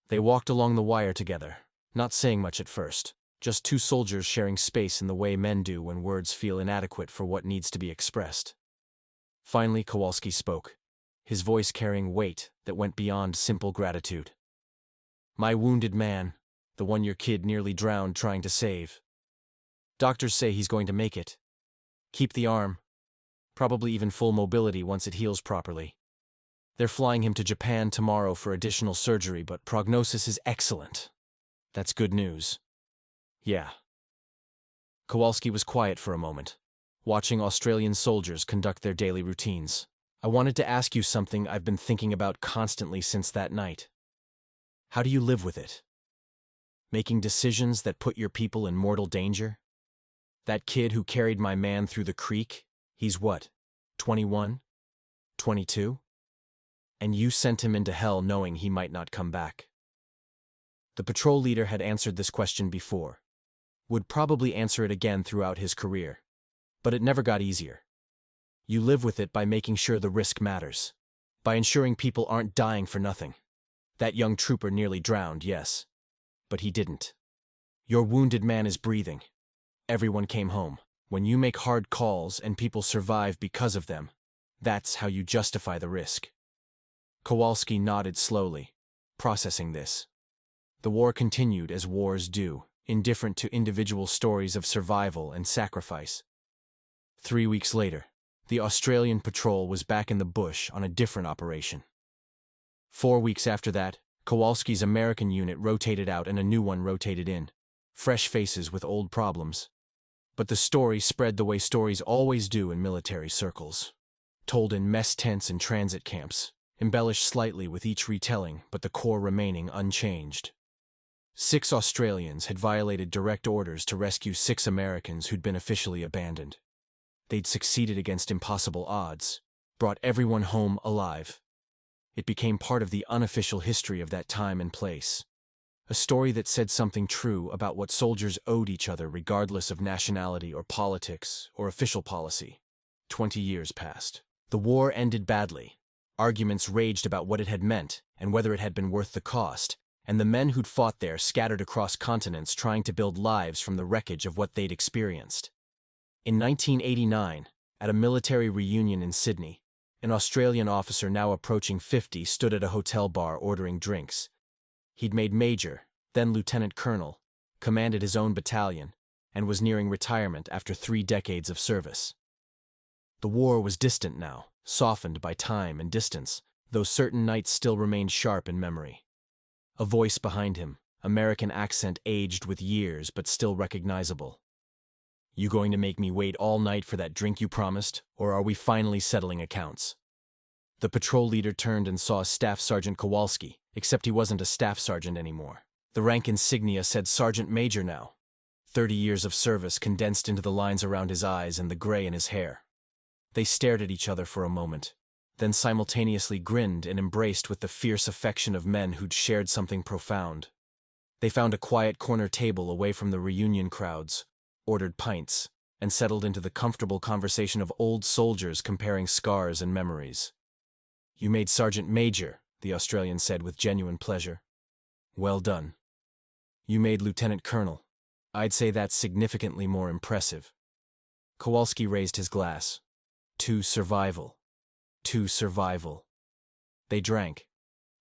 They walked along the wire together, not saying much at first, just two soldiers sharing space in the way men do when words feel inadequate for what needs to be expressed. Finally, Kowalski spoke, his voice carrying weight that went beyond simple gratitude. "My wounded man, the one your kid nearly drowned trying to save. Doctors say he's going to make it. Keep the arm. Probably even full mobility once it heals properly. They're flying him to Japan tomorrow for additional surgery, but prognosis is excellent. That's good news." "Yeah." Kowalski was quiet for a moment, watching Australian soldiers conduct their daily routines. "I wanted to ask you something I've been thinking about constantly since that night. How do you live with it? Making decisions that put your people in mortal danger? That kid who carried my man through the creek, he's what, 21? 22? And you sent him into hell knowing he might not come back." The patrol leader had answered this question before, would probably answer it again throughout his career, but it never got easier. You live with it by making sure the risk matters, by ensuring people aren't dying for nothing. That young trooper nearly drowned, yes, but he didn't. Your wounded man is breathing. Everyone came home. When you make hard calls and people survive because of them, that's how you justify the risk. Kowalski nodded slowly, processing this. The war continued as wars do, indifferent to individual stories of survival and sacrifice. 3 weeks later, the Australian patrol was back in the bush on a different operation. 4 weeks after that, Kowalski's American unit rotated out and a new one rotated in. Fresh faces with old problems. But the story spread the way stories always do in military circles. Told in mess tents and transit camps, embellished slightly with each retelling, but the core remaining unchanged. 6 Australians had violated direct orders to rescue 6 Americans who'd been officially abandoned. They'd succeeded against impossible odds, brought everyone home alive. It became part of the unofficial history of that time and place. A story that said something true about what soldiers owed each other regardless of nationality or politics or official policy. 20 years passed. The war ended badly. Arguments raged about what it had meant and whether it had been worth the cost, and the men who'd fought there scattered across continents trying to build lives from the wreckage of what they'd experienced. In 1989, at a military reunion in Sydney, an Australian officer now approaching 50 stood at a hotel bar ordering drinks. He'd made major, then lieutenant colonel, commanded his own battalion, and was nearing retirement after 3 decades of service. The war was distant now, softened by time and distance, though certain nights still remained sharp in memory. A voice behind him, American accent aged with years but still recognizable. "You going to make me wait all night for that drink you promised, or are we finally settling accounts?" The patrol leader turned and saw Staff Sergeant Kowalski, except he wasn't a staff sergeant anymore. The rank insignia said Sergeant Major now. 30 years of service condensed into the lines around his eyes and the gray in his hair. They stared at each other for a moment, then simultaneously grinned and embraced with the fierce affection of men who'd shared something profound. They found a quiet corner table away from the reunion crowds, ordered pints, and settled into the comfortable conversation of old soldiers comparing scars and memories. "You made Sergeant Major," the Australian said with genuine pleasure. "Well done. You made Lieutenant Colonel. I'd say that's significantly more impressive." Kowalski raised his glass. To survival. To survival. They drank,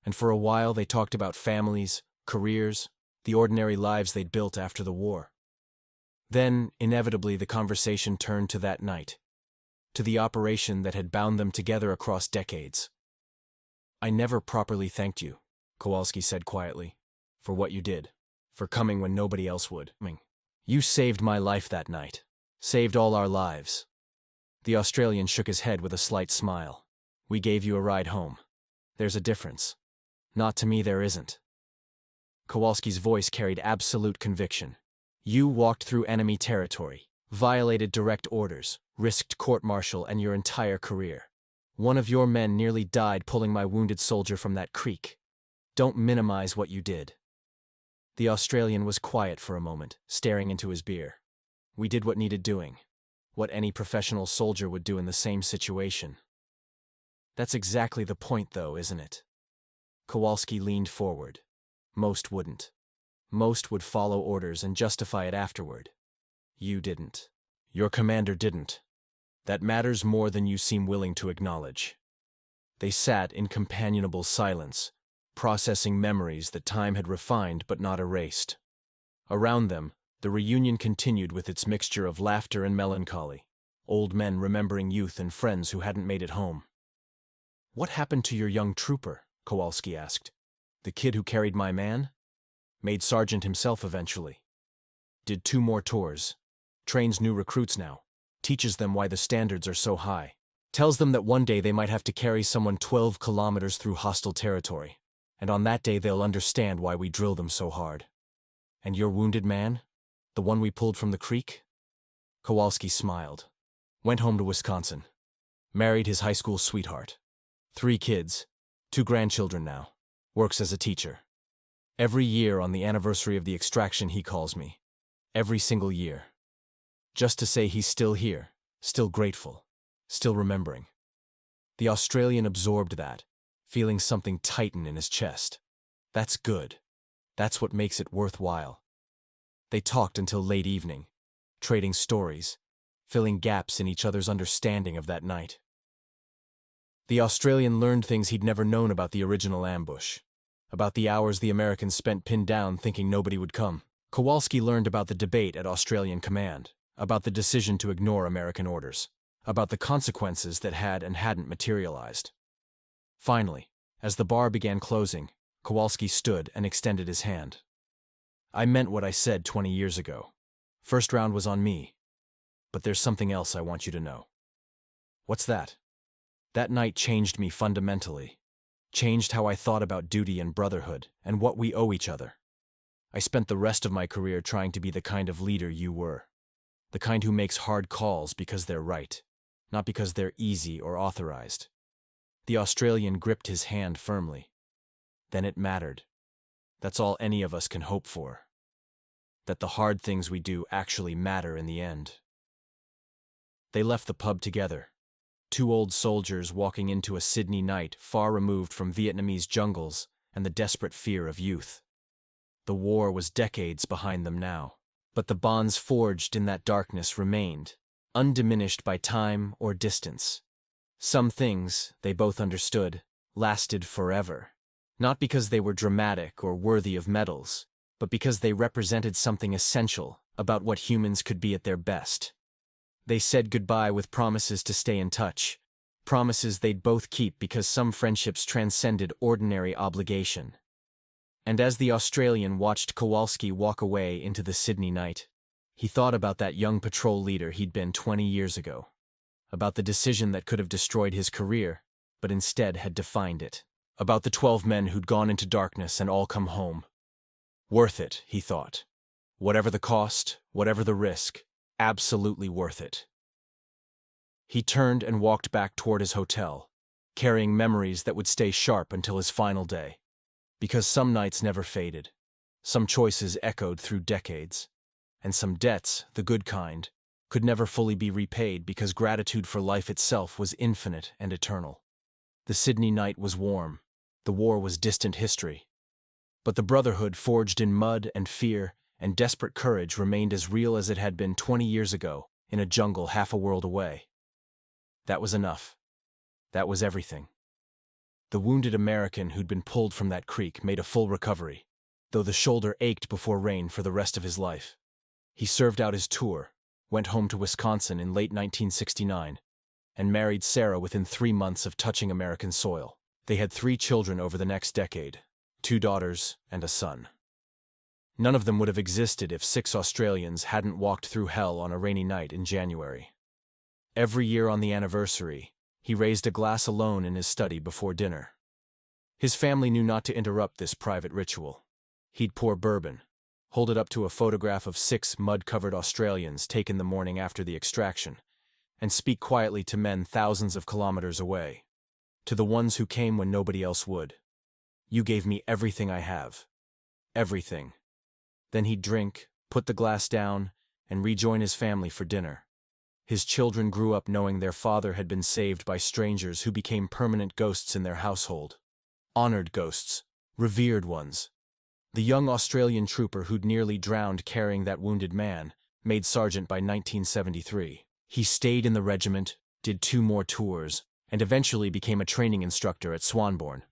and for a while they talked about families, careers, the ordinary lives they'd built after the war. Then, inevitably, the conversation turned to that night, to the operation that had bound them together across decades. "I never properly thanked you," Kowalski said quietly, "for what you did, for coming when nobody else would. You saved my life that night, saved all our lives." The Australian shook his head with a slight smile. "We gave you a ride home. There's a difference." "Not to me, there isn't." Kowalski's voice carried absolute conviction. "You walked through enemy territory, violated direct orders, risked court-martial and your entire career. One of your men nearly died pulling my wounded soldier from that creek. Don't minimize what you did." The Australian was quiet for a moment, staring into his beer. "We did what needed doing, what any professional soldier would do in the same situation." "That's exactly the point, though, isn't it?" Kowalski leaned forward. "Most wouldn't. Most would follow orders and justify it afterward. You didn't. Your commander didn't. That matters more than you seem willing to acknowledge." They sat in companionable silence, processing memories that time had refined but not erased. Around them, the reunion continued with its mixture of laughter and melancholy, old men remembering youth and friends who hadn't made it home. "What happened to your young trooper?" Kowalski asked. "The kid who carried my man? Made sergeant himself eventually. Did 2 more tours. Trains new recruits now. Teaches them why the standards are so high. Tells them that one day they might have to carry someone 12 kilometers through hostile territory. And on that day they'll understand why we drill them so hard. And your wounded man? The one we pulled from the creek?" Kowalski smiled. "Went home to Wisconsin. Married his high school sweetheart. 3 kids, 2 grandchildren now. Works as a teacher. Every year on the anniversary of the extraction he calls me. Every single year. Just to say he's still here, still grateful, still remembering." The Australian absorbed that, feeling something tighten in his chest. That's good. That's what makes it worthwhile. They talked until late evening, trading stories, filling gaps in each other's understanding of that night. The Australian learned things he'd never known about the original ambush, about the hours the Americans spent pinned down thinking nobody would come. Kowalski learned about the debate at Australian command, about the decision to ignore American orders, about the consequences that had and hadn't materialized. Finally, as the bar began closing, Kowalski stood and extended his hand. "I meant what I said 20 years ago. First round was on me. But there's something else I want you to know." "What's that?" "That night changed me fundamentally. Changed how I thought about duty and brotherhood, and what we owe each other. I spent the rest of my career trying to be the kind of leader you were. The kind who makes hard calls because they're right, not because they're easy or authorized." The Australian gripped his hand firmly. "Then it mattered. That's all any of us can hope for. That the hard things we do actually matter in the end." They left the pub together. 2 old soldiers walking into a Sydney night far removed from Vietnamese jungles and the desperate fear of youth. The war was decades behind them now, but the bonds forged in that darkness remained, undiminished by time or distance. Some things, they both understood, lasted forever, not because they were dramatic or worthy of medals, but because they represented something essential about what humans could be at their best. They said goodbye with promises to stay in touch, promises they'd both keep because some friendships transcended ordinary obligation. And as the Australian watched Kowalski walk away into the Sydney night, he thought about that young patrol leader he'd been 20 years ago, about the decision that could have destroyed his career, but instead had defined it, about the 12 men who'd gone into darkness and all come home. Worth it, he thought. Whatever the cost, whatever the risk, absolutely worth it. He turned and walked back toward his hotel, carrying memories that would stay sharp until his final day. Because some nights never faded, some choices echoed through decades, and some debts, the good kind, could never fully be repaid because gratitude for life itself was infinite and eternal. The Sydney night was warm, the war was distant history, but the brotherhood forged in mud and fear and desperate courage remained as real as it had been 20 years ago in a jungle half a world away. That was enough. That was everything. The wounded American who'd been pulled from that creek made a full recovery, though the shoulder ached before rain for the rest of his life. He served out his tour, went home to Wisconsin in late 1969, and married Sarah within 3 months of touching American soil. They had 3 children over the next decade, 2 daughters and a son. None of them would have existed if 6 Australians hadn't walked through hell on a rainy night in January. Every year on the anniversary, he raised a glass alone in his study before dinner. His family knew not to interrupt this private ritual. He'd pour bourbon, hold it up to a photograph of 6 mud-covered Australians taken the morning after the extraction, and speak quietly to men thousands of kilometers away, to the ones who came when nobody else would. "You gave me everything I have. Everything." Then he'd drink, put the glass down, and rejoin his family for dinner. His children grew up knowing their father had been saved by strangers who became permanent ghosts in their household. Honored ghosts, revered ones. The young Australian trooper who'd nearly drowned carrying that wounded man, made sergeant by 1973. He stayed in the regiment, did 2 more tours, and eventually became a training instructor at Swanbourne.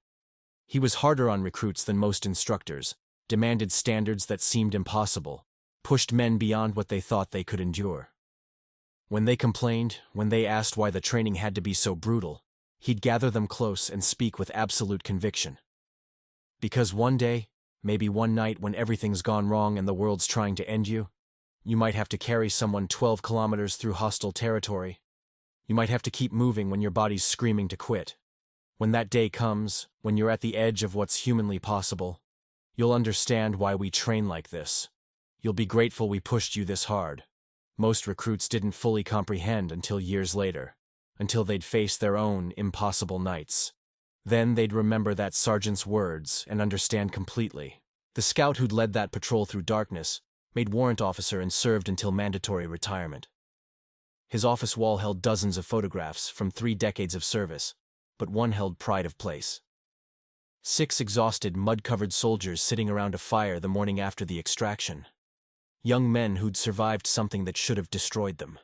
He was harder on recruits than most instructors, demanded standards that seemed impossible, pushed men beyond what they thought they could endure. When they complained, when they asked why the training had to be so brutal, he'd gather them close and speak with absolute conviction. Because one day, maybe one night when everything's gone wrong and the world's trying to end you, you might have to carry someone 12 kilometers through hostile territory. You might have to keep moving when your body's screaming to quit. When that day comes, when you're at the edge of what's humanly possible, you'll understand why we train like this. You'll be grateful we pushed you this hard. Most recruits didn't fully comprehend until years later, until they'd face their own impossible nights. Then they'd remember that sergeant's words and understand completely. The scout who'd led that patrol through darkness, made warrant officer and served until mandatory retirement. His office wall held dozens of photographs from 3 decades of service, but one held pride of place. 6 exhausted, mud-covered soldiers sitting around a fire the morning after the extraction. Young men who'd survived something that should have destroyed them.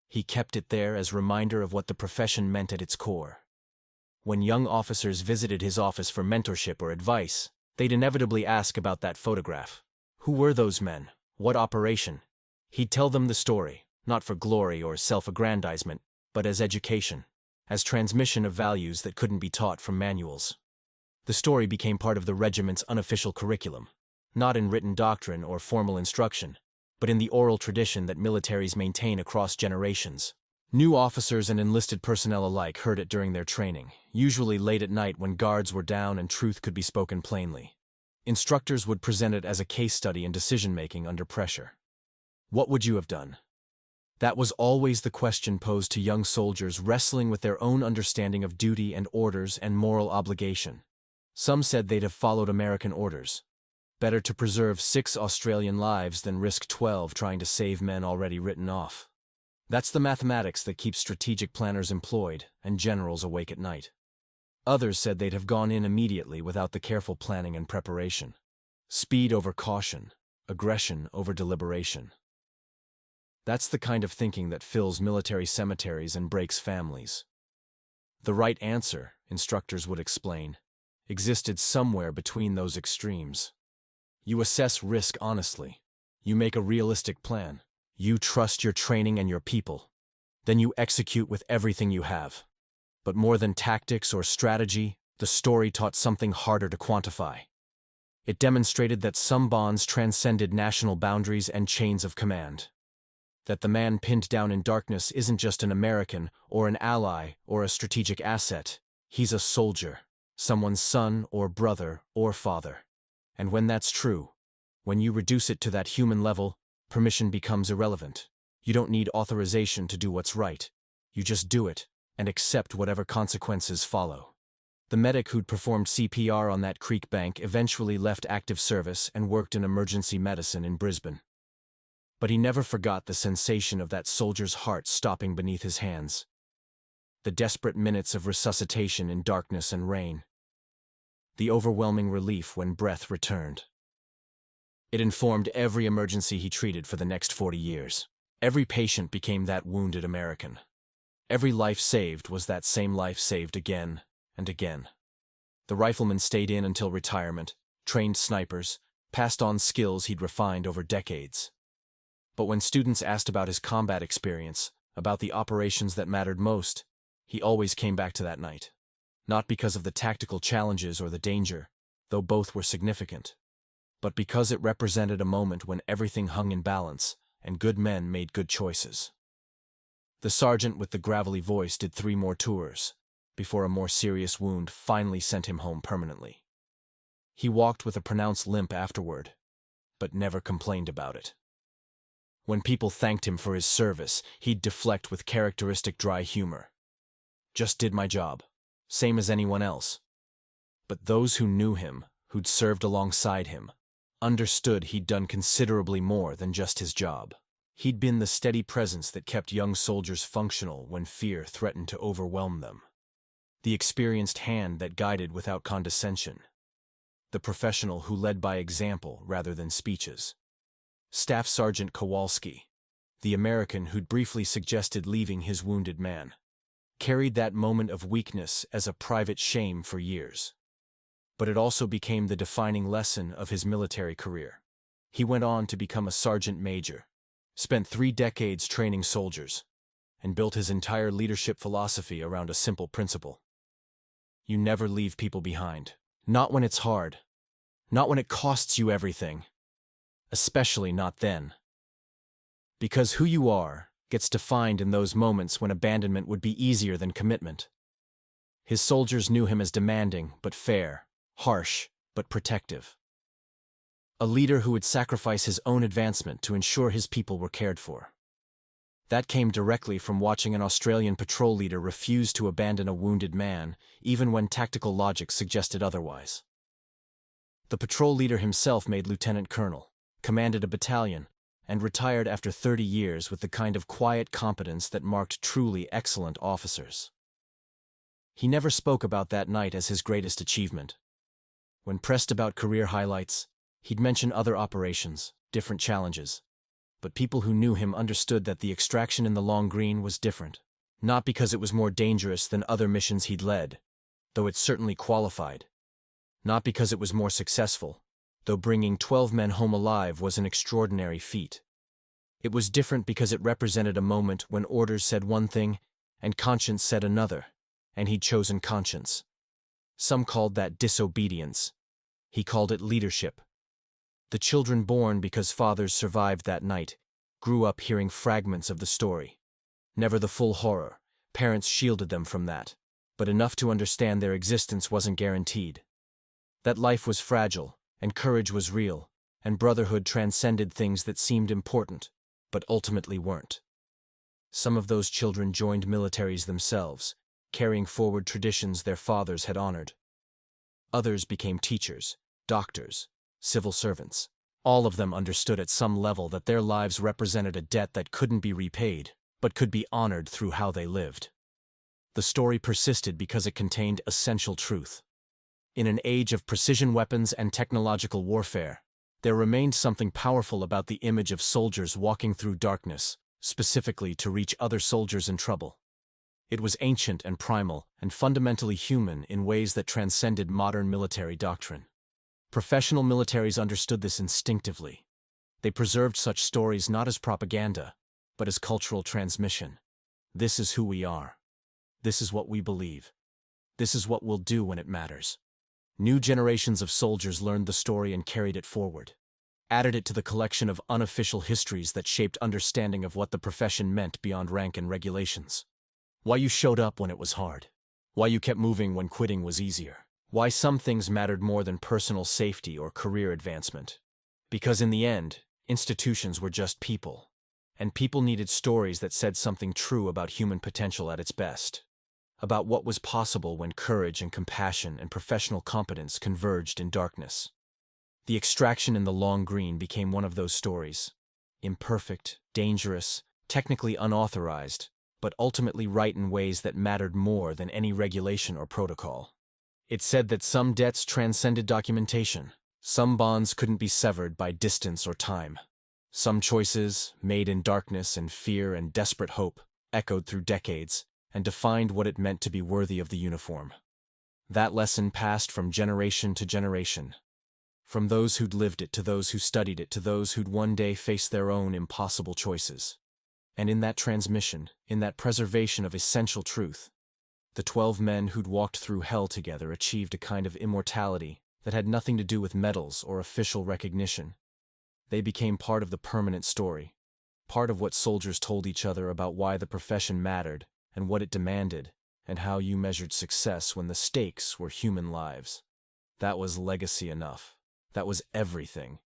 He kept it there as a reminder of what the profession meant at its core. When young officers visited his office for mentorship or advice, they'd inevitably ask about that photograph. Who were those men? What operation? He'd tell them the story, not for glory or self-aggrandizement, but as education, as transmission of values that couldn't be taught from manuals. The story became part of the regiment's unofficial curriculum, not in written doctrine or formal instruction, but in the oral tradition that militaries maintain across generations. New officers and enlisted personnel alike heard it during their training, usually late at night when guards were down and truth could be spoken plainly. Instructors would present it as a case study in decision-making under pressure. What would you have done? That was always the question posed to young soldiers wrestling with their own understanding of duty and orders and moral obligation. Some said they'd have followed American orders. Better to preserve 6 Australian lives than risk 12 trying to save men already written off. That's the mathematics that keeps strategic planners employed and generals awake at night. Others said they'd have gone in immediately without the careful planning and preparation. Speed over caution, aggression over deliberation. That's the kind of thinking that fills military cemeteries and breaks families. The right answer, instructors would explain, existed somewhere between those extremes. You assess risk honestly. You make a realistic plan. You trust your training and your people. Then you execute with everything you have. But more than tactics or strategy, the story taught something harder to quantify. It demonstrated that some bonds transcended national boundaries and chains of command. That the man pinned down in darkness isn't just an American or an ally or a strategic asset. He's a soldier, someone's son or brother or father. And when that's true, when you reduce it to that human level, permission becomes irrelevant. You don't need authorization to do what's right. You just do it, and accept whatever consequences follow. The medic who'd performed CPR on that creek bank eventually left active service and worked in emergency medicine in Brisbane. But he never forgot the sensation of that soldier's heart stopping beneath his hands. The desperate minutes of resuscitation in darkness and rain. The overwhelming relief when breath returned. It informed every emergency he treated for the next 40 years. Every patient became that wounded American. Every life saved was that same life saved again and again. The rifleman stayed in until retirement, trained snipers, passed on skills he'd refined over decades. But when students asked about his combat experience, about the operations that mattered most, he always came back to that night. Not because of the tactical challenges or the danger, though both were significant, but because it represented a moment when everything hung in balance and good men made good choices. The sergeant with the gravelly voice did 3 more tours, before a more serious wound finally sent him home permanently. He walked with a pronounced limp afterward, but never complained about it. When people thanked him for his service, he'd deflect with characteristic dry humor. Just did my job, same as anyone else. But those who knew him, who'd served alongside him, understood he'd done considerably more than just his job. He'd been the steady presence that kept young soldiers functional when fear threatened to overwhelm them. The experienced hand that guided without condescension. The professional who led by example rather than speeches. Staff Sergeant Kowalski, the American who'd briefly suggested leaving his wounded man, carried that moment of weakness as a private shame for years. But it also became the defining lesson of his military career. He went on to become a sergeant major, spent 3 decades training soldiers, and built his entire leadership philosophy around a simple principle. You never leave people behind. Not when it's hard. Not when it costs you everything. Especially not then. Because who you are gets defined in those moments when abandonment would be easier than commitment. His soldiers knew him as demanding but fair, harsh but protective. A leader who would sacrifice his own advancement to ensure his people were cared for. That came directly from watching an Australian patrol leader refuse to abandon a wounded man, even when tactical logic suggested otherwise. The patrol leader himself made lieutenant colonel, commanded a battalion, and retired after 30 years with the kind of quiet competence that marked truly excellent officers. He never spoke about that night as his greatest achievement. When pressed about career highlights, he'd mention other operations, different challenges. But people who knew him understood that the extraction in the Long Green was different. Not because it was more dangerous than other missions he'd led, though it certainly qualified. Not because it was more successful, though bringing 12 men home alive was an extraordinary feat. It was different because it represented a moment when orders said one thing and conscience said another, and he'd chosen conscience. Some called that disobedience. He called it leadership. The children born because fathers survived that night grew up hearing fragments of the story. Never the full horror. Parents shielded them from that, but enough to understand their existence wasn't guaranteed. That life was fragile, and courage was real, and brotherhood transcended things that seemed important, but ultimately weren't. Some of those children joined militaries themselves, carrying forward traditions their fathers had honored. Others became teachers, doctors, civil servants. All of them understood at some level that their lives represented a debt that couldn't be repaid, but could be honored through how they lived. The story persisted because it contained essential truth. In an age of precision weapons and technological warfare, there remained something powerful about the image of soldiers walking through darkness, specifically to reach other soldiers in trouble. It was ancient and primal, and fundamentally human in ways that transcended modern military doctrine. Professional militaries understood this instinctively. They preserved such stories not as propaganda, but as cultural transmission. This is who we are. This is what we believe. This is what we'll do when it matters. New generations of soldiers learned the story and carried it forward. Added it to the collection of unofficial histories that shaped understanding of what the profession meant beyond rank and regulations. Why you showed up when it was hard. Why you kept moving when quitting was easier. Why some things mattered more than personal safety or career advancement. Because in the end, institutions were just people. And people needed stories that said something true about human potential at its best. About what was possible when courage and compassion and professional competence converged in darkness. The extraction in the Long Green became one of those stories. Imperfect, dangerous, technically unauthorized, but ultimately right in ways that mattered more than any regulation or protocol. It said that some debts transcended documentation. Some bonds couldn't be severed by distance or time. Some choices, made in darkness and fear and desperate hope, echoed through decades and defined what it meant to be worthy of the uniform. That lesson passed from generation to generation. From those who'd lived it to those who studied it to those who'd one day face their own impossible choices. And in that transmission, in that preservation of essential truth, the 12 men who'd walked through hell together achieved a kind of immortality that had nothing to do with medals or official recognition. They became part of the permanent story, part of what soldiers told each other about why the profession mattered and what it demanded, and how you measured success when the stakes were human lives. That was legacy enough. That was everything.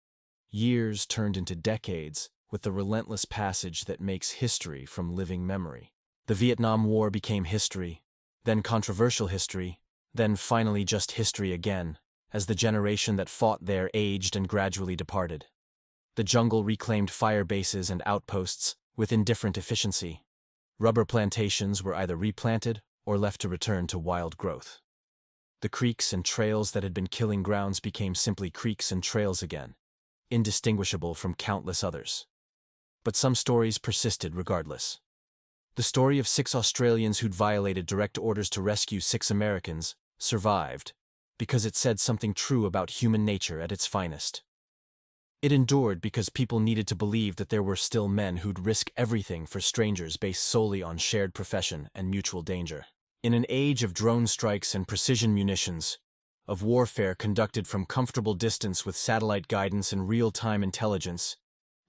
Years turned into decades, with the relentless passage that makes history from living memory. The Vietnam War became history, then controversial history, then finally just history again, as the generation that fought there aged and gradually departed. The jungle reclaimed fire bases and outposts with indifferent efficiency. Rubber plantations were either replanted or left to return to wild growth. The creeks and trails that had been killing grounds became simply creeks and trails again, indistinguishable from countless others. But some stories persisted regardless. The story of 6 Australians who'd violated direct orders to rescue 6 Americans survived because it said something true about human nature at its finest. It endured because people needed to believe that there were still men who'd risk everything for strangers based solely on shared profession and mutual danger. In an age of drone strikes and precision munitions, of warfare conducted from comfortable distance with satellite guidance and real-time intelligence,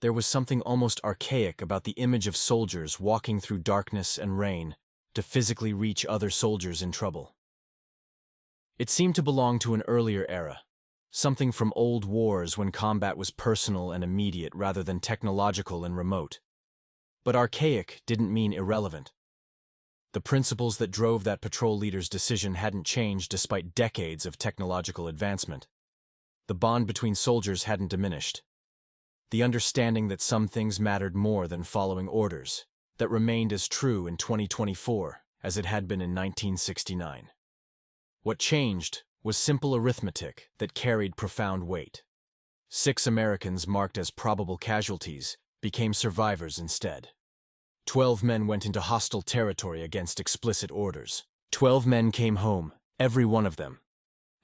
there was something almost archaic about the image of soldiers walking through darkness and rain to physically reach other soldiers in trouble. It seemed to belong to an earlier era, something from old wars when combat was personal and immediate rather than technological and remote. But archaic didn't mean irrelevant. The principles that drove that patrol leader's decision hadn't changed despite decades of technological advancement. The bond between soldiers hadn't diminished. The understanding that some things mattered more than following orders, that remained as true in 2024 as it had been in 1969. What changed was simple arithmetic that carried profound weight. 6 Americans marked as probable casualties became survivors instead. 12 men went into hostile territory against explicit orders. 12 men came home, every one of them.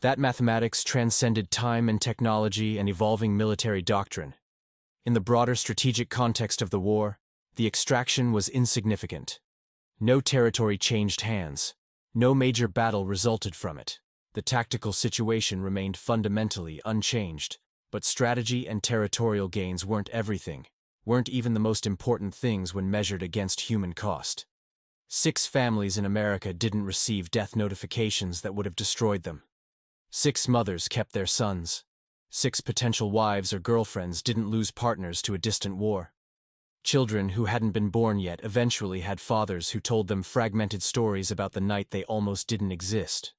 That mathematics transcended time and technology and evolving military doctrine. In the broader strategic context of the war, the extraction was insignificant. No territory changed hands. No major battle resulted from it. The tactical situation remained fundamentally unchanged, but strategy and territorial gains weren't everything, weren't even the most important things when measured against human cost. 6 families in America didn't receive death notifications that would have destroyed them. 6 mothers kept their sons. 6 potential wives or girlfriends didn't lose partners to a distant war. Children who hadn't been born yet eventually had fathers who told them fragmented stories about the night they almost didn't exist.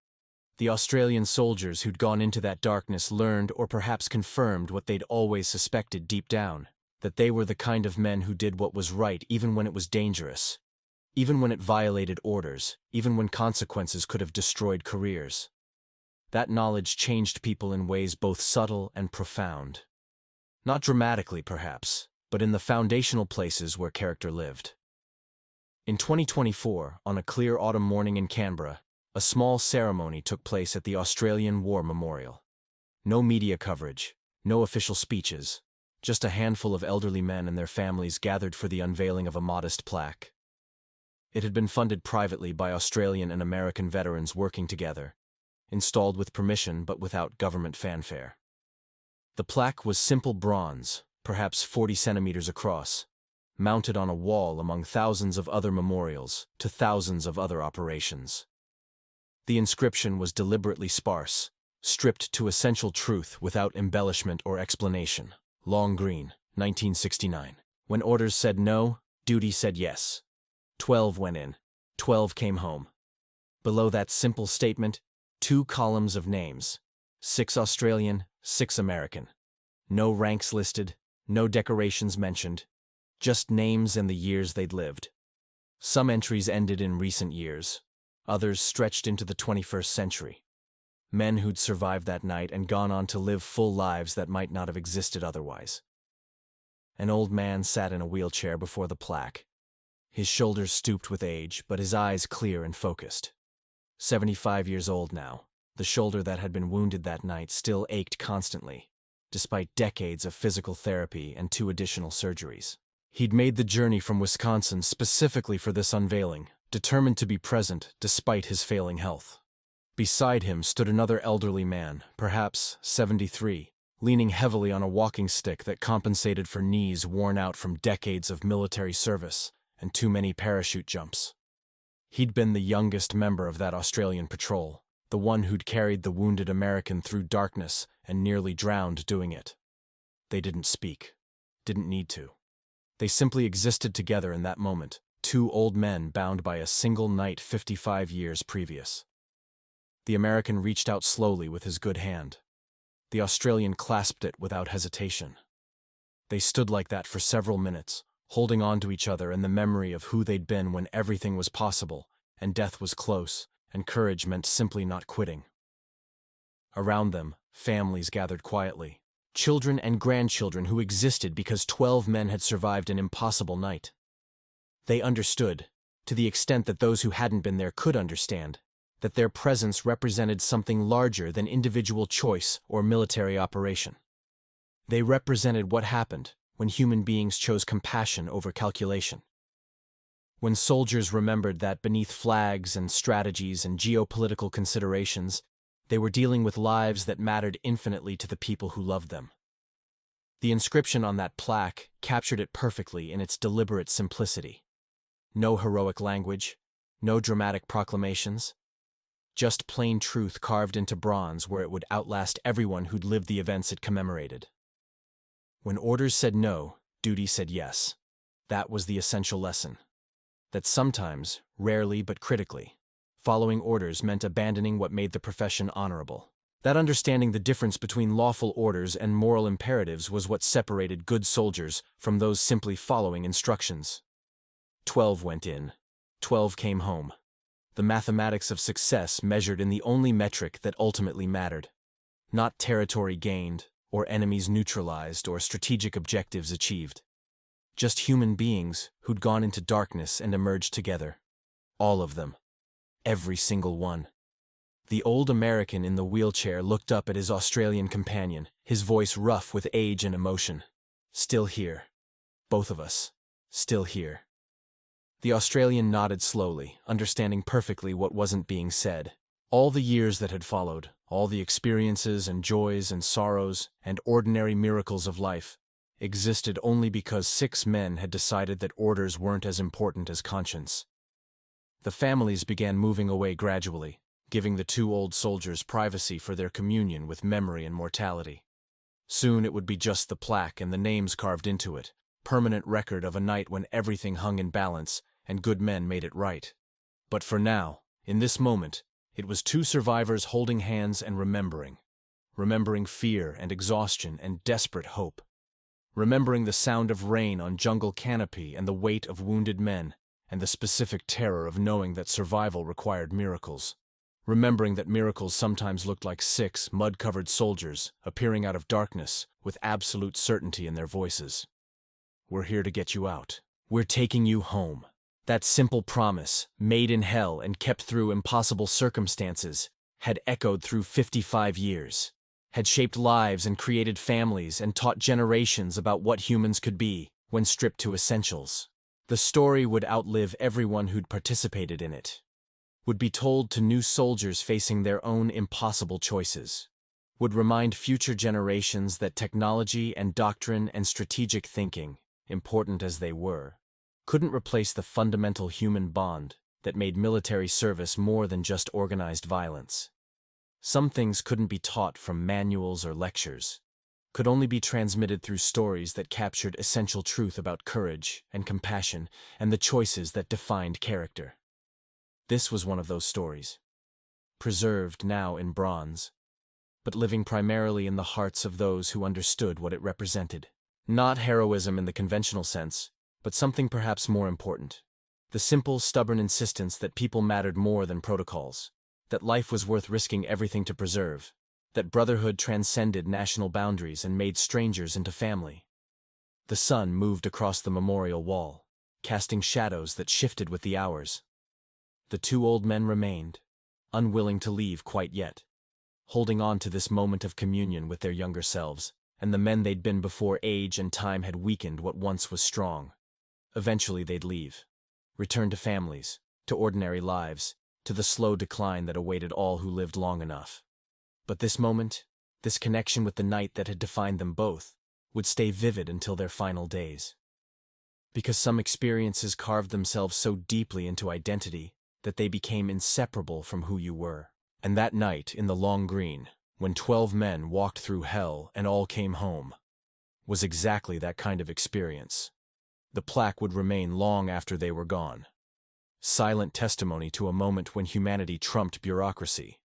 The Australian soldiers who'd gone into that darkness learned or perhaps confirmed what they'd always suspected deep down, that they were the kind of men who did what was right even when it was dangerous, even when it violated orders, even when consequences could have destroyed careers. That knowledge changed people in ways both subtle and profound. Not dramatically, perhaps, but in the foundational places where character lived. In 2024, on a clear autumn morning in Canberra, a small ceremony took place at the Australian War Memorial. No media coverage, no official speeches, just a handful of elderly men and their families gathered for the unveiling of a modest plaque. It had been funded privately by Australian and American veterans working together, installed with permission but without government fanfare. The plaque was simple bronze, perhaps 40 centimeters across, mounted on a wall among thousands of other memorials to thousands of other operations. The inscription was deliberately sparse, stripped to essential truth without embellishment or explanation. Long Green, 1969. When orders said no, duty said yes. 12 went in. 12 came home. Below that simple statement, 2 columns of names. 6 Australian, 6 American. No ranks listed, no decorations mentioned, just names and the years they'd lived. Some entries ended in recent years, others stretched into the 21st century. Men who'd survived that night and gone on to live full lives that might not have existed otherwise. An old man sat in a wheelchair before the plaque, his shoulders stooped with age, but his eyes clear and focused. 75 years old now, the shoulder that had been wounded that night still ached constantly, despite decades of physical therapy and 2 additional surgeries. He'd made the journey from Wisconsin specifically for this unveiling, determined to be present despite his failing health. Beside him stood another elderly man, perhaps 73, leaning heavily on a walking stick that compensated for knees worn out from decades of military service and too many parachute jumps. He'd been the youngest member of that Australian patrol, the one who'd carried the wounded American through darkness and nearly drowned doing it. They didn't speak. Didn't need to. They simply existed together in that moment, 2 old men bound by a single night 55 years previous. The American reached out slowly with his good hand. The Australian clasped it without hesitation. They stood like that for several minutes, holding on to each other in the memory of who they'd been when everything was possible, and death was close, and courage meant simply not quitting. Around them, families gathered quietly, children and grandchildren who existed because 12 men had survived an impossible night. They understood, to the extent that those who hadn't been there could understand, that their presence represented something larger than individual choice or military operation. They represented what happened when human beings chose compassion over calculation. When soldiers remembered that beneath flags and strategies and geopolitical considerations, they were dealing with lives that mattered infinitely to the people who loved them. The inscription on that plaque captured it perfectly in its deliberate simplicity. No heroic language, no dramatic proclamations, just plain truth carved into bronze where it would outlast everyone who'd lived the events it commemorated. When orders said no, duty said yes. That was the essential lesson. That sometimes, rarely but critically, following orders meant abandoning what made the profession honorable. That understanding the difference between lawful orders and moral imperatives was what separated good soldiers from those simply following instructions. 12 went in. 12 came home. The mathematics of success measured in the only metric that ultimately mattered. Not territory gained, or enemies neutralized, or strategic objectives achieved. Just human beings who'd gone into darkness and emerged together. All of them. Every single one. The old American in the wheelchair looked up at his Australian companion, his voice rough with age and emotion. Still here. Both of us. Still here. The Australian nodded slowly, understanding perfectly what wasn't being said. All the years that had followed, all the experiences and joys and sorrows and ordinary miracles of life, existed only because 6 men had decided that orders weren't as important as conscience. The families began moving away gradually, giving the 2 old soldiers privacy for their communion with memory and mortality. Soon it would be just the plaque and the names carved into it, permanent record of a night when everything hung in balance and good men made it right. But for now, in this moment, it was 2 survivors holding hands and remembering. Remembering fear and exhaustion and desperate hope. Remembering the sound of rain on jungle canopy and the weight of wounded men, and the specific terror of knowing that survival required miracles. Remembering that miracles sometimes looked like 6 mud-covered soldiers appearing out of darkness with absolute certainty in their voices. We're here to get you out. We're taking you home. That simple promise, made in hell and kept through impossible circumstances, had echoed through 55 years, had shaped lives and created families and taught generations about what humans could be when stripped to essentials. The story would outlive everyone who'd participated in it, would be told to new soldiers facing their own impossible choices, would remind future generations that technology and doctrine and strategic thinking, important as they were, couldn't replace the fundamental human bond that made military service more than just organized violence. Some things couldn't be taught from manuals or lectures, could only be transmitted through stories that captured essential truth about courage and compassion and the choices that defined character. This was one of those stories, preserved now in bronze, but living primarily in the hearts of those who understood what it represented. Not heroism in the conventional sense, but something perhaps more important. The simple, stubborn insistence that people mattered more than protocols, that life was worth risking everything to preserve, that brotherhood transcended national boundaries and made strangers into family. The sun moved across the memorial wall, casting shadows that shifted with the hours. The 2 old men remained, unwilling to leave quite yet, holding on to this moment of communion with their younger selves, and the men they'd been before age and time had weakened what once was strong. Eventually they'd leave, return to families, to ordinary lives, to the slow decline that awaited all who lived long enough. But this moment, this connection with the night that had defined them both, would stay vivid until their final days. Because some experiences carved themselves so deeply into identity that they became inseparable from who you were. And that night in the long green, when 12 men walked through hell and all came home, was exactly that kind of experience. The plaque would remain long after they were gone. Silent testimony to a moment when humanity trumped bureaucracy.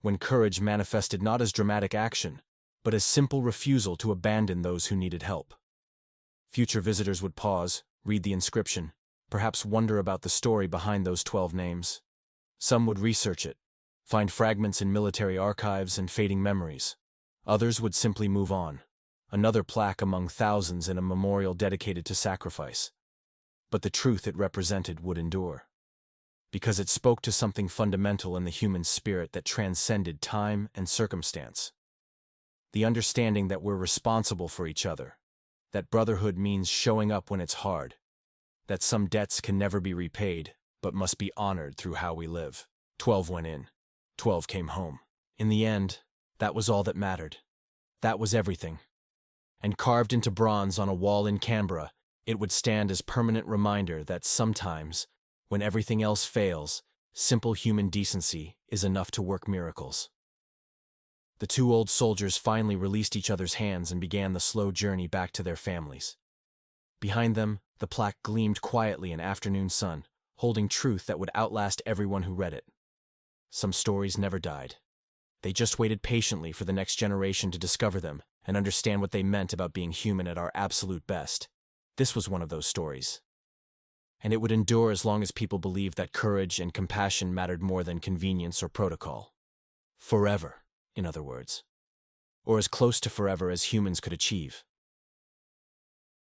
When courage manifested not as dramatic action, but as simple refusal to abandon those who needed help. Future visitors would pause, read the inscription, perhaps wonder about the story behind those 12 names. Some would research it, find fragments in military archives and fading memories. Others would simply move on, another plaque among thousands in a memorial dedicated to sacrifice. But the truth it represented would endure, because it spoke to something fundamental in the human spirit that transcended time and circumstance. The understanding that we're responsible for each other, that brotherhood means showing up when it's hard, that some debts can never be repaid, but must be honored through how we live. 12 went in, 12 came home. In the end, that was all that mattered. That was everything. And carved into bronze on a wall in Canberra, it would stand as permanent reminder that sometimes, when everything else fails, simple human decency is enough to work miracles. The two old soldiers finally released each other's hands and began the slow journey back to their families. Behind them, the plaque gleamed quietly in afternoon sun, holding truth that would outlast everyone who read it. Some stories never died. They just waited patiently for the next generation to discover them and understand what they meant about being human at our absolute best. This was one of those stories. And it would endure as long as people believed that courage and compassion mattered more than convenience or protocol. Forever, in other words. Or as close to forever as humans could achieve.